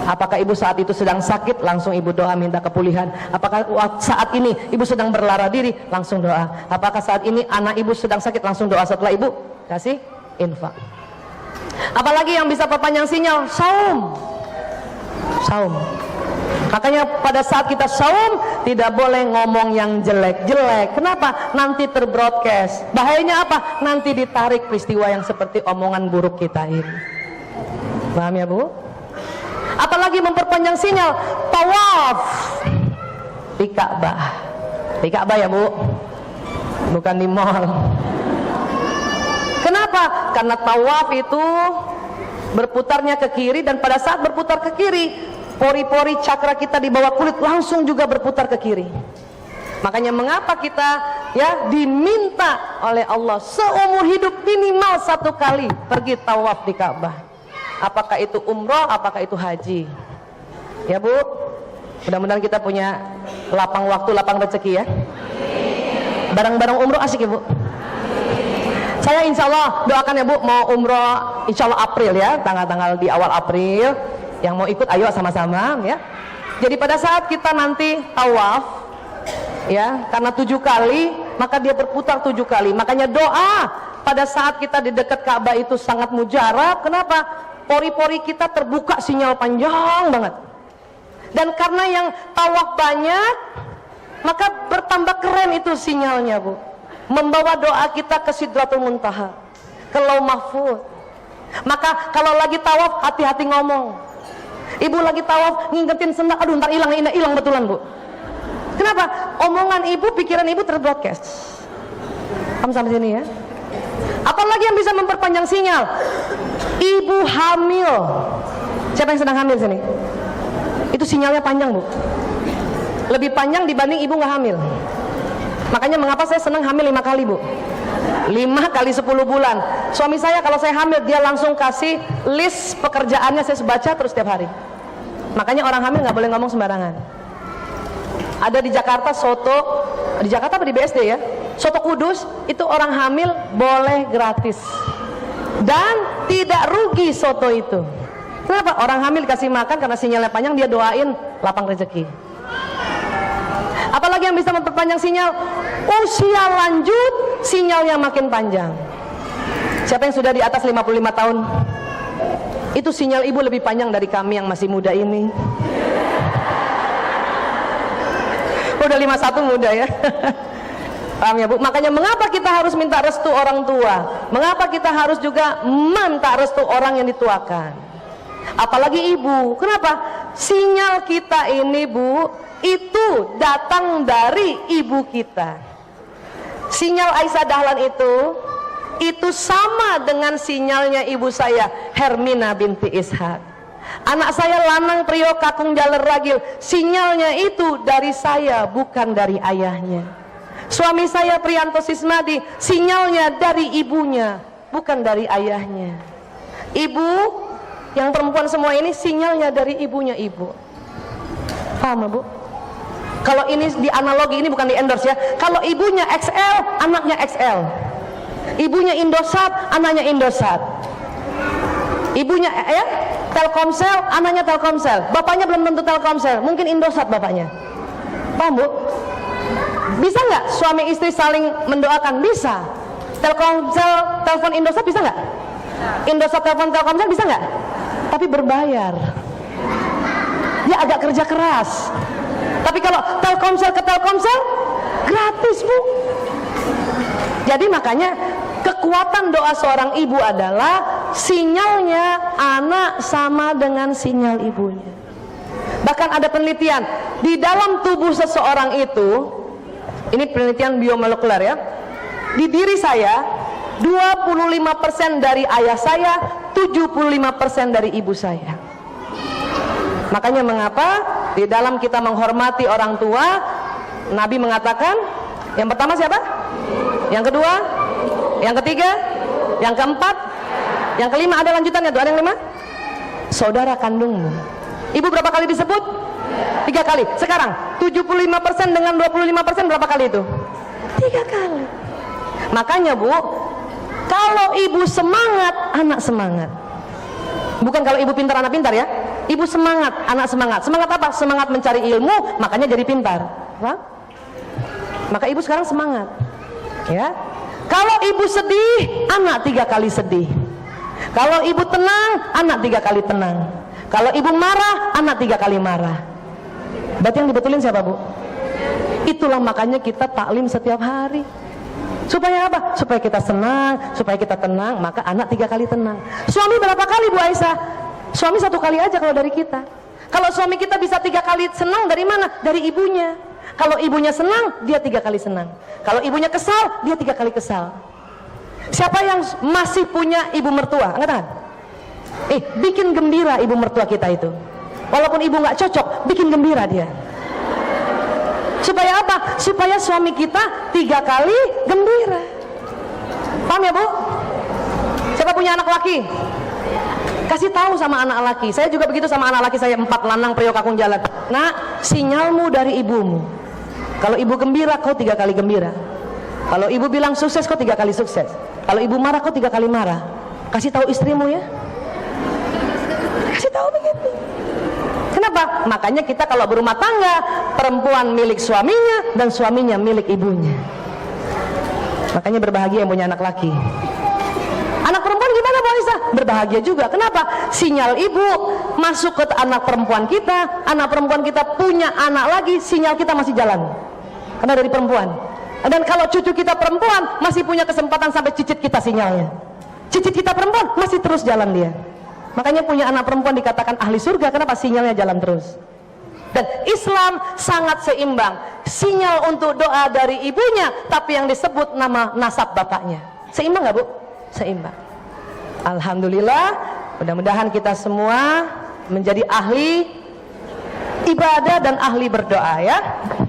Apakah ibu saat itu sedang sakit, langsung ibu doa minta kepulihan. Apakah saat ini ibu sedang berlara diri, langsung doa. Apakah saat ini anak ibu sedang sakit, langsung doa setelah ibu kasih infak. Apalagi yang bisa perpanjang sinyal? Saum. Makanya pada saat kita saum tidak boleh ngomong yang jelek-jelek. Kenapa? Nanti terbroadcast. Bahayanya apa? Nanti ditarik peristiwa yang seperti omongan buruk kita ini. Paham ya Bu? Apalagi memperpanjang sinyal tawaf di Ka'bah. Di Ka'bah ya Bu, bukan di mall. Kenapa? Karena tawaf itu berputarnya ke kiri, dan pada saat berputar ke kiri, pori-pori cakra kita di bawah kulit langsung juga berputar ke kiri. Makanya mengapa kita ya diminta oleh Allah seumur hidup minimal 1 kali pergi tawaf di Ka'bah. Apakah itu umroh, apakah itu haji. Ya Bu, mudah-mudahan kita punya lapang waktu, lapang rezeki ya. Bareng-bareng umroh asik ya Bu. Saya insya Allah doakan ya Bu, mau umroh insya Allah April ya, tanggal-tanggal di awal April. Yang mau ikut ayo sama-sama ya. Jadi pada saat kita nanti tawaf ya, karena 7 kali maka dia berputar 7 kali. Makanya doa pada saat kita di dekat Ka'bah itu sangat mujarab. Kenapa? Pori-pori kita terbuka, sinyal panjang banget. Dan karena yang tawaf banyak, maka bertambah keren itu sinyalnya Bu, membawa doa kita ke Sidratul Muntaha, ke Lauh Mahfuz. Maka kalau lagi tawaf hati-hati ngomong. Ibu lagi tawaf ngingetin sendak, aduh ntar hilang betulan Bu. Kenapa? Omongan ibu, pikiran ibu terbroadcast. Paham sampai sini ya? Apalagi yang bisa memperpanjang sinyal? Ibu hamil. Siapa yang sedang hamil sini? Itu sinyalnya panjang Bu, lebih panjang dibanding ibu nggak hamil. Makanya mengapa saya senang hamil 5 kali Bu, 5 kali 10 bulan. Suami saya kalau saya hamil dia langsung kasih list pekerjaannya, saya baca terus setiap hari. Makanya orang hamil nggak boleh ngomong sembarangan. Ada di Jakarta soto, di Jakarta apa di BSD ya, soto Kudus itu orang hamil boleh gratis dan tidak rugi soto itu. Kenapa? Orang hamil kasih makan karena sinyalnya panjang, dia doain lapang rezeki. Apalagi yang bisa memperpanjang sinyal? Usia lanjut, sinyalnya makin panjang. Siapa yang sudah di atas 55 tahun? Itu sinyal ibu lebih panjang dari kami yang masih muda ini. Udah 51 muda ya. Paham ya Bu? Makanya mengapa kita harus minta restu orang tua? Mengapa kita harus juga minta restu orang yang dituakan? Apalagi ibu. Kenapa? Sinyal kita ini Bu, itu datang dari ibu kita. Sinyal Aisyah Dahlan itu sama dengan sinyalnya ibu saya Hermina binti Ishak. Anak saya Lanang Priyo Kakung Jaler Ragil, sinyalnya itu dari saya, bukan dari ayahnya. Suami saya Priyanto Sismadi, sinyalnya dari ibunya, bukan dari ayahnya. Ibu yang perempuan semua ini sinyalnya dari ibunya ibu. Paham Bu? Kalau ini di analogi, ini bukan di endorse ya. Kalau ibunya XL, anaknya XL. Ibunya Indosat, anaknya Indosat. Ibunya ya Telkomsel, anaknya Telkomsel. Bapaknya belum tentu Telkomsel, mungkin Indosat bapaknya. Paham Bu? Bisa nggak suami istri saling mendoakan? Bisa. Telkomsel telepon Indosat bisa nggak? Indosat telepon Telkomsel bisa nggak? Tapi berbayar. Dia agak kerja keras. Tapi kalau Telkomsel ke Telkomsel gratis Bu. Jadi makanya kekuatan doa seorang ibu adalah sinyalnya anak sama dengan sinyal ibunya. Bahkan ada penelitian di dalam tubuh seseorang itu, ini penelitian biomolekuler ya, di diri saya 25% dari ayah saya, 75% dari ibu saya. Makanya mengapa di dalam kita menghormati orang tua, Nabi mengatakan yang pertama siapa? Yang kedua? Yang ketiga? Yang keempat? Yang kelima, ada lanjutannya tuh, ada yang 5? Saudara kandungmu. Ibu berapa kali disebut? 3 kali. Sekarang 75% dengan 25% berapa kali itu? 3 kali. Makanya Bu, kalau ibu semangat, anak semangat. Bukan kalau ibu pintar, anak pintar ya. Ibu semangat, anak semangat. Semangat apa? Semangat mencari ilmu, makanya jadi pintar. Hah? Maka ibu sekarang semangat ya. Kalau ibu sedih, anak 3 kali sedih. Kalau ibu tenang, anak 3 kali tenang. Kalau ibu marah, anak 3 kali marah. Berarti yang dibetulin siapa Bu? Itulah makanya kita taklim setiap hari. Supaya apa? Supaya kita senang, supaya kita tenang. Maka anak 3 kali tenang. Suami berapa kali Bu Aisyah? Suami 1 kali aja kalau dari kita. Kalau suami kita bisa 3 kali senang dari mana? Dari ibunya. Kalau ibunya senang, dia 3 kali senang. Kalau ibunya kesal, dia 3 kali kesal. Siapa yang masih punya ibu mertua? Angkat tangan. Bikin gembira ibu mertua kita itu. Walaupun ibu nggak cocok, bikin gembira dia. Supaya apa? Supaya suami kita 3 kali gembira. Paham ya Bu? Siapa punya anak laki? Kasih tahu sama anak laki. Saya juga begitu sama anak laki saya, 4 lanang priok akung jalan. Nak, sinyalmu dari ibumu. Kalau ibu gembira, kau 3 kali gembira. Kalau ibu bilang sukses, kau 3 kali sukses. Kalau ibu marah, kau 3 kali marah. Kasih tahu istrimu ya. Kasih tahu begitu. Kenapa? Makanya kita kalau berumah tangga, perempuan milik suaminya dan suaminya milik ibunya. Makanya berbahagia yang punya anak laki. Anak perempuan gimana Bu Aisyah? Berbahagia juga. Kenapa? Sinyal ibu masuk ke anak perempuan kita, anak perempuan kita punya anak lagi, sinyal kita masih jalan. Karena dari perempuan. Dan kalau cucu kita perempuan, masih punya kesempatan sampai cicit kita sinyalnya. Cicit kita perempuan masih terus jalan dia. Makanya punya anak perempuan dikatakan ahli surga. Kenapa? Sinyalnya jalan terus. Dan Islam sangat seimbang. Sinyal untuk doa dari ibunya, tapi yang disebut nama nasab bapaknya. Seimbang nggak Bu? Seimbang. Alhamdulillah, mudah-mudahan kita semua menjadi ahli ibadah dan ahli berdoa ya.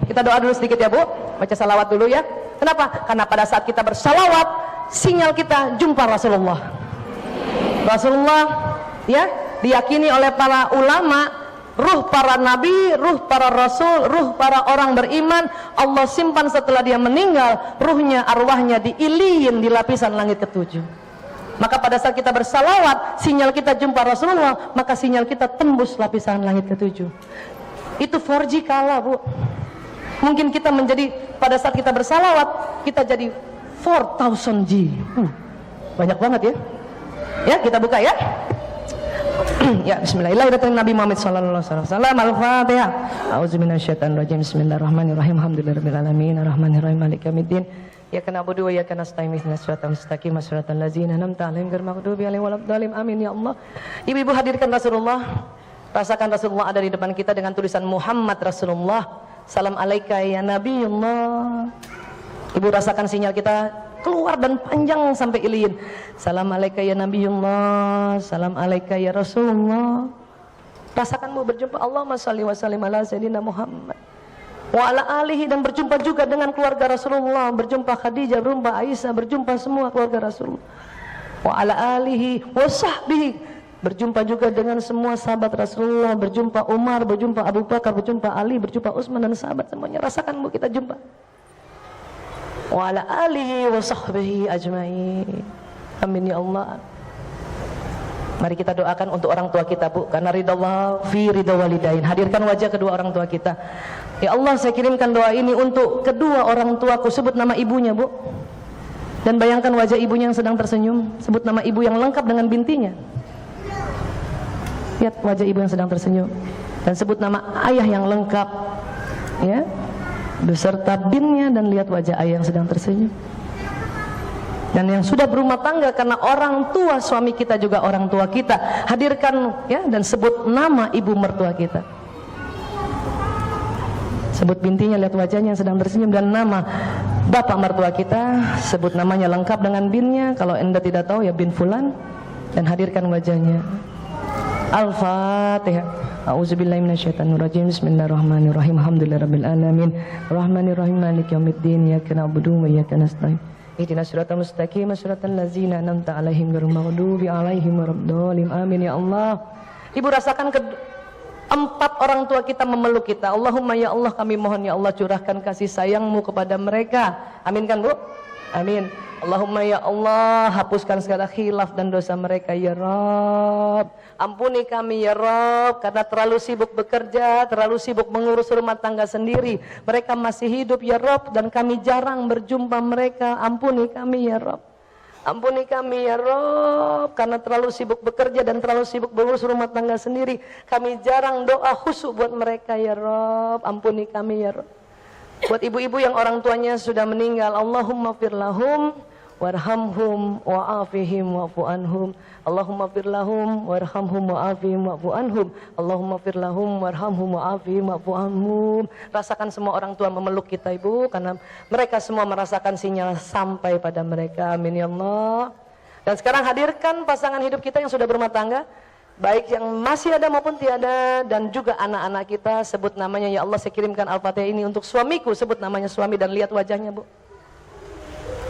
Kita doa dulu sedikit ya Bu. Baca salawat dulu ya. Kenapa? Karena pada saat kita bersalawat, sinyal kita jumpa Rasulullah. Rasulullah ya diyakini oleh para ulama, ruh para nabi, ruh para rasul, ruh para orang beriman Allah simpan setelah dia meninggal, ruhnya, arwahnya diiliin di lapisan langit ke-7. Maka pada saat kita bersalawat, sinyal kita jumpa Rasulullah, maka sinyal kita tembus lapisan langit ke-7. Itu 4G kalah Bu. Mungkin kita menjadi, pada saat kita bersalawat, kita jadi 4000G. Banyak banget ya. Ya, kita buka ya. Ya, bismillahirrahmanirrahim. Nabi Muhammad sallallahu alaihi wasallam. Al-Fatihah. A'udzu minasyaitonir rajim. Bismillahirrahmanirrahim. Alhamdulillahirabbil alamin. Arrahmanirrahim. Maliki yaumiddin. Iyyaka na'budu wa iyyaka nasta'in. Ihdinas siratal mustaqim. Shiratal ladzina an'amta 'alaihim ghairil maghdubi 'alaihim waladdallin. Amin ya Allah. Ibu-ibu hadirkan Rasulullah. Rasakan Rasulullah ada di depan kita dengan tulisan Muhammad Rasulullah. Salam alaika ya Nabiullah. Ibu rasakan sinyal kita keluar dan panjang sampai iliin. Salam alaika ya Nabiullah. Salam alaika ya Rasulullah. Rasakan mau berjumpa Allahumma shalli wa sallim ala sayyidina Muhammad wa ala alihi, dan berjumpa juga dengan keluarga Rasulullah, berjumpa Khadijah, berjumpa Aisyah, berjumpa semua keluarga Rasulullah wa ala alihi wa sahbihi, berjumpa juga dengan semua sahabat Rasulullah, berjumpa Umar, berjumpa Abu Bakar, berjumpa Ali, berjumpa Utsman dan sahabat semuanya. Rasakan Bu kita jumpa wa ala alihi wa sahbihi ajma'in. Amin ya Allah. Mari kita doakan untuk orang tua kita Bu, karena ridallah fi ridha walidain. Hadirkan wajah kedua orang tua kita. Ya Allah, saya kirimkan doa ini untuk kedua orang tuaku. Sebut nama ibunya Bu, dan bayangkan wajah ibunya yang sedang tersenyum. Sebut nama ibu yang lengkap dengan bintinya. Lihat wajah ibu yang sedang tersenyum. Dan sebut nama ayah yang lengkap ya, beserta binnya, dan lihat wajah ayah yang sedang tersenyum. Dan yang sudah berumah tangga, karena orang tua suami kita juga orang tua kita, hadirkan ya, dan sebut nama ibu mertua kita. Sebut bintinya, lihat wajahnya yang sedang tersenyum, dan nama bapak mertua kita, sebut namanya lengkap dengan binnya. Kalau Anda tidak tahu ya bin fulan, dan hadirkan wajahnya. Al-Fatihah. A'udzubillahi minasyaitonirrajim. Bismillahirrahmanirrahim. Alhamdulillahirabbil alamin. Arrahmanirrahim. Maliki yaumiddin. Iyyaka na'budu wa iyyaka nasta'in. Ihdinas siratal mustaqim. Shiratal ladzina an'amta 'alaihim ghairil maghdubi 'alaihim waladdallin. Amin ya Allah. Ibu rasakan empat orang tua kita memeluk kita. Allahumma ya Allah, kami mohon ya Allah curahkan kasih sayangmu kepada mereka. Amin kan Bu? Amin. Allahumma ya Allah, hapuskan segala khilaf dan dosa mereka ya Rabb. Ampuni kami ya Rabb, karena terlalu sibuk bekerja, terlalu sibuk mengurus rumah tangga sendiri. Mereka masih hidup ya Rabb, dan kami jarang berjumpa mereka. Ampuni kami ya Rabb. Ampuni kami ya Rabb, karena terlalu sibuk bekerja dan terlalu sibuk mengurus rumah tangga sendiri. Kami jarang doa khusyuk buat mereka ya Rabb. Ampuni kami ya Rabb. Buat ibu-ibu yang orang tuanya sudah meninggal, Allahumma firlahum warhamhum wa'afihim wa'fu anhum. Allahumma fir lahum warhamhum wa'afihim wa'fu anhum. Allahumma fir lahum warhamhum wa'afihim wa'fu anhum. Rasakan semua orang tua memeluk kita Ibu, karena mereka semua merasakan sinyal sampai pada mereka. Amin ya Allah. Dan sekarang hadirkan pasangan hidup kita yang sudah berumah tangga, baik yang masih ada maupun tiada, dan juga anak-anak kita. Sebut namanya, ya Allah saya kirimkan Al-Fatihah ini untuk suamiku. Sebut namanya suami dan lihat wajahnya Bu.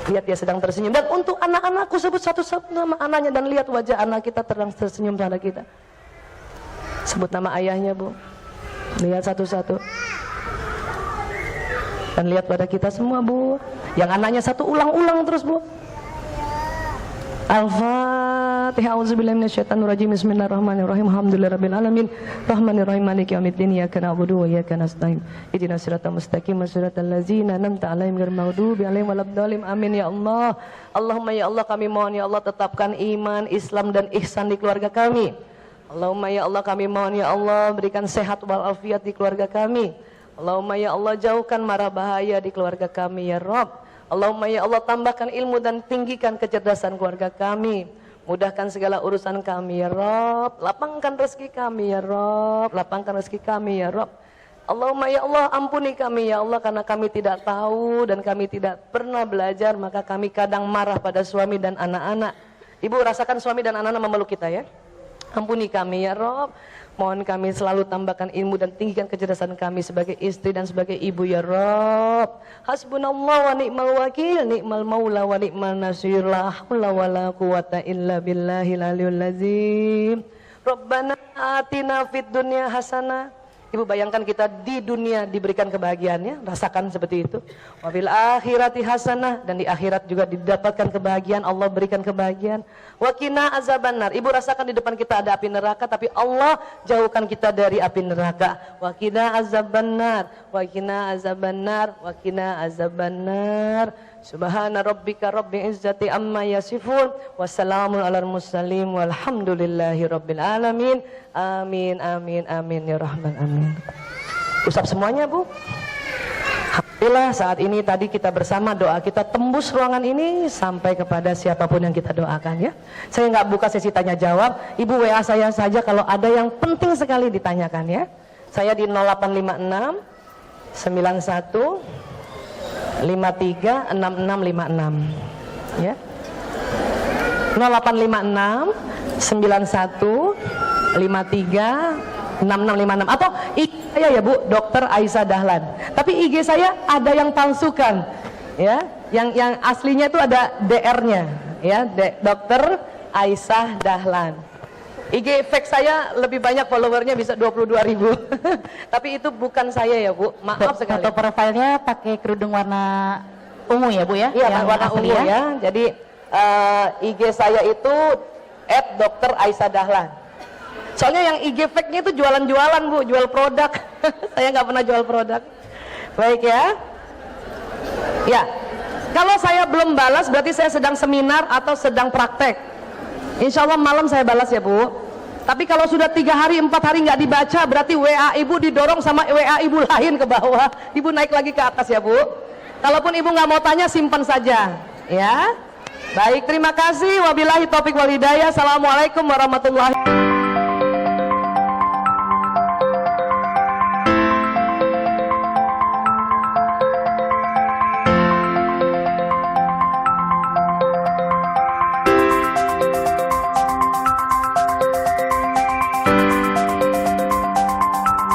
Lihat dia sedang tersenyum. Dan untuk anak-anakku, sebut satu-satu nama anaknya dan lihat wajah anak kita tersenyum pada kita. Sebut nama ayahnya Bu. Lihat satu-satu. Dan lihat pada kita semua Bu. Yang anaknya satu ulang-ulang terus Bu. Al-Fatihah. A'udzubillahi minasyaitonirrajim. Bismillahirrahmanirrahim. Alhamdulillahirabbil alamin. Rahmanirrahim. Maliki yaumiddin. Iyyaka na'budu wa iyyaka nasta'in. Ihdinas siratal mustaqim. Siratal ladzina an'amta 'alaihim ghairil maghdubi 'alaihim waladdallin. Amin ya Allah. Allahumma ya Allah kami mohon ya Allah tetapkan iman, Islam dan ihsan di keluarga kami. Allahumma ya Allah kami mohon ya Allah berikan sehat walafiat di keluarga kami. Allahumma ya Allah jauhkan mara bahaya di keluarga kami ya Rabb. Allahumma ya Allah tambahkan ilmu dan tinggikan kecerdasan keluarga kami. Mudahkan segala urusan kami ya Rabb. Lapangkan rezeki kami ya Rabb. Lapangkan rezeki kami ya Rabb. Allahumma ya Allah ampuni kami ya Allah, karena kami tidak tahu dan kami tidak pernah belajar, maka kami kadang marah pada suami dan anak-anak. Ibu rasakan suami dan anak-anak memeluk kita ya. Ampuni kami ya Rabb. Mohon kami selalu tambahkan ilmu dan tinggikan kecerdasan kami sebagai istri dan sebagai ibu ya Rabb. Hasbunallah wa ni'mal wakil, ni'mal maula wa ni'mal nasir. La haula wa la quwata illa billahil aliyul azim. Rabbana atina fid dunya hasanah. Ibu bayangkan kita di dunia diberikan kebahagiaannya, rasakan seperti itu. Wa fil akhirati hasanah, dan di akhirat juga didapatkan kebahagiaan, Allah berikan kebahagiaan. Wa qina azabannar. Ibu rasakan di depan kita ada api neraka, tapi Allah jauhkan kita dari api neraka. Wa qina azabannar, wa qina azabannar, wa qina azabannar. Subhana rabbika rabbil izzati amma yasifun, wassalamun alal mursalin, walhamdulillahi rabbil alamin. Amin amin amin ya Rahman amin. Usap semuanya Bu. Alhamdulillah saat ini tadi kita bersama doa kita tembus ruangan ini sampai kepada siapapun yang kita doakan ya. Saya nggak buka sesi tanya jawab. Ibu WA saya saja kalau ada yang penting sekali ditanyakan ya. Saya di 0856 91 53 6656 ya. 0856 91 53 6656 atau IG saya ya Bu, Dr. Aisyah Dahlan. Tapi IG saya ada yang palsukan ya. Yang aslinya itu ada DR-nya ya, Dr. Aisyah Dahlan. IG fake saya lebih banyak followernya bisa 22.000. Tapi itu bukan saya ya Bu, maaf sekali. Foto profilnya pakai kerudung warna ungu ya Bu ya? Iya, warna ungu ya. Jadi IG saya itu @Dr. Aisyah Dahlan. Soalnya yang IG fake-nya itu jualan-jualan Bu, jual produk. Saya nggak pernah jual produk. Baik ya. Ya, kalau saya belum balas berarti saya sedang seminar atau sedang praktek. Insya Allah malam saya balas ya Bu. Tapi kalau sudah 3 hari 4 hari nggak dibaca berarti WA Ibu didorong sama WA Ibu lain ke bawah. Ibu naik lagi ke atas ya Bu. Kalaupun Ibu nggak mau tanya simpan saja ya. Baik, terima kasih. Wabillahi taufik wal hidayah. Assalamualaikum warahmatullahi wabarakatuh.